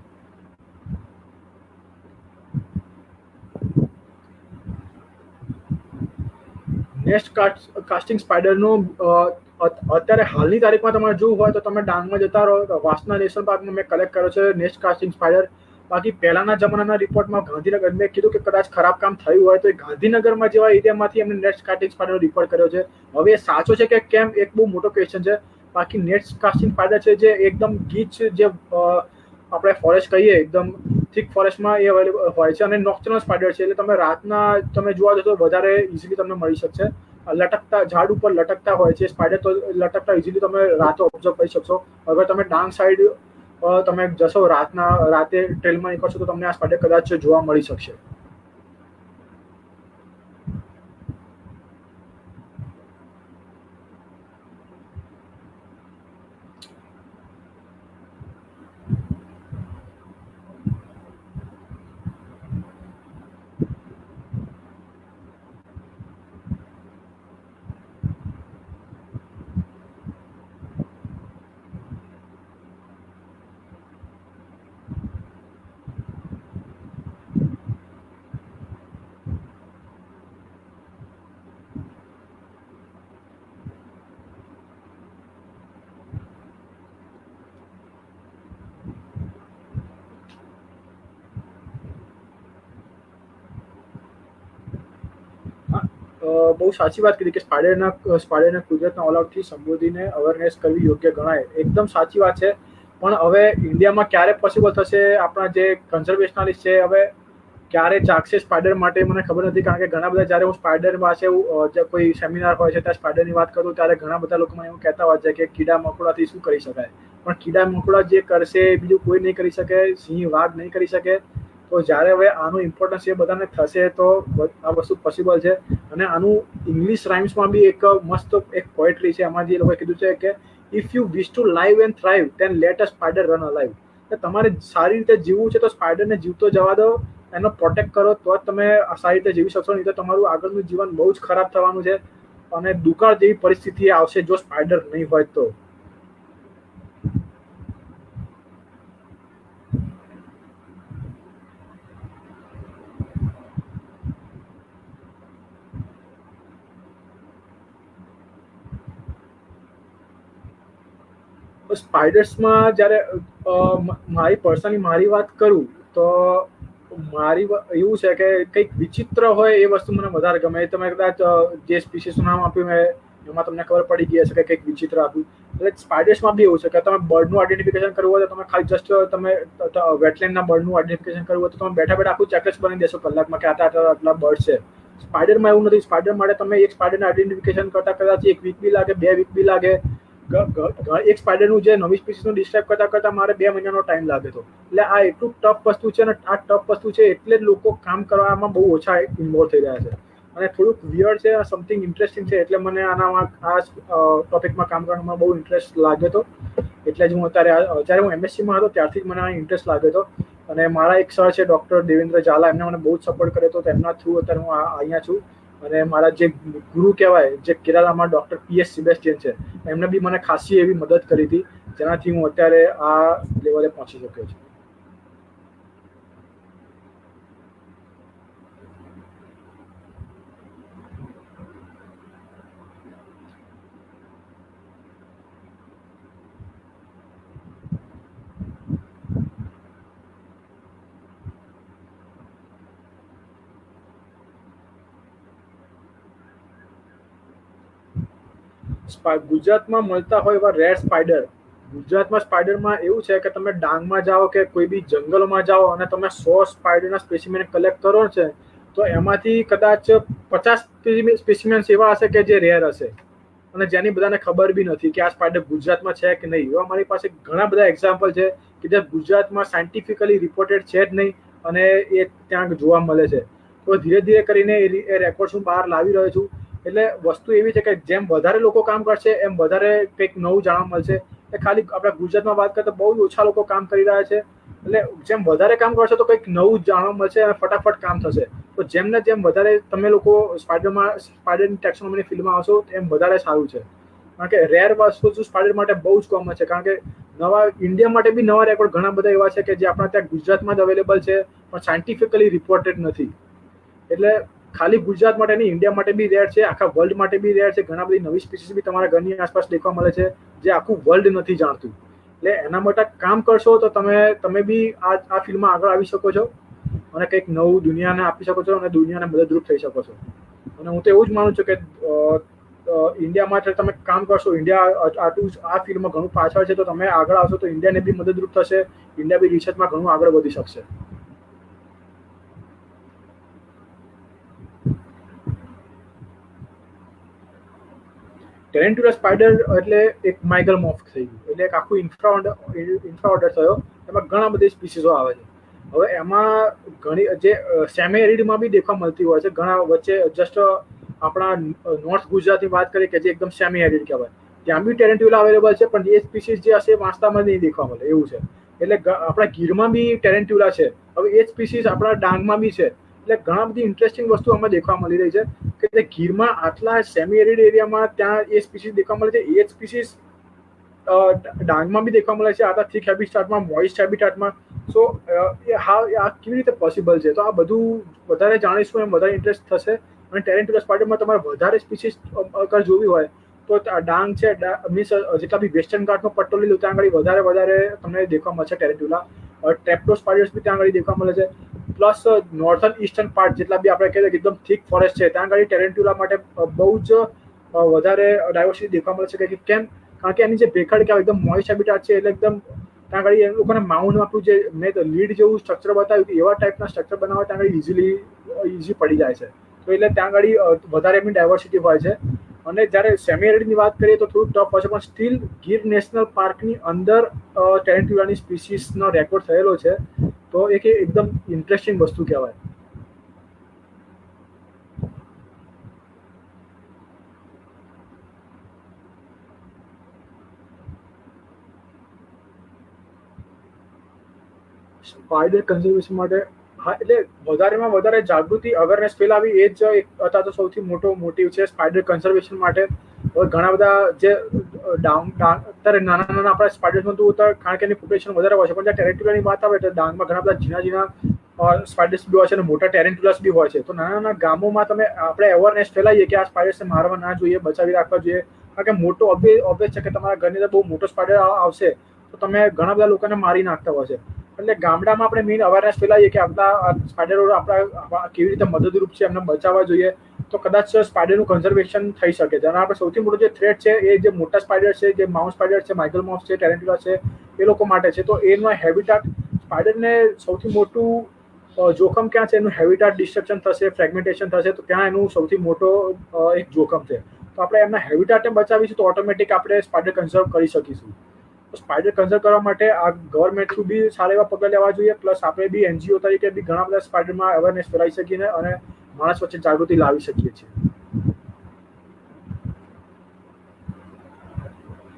નેક્સ્ટ કાસ્ટિંગ સ્પાઈડરનું અત્યારે હાલની તારીખમાં તમારે જોવું હોય તો તમે ડાંગમાં જતા રહો વાસના નેશનલ પાર્કમાં મેં કલેક્ટ કર્યો છે નેક્સ્ટ કાસ્ટિંગ સ્પાઈડર. બાકી પહેલાના જમાનાના રિપોર્ટમાં ગાંધીનગર મેં કીધું કે કદાચ ખરાબ કામ થયું હોય તો એ ગાંધીનગરમાં જેવા એરિયામાંથી એમને નેક્સ્ટ કાસ્ટિંગ સ્પાઈડર રિપોર્ટ કર્યો છે. હવે એ સાચો છે કે કેમ એક બહુ મોટો ક્વેશ્ચન છે. બાકી નેક્સ્ટ કાસ્ટિંગ સ્પાઈડર છે જે એકદમ ગીચ જે આપણે ફોરેસ્ટ કહીએ એકદમ થીક ફોરેસ્ટમાં એ અવેલેબલ હોય છે અને નોક્ચરનલ સ્પાઈડર છે એટલે તમે રાતના તમે જોવા જશો તો વધારે ઇઝીલી તમને મળી શકશે. લટકતા ઝાડ ઉપર લટકતા હોય છે સ્પાઈડર તો લટકતા ઇઝીલી તમે રાતે ઓબ્ઝર્વ કરી શકશો. અગર તમે ડાંગ સાઈડ તમે જશો રાતે ટ્રેલમાં નીકળશો તો તમને આ સ્પાઈડર કદાચ જોવા મળી શકશે. બહુ સાચી વાત કીધી કે સ્પાઈડરને કુદરતના ઓલ આઉટથી સંબોધીને અવેરનેસ કરવી યોગ્ય ગણાય, એકદમ સાચી વાત છે. પણ હવે ઇન્ડિયામાં ક્યારે પોસિબલ થશે? આપણા જે કન્ઝર્વેશનાલિસ્ટ છે હવે ક્યારે જાગશે સ્પાઈડર માટે મને ખબર નથી, કારણ કે ઘણા બધા જ્યારે હું સ્પાઈડર પાસે જે કોઈ સેમિનાર હોય છે ત્યાં સ્પાઈડરની વાત કરું ત્યારે ઘણા બધા લોકો મને એવું કહેતા હોય છે કે કીડા મકોડાથી શું કરી શકાય, પણ કીડા મકોડા જે કરશે બીજું કોઈ નહીં કરી શકે, સિંહ વાઘ નહીં કરી શકે. તો જ્યારે હવે આનું ઇમ્પોર્ટન્સ એ બધાને થશે તો આ વસ્તુ પોસિબલ છે. અને આનું ઇંગ્લિશ રાઇમ્સમાં બી એક મસ્ત એક પોએટ્રી છે, એમાં જે લોકોએ કીધું છે કે if you wish to live and thrive then let a spider run alive. તમારે સારી રીતે જીવવું છે તો સ્પાઈડરને જીવતો જવા દો, એનો પ્રોટેક્ટ કરો તો જ તમે સારી રીતે જીવી શકશો, નહીં તો તમારું આગળનું જીવન બહુ જ ખરાબ થવાનું છે અને દુકાળ જેવી પરિસ્થિતિ આવશે જો સ્પાઈડર નહીં હોય તો. સ્પાઈડર્સમાં જ્યારે મારી વાત કરું તો એવું છે કે કંઈક વિચિત્ર હોય એ વસ્તુ મને વધારે ગમે. તમે કદાચ જે સ્પીસીસનું નામ આપ્યું મેં એમાં તમને ખબર પડી ગઈ હશે કે કંઈક વિચિત્ર આપ્યું. એટલે સ્પાઈડર્સમાં બી એવું છે કે તમે બર્ડનું આઈડેન્ટિફિકેશન કરવું હોય તો તમે ખાલી જસ્ટ તમે વેટલેન્ડના બર્ડનું આઈડેન્ટિફિકેશન કરવું હોય તો તમે બેઠા બેઠા આખું ચેકલિસ્ટ બનાવી દેશો કલાકમાં કે આટલા બર્ડ છે. સ્પાઈડરમાં એવું નથી. સ્પાઈડર માટે તમે એક સ્પાઈડરને આઈડેન્ટિફિકેશન કરતા કદાચ 1 વીક બી લાગે, 2 વીક બી લાગે. એક સ્પાઈડરનું જે નવી સ્પીસીસનું ડિસ્ક્રાઇબ કરતા મારે 2 મહિનાનો ટાઈમ લાગે તો. એટલે આ એટલું ટફ વસ્તુ છે ને આ ટફ વસ્તુ છે એટલે જ લોકો કામ કરવામાં બહુ ઓછા ઇન્વોલ્વ થઈ રહ્યા છે અને થોડુંક વિયર્ડ છે, સમથિંગ ઇન્ટરેસ્ટિંગ છે એટલે મને આનામાં આ ટોપિકમાં કામ કરવામાં બહુ ઇન્ટરેસ્ટ લાગ્યો હતો. એટલે જ હું જ્યારે હું MSCમાં હતો ત્યારથી જ મને આ ઇન્ટરેસ્ટ લાગ્યો હતો. અને મારા એક સર છે ડૉક્ટર દેવેન્દ્ર ઝાલા, એમને મને બહુ જ સપોર્ટ કર્યો હતો. એમના થ્રુ અત્યારે હું અહીંયા છું. અને મારા જે ગુરુ કહેવાય જે કેરાલામાં ડૉક્ટર PS સેબેસ્ટિયન છે, એમને બી મને ખાસી એવી મદદ કરી હતી જેનાથી હું અત્યારે આ લેવલે પહોંચી શક્યો છું. ગુજરાતમાં મળતા હોય એવા રેર સ્પાઈડર. ગુજરાતમાં સ્પાઈડરમાં એવું છે કે તમે ડાંગમાં જાઓ કે કોઈ બી જંગલોમાં જાઓ અને તમે 100 સ્પાઈડરના સ્પેસિમેન કલેક્ટ કરો છે તો એમાંથી કદાચ 50 સ્પેસિમેન્સ એવા હશે કે જે રેર હશે અને જેની બધાને ખબર બી નથી કે આ સ્પાઈડર ગુજરાતમાં છે કે નહીં. એવા મારી પાસે ઘણા બધા એક્ઝામ્પલ છે કે જે ગુજરાતમાં સાયન્ટિફિકલી રિપોર્ટેડ છે જ નહીં અને એ ત્યાં જોવા મળે છે. તો ધીરે ધીરે કરીને એ રેકોર્ડ્સ હું બહાર લાવી રહ્યો છું. એટલે વસ્તુ એવી છે કે જેમ વધારે લોકો કામ કરશે એમ વધારે કંઈક નવું જાણવા મળશે. એ ખાલી આપણા ગુજરાતમાં વાત કરીએ તો બહુ ઓછા લોકો કામ કરી રહ્યા છે. એટલે જેમ વધારે કામ કરશો તો કંઈક નવું જાણવા મળશે અને ફટાફટ કામ થશે. તો જેમને જેમ વધારે તમે લોકો સ્પાઈડરની ટેક્સોનોમીની ફિલ્ડમાં આવશો એમ વધારે સારું છે. કારણ કે રેર વસ્તુ સ્પાઈડર માટે બહુ જ કોમન છે. કારણ કે ઇન્ડિયા માટે બી નવા રેકોર્ડ ઘણા બધા એવા છે કે જે આપણા ત્યાં ગુજરાતમાં જ અવેલેબલ છે પણ સાયન્ટિફિકલી રિપોર્ટેડ નથી. એટલે ખાલી ગુજરાત માટે નહીં, ઇન્ડિયા માટે બી રેર છે, આખા વર્લ્ડ માટે બી રેર છે. ઘણા બધી નવી સ્પીસીસ બી તમારા ઘરની આસપાસ દેખવા મળે છે જે આખું વર્લ્ડ નથી જાણતું. એટલે એના માટે કામ કરશો તો તમે બી આ ફિલ્ડમાં આગળ આવી શકો છો અને કંઈક નવું દુનિયાને આપી શકો છો અને દુનિયાને મદદરૂપ થઈ શકો છો. અને હું તો એવું જ માનું છું કે ઇન્ડિયામાં તમે કામ કરશો, ઇન્ડિયા આ ફિલ્ડમાં ઘણું પાછળ છે તો તમે આગળ આવશો તો ઇન્ડિયાને બી મદદરૂપ થશે. ઇન્ડિયા બી રિસર્ચમાં ઘણું આગળ વધી શકશે. ટેરેન્ટ્યુલા સ્પાઈડર એટલે એક માઇગલમોથ થઈ ગયું, એટલે એક આખું ઇન્ફ્રા ઓર્ડર થયો. એમાં ઘણા બધી સ્પીસીસો આવે છે. હવે એમાં ઘણી જે સેમી એરિડમાં બી દેખવા મળતી હોય છે. ઘણા વચ્ચે જસ્ટ આપણા નોર્થ ગુજરાતની વાત કરીએ કે જે એકદમ સેમી એરિડ કહેવાય, ત્યાં બી ટેરેન્ટ્યુલા અવેલેબલ છે પણ એ સ્પીસીસ જે હશે વાંચતામાં નહીં દેખવા મળે એવું છે. એટલે આપણા ગીરમાં બી ટેરેન્ટ્યુલા છે. હવે એ સ્પીસીસ આપણા ડાંગમાં બી છે. એટલે ઘણા બધી ઇન્ટરેસ્ટિંગ વસ્તુ આમાં દેખવા મળી રહી છે કે ગીરમાં આટલા સેમી એરિડ એરિયામાં ત્યાં એ સ્પીસીસ દેખવા મળે છે. એ જ સ્પીસીસ ડાંગમાં બી દેખવા મળે છે આટલા થીક હેબિટાટમાં, મોઇસ્ટ હેબિટાટમાં. સો આ કેવી રીતે પોસિબલ છે? તો આ બધું વધારે જાણીશું એમ વધારે ઇન્ટરેસ્ટ થશે. અને ટેરેન્ટ્યુલા સ્પાઈડરમાં તમારે વધારે સ્પીસીસ અગર જોવી હોય તો ડાંગ છે, મીન્સ જેટલા બી વેસ્ટર્ન ઘાટનો પટ્ટો લીધો ત્યાં આગળ વધારે તમને દેખવા મળશે ટેરેન્ટ્યુલા. ટ્રેપ્ટો સ્પાઈડર્સ બી ત્યાં આગળ દેખવા મળે છે. પ્લસ નોર્થન ઈસ્ટર્ન પાર્ટ જેટલા બી આપણે કહીએ કે એકદમ થીક ફોરેસ્ટ છે ત્યાં આગળ ટેરેન્ટ્યુલા માટે બહુ જ વધારે ડાયવર્સિટી દેખવા મળે છે કે કેમ, કારણ કે એની જે ભેખડ કે એકદમ મોઇસ્ટ હેબિટાટ છે એટલે એકદમ ત્યાં આગળ એ લોકોને માઉન્ટમાં આપણું જે મેં લીડ જેવું સ્ટ્રક્ચર બતાવ્યું એવા ટાઈપના સ્ટ્રક્ચર બનાવવા ત્યાં આગળ ઇઝી પડી જાય છે. તો એટલે ત્યાં આગળ વધારે એમની ડાયવર્સિટી હોય છે. અને જ્યારે સેમી એરિડની વાત કરીએ તો થોડું ટફ હોય છે, પણ સ્ટીલ ગીર નેશનલ પાર્કની અંદર ટેરેન્ટ્યુલાની સ્પીસીસનો રેકોર્ડ થયેલો છે. તો એક એકદમ ઇન્ટરેસ્ટિંગ વસ્તુ કહેવાય. સ્પાઈડર કન્ઝર્વેશન માટે હા એટલે વધારેમાં વધારે જાગૃતિ અવેરનેસ ફેલાવી એ જ એક અત્યારે તો સૌથી મોટો મોટિવ છે સ્પાઈડર કન્ઝર્વેશન માટે. ઘણા બધા જે અત્યારે નાના નાના આપણા સ્પાઈડર્સ નતું હોતા કારણ કે એની પોપ્યુલેશન વધારે હોય છે, પણ જ્યાં ટેરેન્ટ્યુલાની વાત આવે તો ડાંગમાં ઘણા બધા ઝીણા ઝીણા સ્પાઈડર્સ બી હોય છે અને મોટા ટેરેન્ટ્યુલાસ બી હોય છે. તો નાના નાના ગામોમાં તમે આપણે અવેરનેસ ફેલાવીએ કે આ સ્પાઈડર્સને મારવા ના જોઈએ, બચાવી રાખવા જોઈએ, કારણ કે મોટો ઓબ્વિયસ છે કે તમારા ઘરની અંદર બહુ મોટો સ્પાઈડર આવશે તો તમે ઘણા બધા લોકોને મારી નાખતા હોય છે. એટલે ગામડામાં આપણે મેઇન અવેરનેસ ફેલાવીએ કે આપણા સ્પાઈડરો આપણા કેવી રીતે મદદરૂપ છે, એમને બચાવવા જોઈએ, તો કદાચ સ્પાઈડરનું કન્ઝર્વેશન થઈ શકે છે. અને આપણે સૌથી મોટો જે થ્રેટ છે એ જે મોટા સ્પાઈડર છે, જે માઉસ સ્પાઈડર છે, માઇકલ માઉસ છે, ટેરેન્ટ્યુલા છે, એ લોકો માટે છે. તો એનો હેબિટાટ સ્પાઈડરને સૌથી મોટું જોખમ ક્યાં છે, એનું હેબિટાટ ડિસ્ટ્રક્શન થશે, ફ્રેગમેન્ટેશન થશે, તો ત્યાં એનું સૌથી મોટો એક જોખમ છે. તો આપણે એમના હેબિટાટને બચાવીશું તો ઓટોમેટિક આપણે સ્પાઈડર કન્ઝર્વ કરી શકીશું. સ્પાઈડર કન્ઝર્વ કરવા માટે આ ગવર્મેન્ટ થ્રુ બી સારા એવા પગલાં લેવા જોઈએ, પ્લસ આપણે બી એનજીઓ તરીકે બી ઘણા બધા સ્પાઈડરમાં અવેરનેસ ફેલાવી શકીએ અને માણસ વચ્ચે જાગૃતિ લાવી શકીએ છીએ.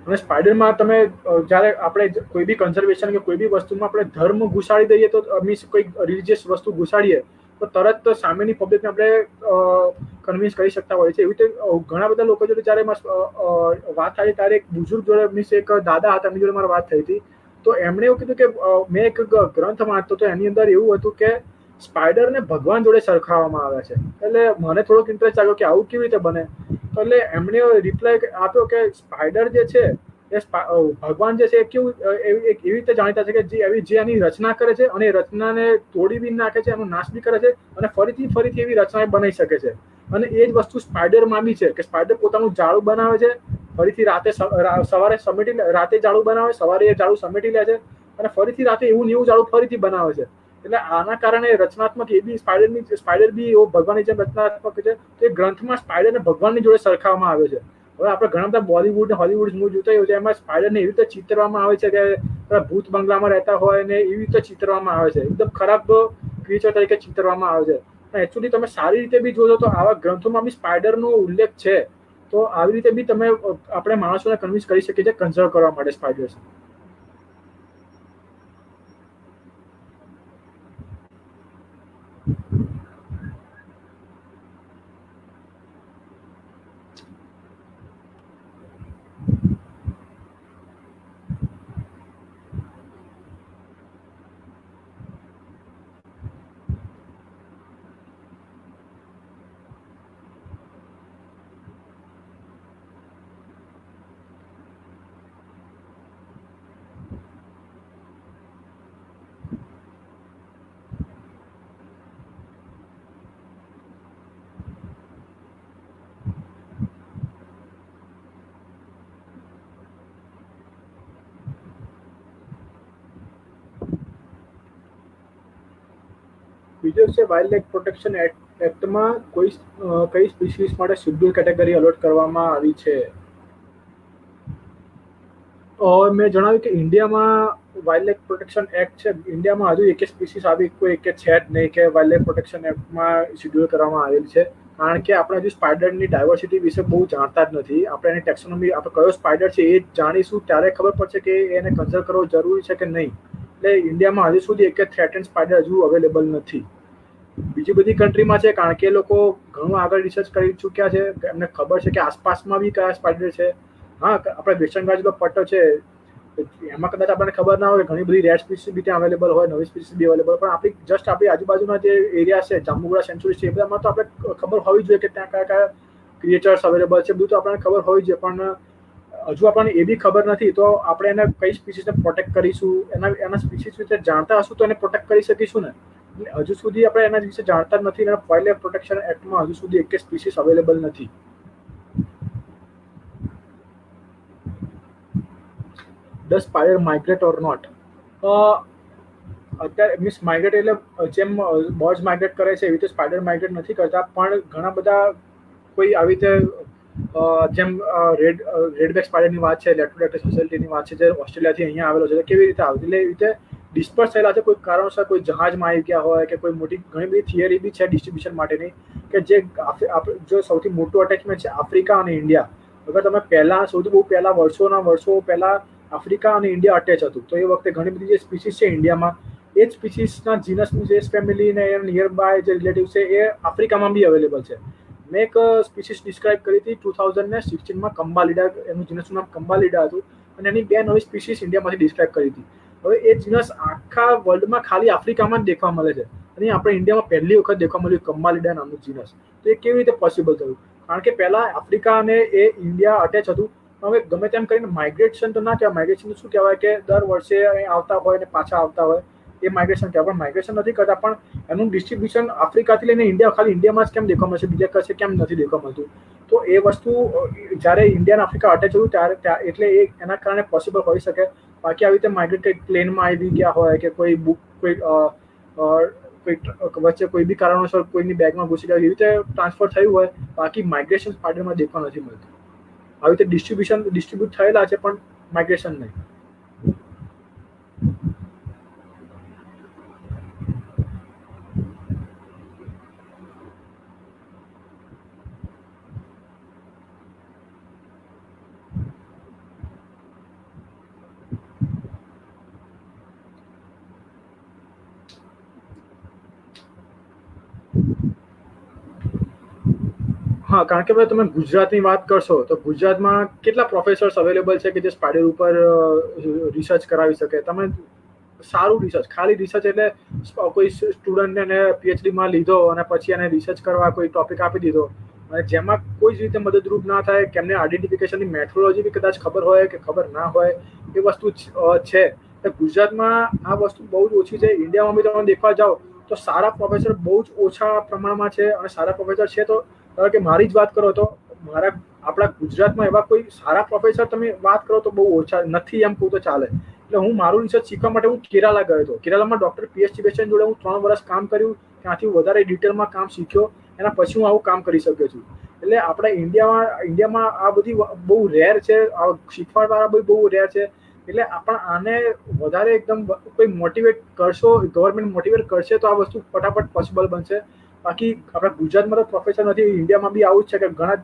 અને સ્પાઈડરમાં તમે જ્યારે આપણે કોઈ બી કન્ઝર્વેશન કે કોઈ બી વસ્તુમાં આપણે ધર્મ ઘુસાડી દઈએ તો મીન્સ કોઈ રિલિજિયસ વસ્તુ ઘુસાડીએ તો તરત સામેની પબ્લિકને આપણે કન્વિન્સ કરી શકતા હોય છે. એવી રીતે ઘણા બધા લોકો જોડે જ્યારે વાત થાય ત્યારે એક બુઝુર્ગ જોડે મીન્સ એક દાદા હતા, એમની જોડે મારી વાત થઈ હતી. તો એમણે એવું કીધું કે મેં એક ગ્રંથ વાંચતો તો એની અંદર એવું હતું કે સ્પાઈડરને ભગવાન જોડે સરખાવવામાં આવે છે. એટલે મને થોડોક ઇન્ટરેસ્ટ આવ્યો કે આવું કેવી રીતે બને. એટલે એમણે રિપ્લાય આપ્યો કે સ્પાઈડર જે છે એ ભગવાન જે છે એ કેવું એવી રીતે જાણીતા છે કે જે એની રચના કરે છે અને એ રચનાને તોડી બી નાખે છે, એનો નાશ બી કરે છે અને ફરીથી એવી રચના બનાવી શકે છે. અને એ જ વસ્તુ સ્પાઈડરમાં બી છે કે સ્પાઈડર પોતાનું જાળું બનાવે છે, ફરીથી સવારે સમેટી રાતે જાળું બનાવે, સવારે એ જાળું સમેટી લે છે અને ફરીથી રાતે એવું ને એવું જાળું ફરીથી બનાવે છે. એટલે આના કારણે રચનાત્મક એ બી સ્પાઈડર બી એવો ભગવાનની જેમ રચનાત્મક છે. તો એ ગ્રંથમાં સ્પાઈડરને ભગવાનની જોડે સરખાવવામાં આવે છે. હવે આપણે ઘણા બધા બોલિવૂડ હોલિવૂડ મૂવી જોતા હોય છે, એમાં સ્પાઈડરને એવી રીતે ચિતરવામાં આવે છે કે ભૂત બંગલામાં રહેતા હોય ને એવી રીતે ચિતરવામાં આવે છે, એકદમ ખરાબ ક્રિએચર તરીકે ચિતરવામાં આવે છે. પણ એકચ્યુઅલી તમે સારી રીતે બી જોશો તો આવા ગ્રંથોમાં બી સ્પાઈડરનો ઉલ્લેખ છે. તો આવી રીતે બી તમે આપણે માણસોને કન્વિન્સ કરી શકીએ છીએ કન્ઝર્વ કરવા માટે સ્પાઈડર્સ. બીજો છે વાઇલ્ડ લાઇફ પ્રોટેક્શન એક્ટમાં કઈ સ્પીસીસ માટે શેડ્યુલ કેટેગરી અલોટ કરવામાં આવી છે. મેં જણાવ્યું કે ઇન્ડિયામાં વાઇલ્ડ લાઇફ પ્રોટેક્શન એક્ટ છે. ઇન્ડિયામાં હજુ એક સ્પીસીસ આવી કોઈ એક છે જ નહીં કે વાઇલ્ડ લાઇફ પ્રોટેક્શન એક્ટમાં શેડ્યુલ કરવામાં આવેલ છે. કારણ કે આપણે હજુ સ્પાઈડરની ડાયવર્સિટી વિશે બહુ જાણતા જ નથી. આપણે એની ટેક્સોનોમી આપણે કયો સ્પાઈડર છે એ જાણીશું ત્યારે ખબર પડશે કે એને કન્ઝર્વ કરવો જરૂરી છે કે નહીં. એટલે ઇન્ડિયામાં હજુ સુધી એક થ્રેટેન્ડ સ્પાઈડર હજુ અવેલેબલ નથી. બીજી બધી કન્ટ્રીમાં છે કારણ કે એ લોકો ઘણું આગળ રિસર્ચ કરી ચૂક્યા છે, એમને ખબર છે કે આસપાસમાં બી કયા સ્પાઈડર છે. હા, આપણે વેસ્ટર્ન ઘાટનો પટ્ટો છે એમાં કદાચ આપણને ખબર ના હોય કે ઘણી બધી રેર સ્પીસીસ બી ત્યાં અવેલેબલ હોય, નવી સ્પીસીસ બી અવેલેબલ, પણ આપણી આજુબાજુના જે એરિયા છે, જાંબુઘોડા સેન્ચુરી છે, એ બધામાં તો આપણે ખબર હોવી જોઈએ કે ત્યાં કયા કયા ક્રિએચર્સ અવેલેબલ છે. બધું તો આપણને ખબર હોવી જોઈએ, પણ હજુ આપણને એ બી ખબર નથી. તો આપણે એને કઈ સ્પીસીસને પ્રોટેક્ટ કરીશું, એના સ્પીસીસ વિશે જાણતા હશું તો એને પ્રોટેક્ટ કરી શકીશું ને. હજુ સુધી આપણે એના વિશે જાણતા જ નથી અને વાઇલ્ડ લાઇફ પ્રોટેક્શન એક્ટમાં હજુ સુધી એક સ્પીસીસ અવેલેબલ નથી. Does spider migrate or not? અત્યારે મીન્સ માઇગ્રેટ એટલે જેમ બર્ડ્સ માઇગ્રેટ કરે છે એવી રીતે સ્પાઈડર માઇગ્રેટ નથી કરતા, પણ ઘણા બધા કોઈ આવી રીતે જેમ રેડબેક સ્પાઈડરની વાત છે, લેટોડેક્ટિસ સોસાયટીની વાત છે, જે ઓસ્ટ્રેલિયાથી અહીંયા આવેલો છે, કેવી રીતે આવે એટલે એવી રીતે ડિસ્પર્સ થયેલા છે કોઈ કારણોસર, કોઈ જહાજમાં આવી ગયા હોય કે કોઈ મોટી ઘણી બધી થિયરી બી છે ડિસ્ટ્રીબ્યુશન માટેની, કે જે જો સૌથી મોટું અટેચમેન્ટ છે આફ્રિકા અને ઇન્ડિયા. અગર તમે સૌથી બહુ વર્ષો પહેલા આફ્રિકા અને ઇન્ડિયા અટેચ હતું, તો એ વખતે ઘણી બધી જે સ્પીસીસ છે ઇન્ડિયામાં, એ જ સ્પીસીસના જીનસની જે ફેમિલી ને નિયર બાય જે રિલેટિવ છે એ આફ્રિકામાં બી અવેલેબલ છે. મેં એક સ્પીસીસ ડિસ્ક્રાઇબ કરી હતી 2016માં, કંબાલિડા, એનું જીનસનું નામ કંબાલિડા હતું, અને એની 2 નવી સ્પીસીસ ઇન્ડિયામાંથી ડિસ્ક્રાઇબ કરી હતી. હવે એ જીનસ આખા વર્લ્ડમાં ખાલી આફ્રિકામાં જ દેખવા મળે છે, અને આપણે ઇન્ડિયામાં પહેલી વખત દેખવા મળ્યું કંબાલિડા નામનું જીનસ. તો એ કેવી રીતે પોસિબલ થયું? કારણ કે પહેલા આફ્રિકા અને એ ઇન્ડિયા અટેચ હતું. હવે ગમે તેમ કરીને માઇગ્રેશન તો ના કહેવાય, માઇગ્રેશન શું કહેવાય કે દર વર્ષે અહીં આવતા હોય ને પાછા આવતા હોય, એ માઇગ્રેશન કહેવાય. પણ માઇગ્રેશન નથી કરતા, પણ એનું ડિસ્ટ્રીબ્યુશન આફ્રિકાથી લઈને ઇન્ડિયા, ખાલી ઇન્ડિયામાં જ કેમ દેખવા મળશે, બીજા કશે કેમ નથી દેખવા મળતું? તો એ વસ્તુ જ્યારે ઇન્ડિયા અને આફ્રિકા અટેચ થયું ત્યારે એટલે એ એના કારણે પોસિબલ હોઈ શકે. બાકી આવી રીતે માઇગ્રેટ કંઈક પ્લેનમાં આવી ગયા હોય કે કોઈ વચ્ચે કોઈ બી કારણોસર કોઈની બેગમાં ઘૂસી ગયા, એવી રીતે ટ્રાન્સફર થયું હોય. બાકી માઇગ્રેશન સ્પાઈડરમાં દેખવા નથી મળતું. આવી રીતે ડિસ્ટ્રીબ્યુટ થયેલા છે, પણ માઇગ્રેશન નહીં. હા, કારણ કે ભાઈ તમે ગુજરાતની વાત કરશો તો ગુજરાતમાં કેટલા પ્રોફેસર્સ અવેલેબલ છે કે જે સ્પાઈડર ઉપર રિસર્ચ કરાવી શકે. તમે સારું રિસર્ચ, ખાલી રિસર્ચ એટલે કોઈ સ્ટુડન્ટને પીએચડીમાં લીધો અને પછી એને રિસર્ચ કરવા કોઈ ટોપિક આપી દીધો, અને જેમાં કોઈ જ રીતે મદદરૂપ ના થાય, કે એમને આઈડેન્ટિફિકેશનની મેથોડોલોજી બી કદાચ ખબર હોય કે ખબર ના હોય, એ વસ્તુ છે. તો ગુજરાતમાં આ વસ્તુ બહુ જ ઓછી છે. ઇન્ડિયામાં બી તમે દેખવા જાઓ તો સારા પ્રોફેસર બહુ જ ઓછા પ્રમાણમાં છે, અને સારા પ્રોફેસર છે તો કારણ કે મારી જ વાત કરો તો આપણા ગુજરાતમાં એવા કોઈ સારા પ્રોફેસર તમે વાત કરો તો બહુ ઓછા નથી, એમ કહું તો ચાલે. એટલે હું મારું રિસર્ચ શીખવા માટે હું કેરાલા ગયો હતો. કેરાલામાં ડોક્ટર પીએચ ચિબેસ્ટન જોડે હું 3 વર્ષ કામ કર્યું, ત્યાંથી વધારે ડિટેલમાં કામ શીખ્યો, એના પછી હું આવું કામ કરી શક્યો છું. એટલે આપણે ઇન્ડિયામાં આ બધી બહુ રેર છે, આ શીખવાડવાળા બહુ રેર છે. એટલે આપણે આને વધારે એકદમ કોઈ મોટિવેટ કરશો, ગવર્મેન્ટ મોટિવેટ કરશે તો આ વસ્તુ ફટાફટ પોસિબલ બનશે. બાકી આપણા ગુજરાતમાં તો પ્રોફેસર નથી, ઇન્ડિયામાં બી આવું જ છે કે ઘણા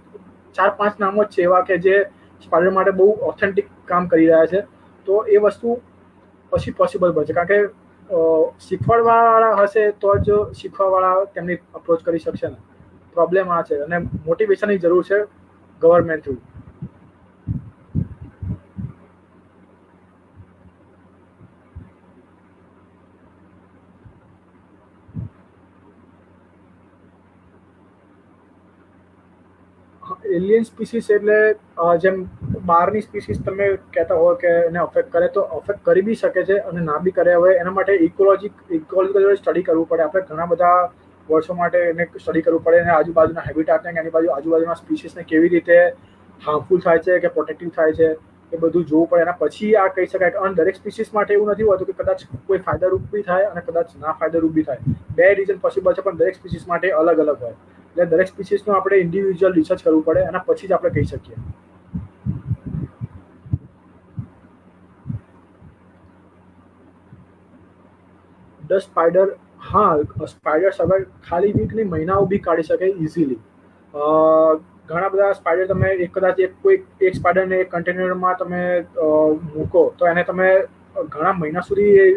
4-5 નામો જ છે એવા કે જે સ્પાઈડર માટે બહુ ઓથેન્ટિક કામ કરી રહ્યા છે. તો એ વસ્તુ પછી પોસિબલ બનશે, કારણ કે શીખવાડવાળા હશે તો જ શીખવાવાળા તેમની અપ્રોચ કરી શકશે ને. પ્રોબ્લેમ આ છે, અને મોટિવેશનની જરૂર છે ગવર્મેન્ટ થ્રુ. એલિયન સ્પીસીસ એટલે જેમ બહારની સ્પીસીસ તમે કહેતા હો કે એને અફેક્ટ કરે, તો અફેક્ટ કરી બી શકે છે અને ના બી કરે. હવે એના માટે ઇકોલોજીકલ સ્ટડી કરવું પડે. આપણે ઘણા બધા વર્ષો માટે એને સ્ટડી કરવું પડે, અને આજુબાજુના હેબિટાટને એની આજુબાજુના સ્પીસીસને કેવી રીતે હાર્મફુલ થાય છે કે પ્રોટેક્ટિવ થાય છે, એ બધું જોવું પડે. એના પછી આ કહી શકાય. અને દરેક સ્પીસીસ માટે એવું નથી હોતું કે કદાચ કોઈ ફાયદારૂપ બી થાય અને કદાચ ના ફાયદારૂપ બી થાય. 2 રીઝન પોસિબલ છે, પણ દરેક સ્પીસીસ માટે અલગ અલગ હોય. એટલે દરેક સ્પીસીસનું આપણે ઇન્ડિવિજ્યુઅલ રિસર્ચ કરવું પડે, એના પછી જ આપણે કહી શકીએ. ધ સ્પાઈડર, હા, સ્પાઈડર સર્વાઈવ ખાલી વીક નહીં, મહિનાઓ બી કાઢી શકે ઇઝીલી. ઘણા બધા સ્પાઈડર તમે એક સ્પાઈડરને એક કન્ટેનરમાં તમે મૂકો તો એને તમે ઘણા મહિના સુધી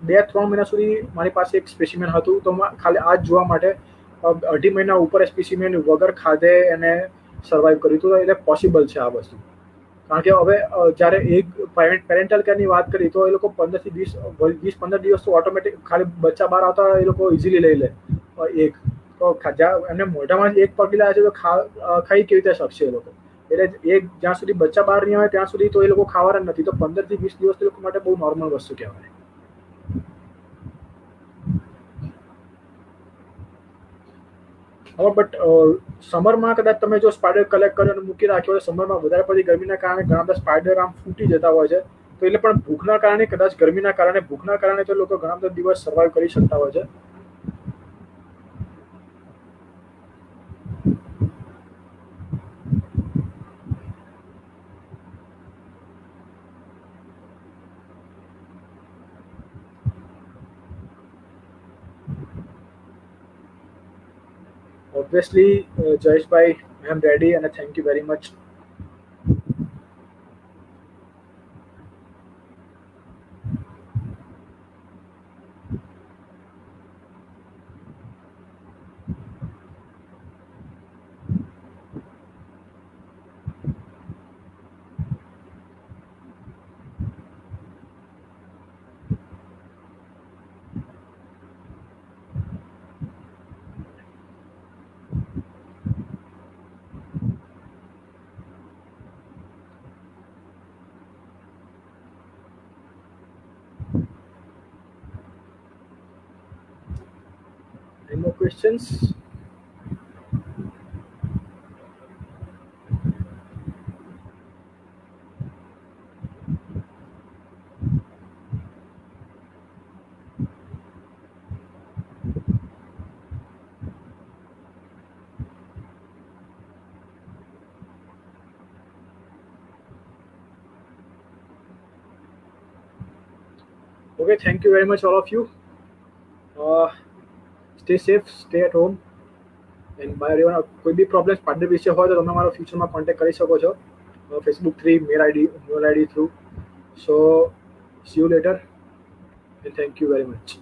2-3 મહિના સુધી મારી પાસે એક સ્પેસિમેન હતું, તો ખાલી આ જ જોવા માટે 2.5 મહિના ઉપર સ્પેસિમેન વગર ખાધે એને સર્વાઈવ કર્યું હતું. એટલે પોસિબલ છે આ વસ્તુ. કારણ કે હવે જ્યારે એક પેરેન્ટલ કેરની વાત કરી તો એ લોકો 15 દિવસ તો ઓટોમેટિક ખાલી બચ્ચા બહાર આવતા એ લોકો ઇઝીલી લઈ લે. એક તો એમને મોઢામાં જ એક પગી લાવે છે તો ખાઈ કેવી રીતે શકશે એ લોકો? એટલે જ્યાં સુધી બચ્ચા બહાર નહીં આવે ત્યાં સુધી તો એ લોકો ખાવાના નથી. તો 15 થી 20 દિવસ એ લોકો માટે બહુ નોર્મલ વસ્તુ કહેવાય. હવે બટ સમરમાં કદાચ તમે જો સ્પાઈડર કલેક્ટ કર્યો અને મૂકી રાખ્યો હોય, સમરમાં વધારે પડતી ગરમીના કારણે ઘણા બધા સ્પાઈડર આમ ફૂટી જતા હોય છે, તો એટલે પણ ભૂખના કારણે, કદાચ ગરમીના કારણે, ભૂખના કારણે તો લોકો ઘણા બધા દિવસ સર્વાઈવ કરી શકતા હોય છે. Obviously, Jayeshbhai, I am ready and thank you very much. Any more questions? Okay, thank you very much, all of you. Stay safe, stay at home. And by એવા કોઈ બી પ્રોબ્લેમ સ્પાઈડર વિશે હોય તો તમે મારો ફ્યુચરમાં કોન્ટેક્ટ કરી શકો છો, Facebook through, mail ID through. So see you later and thank you very much.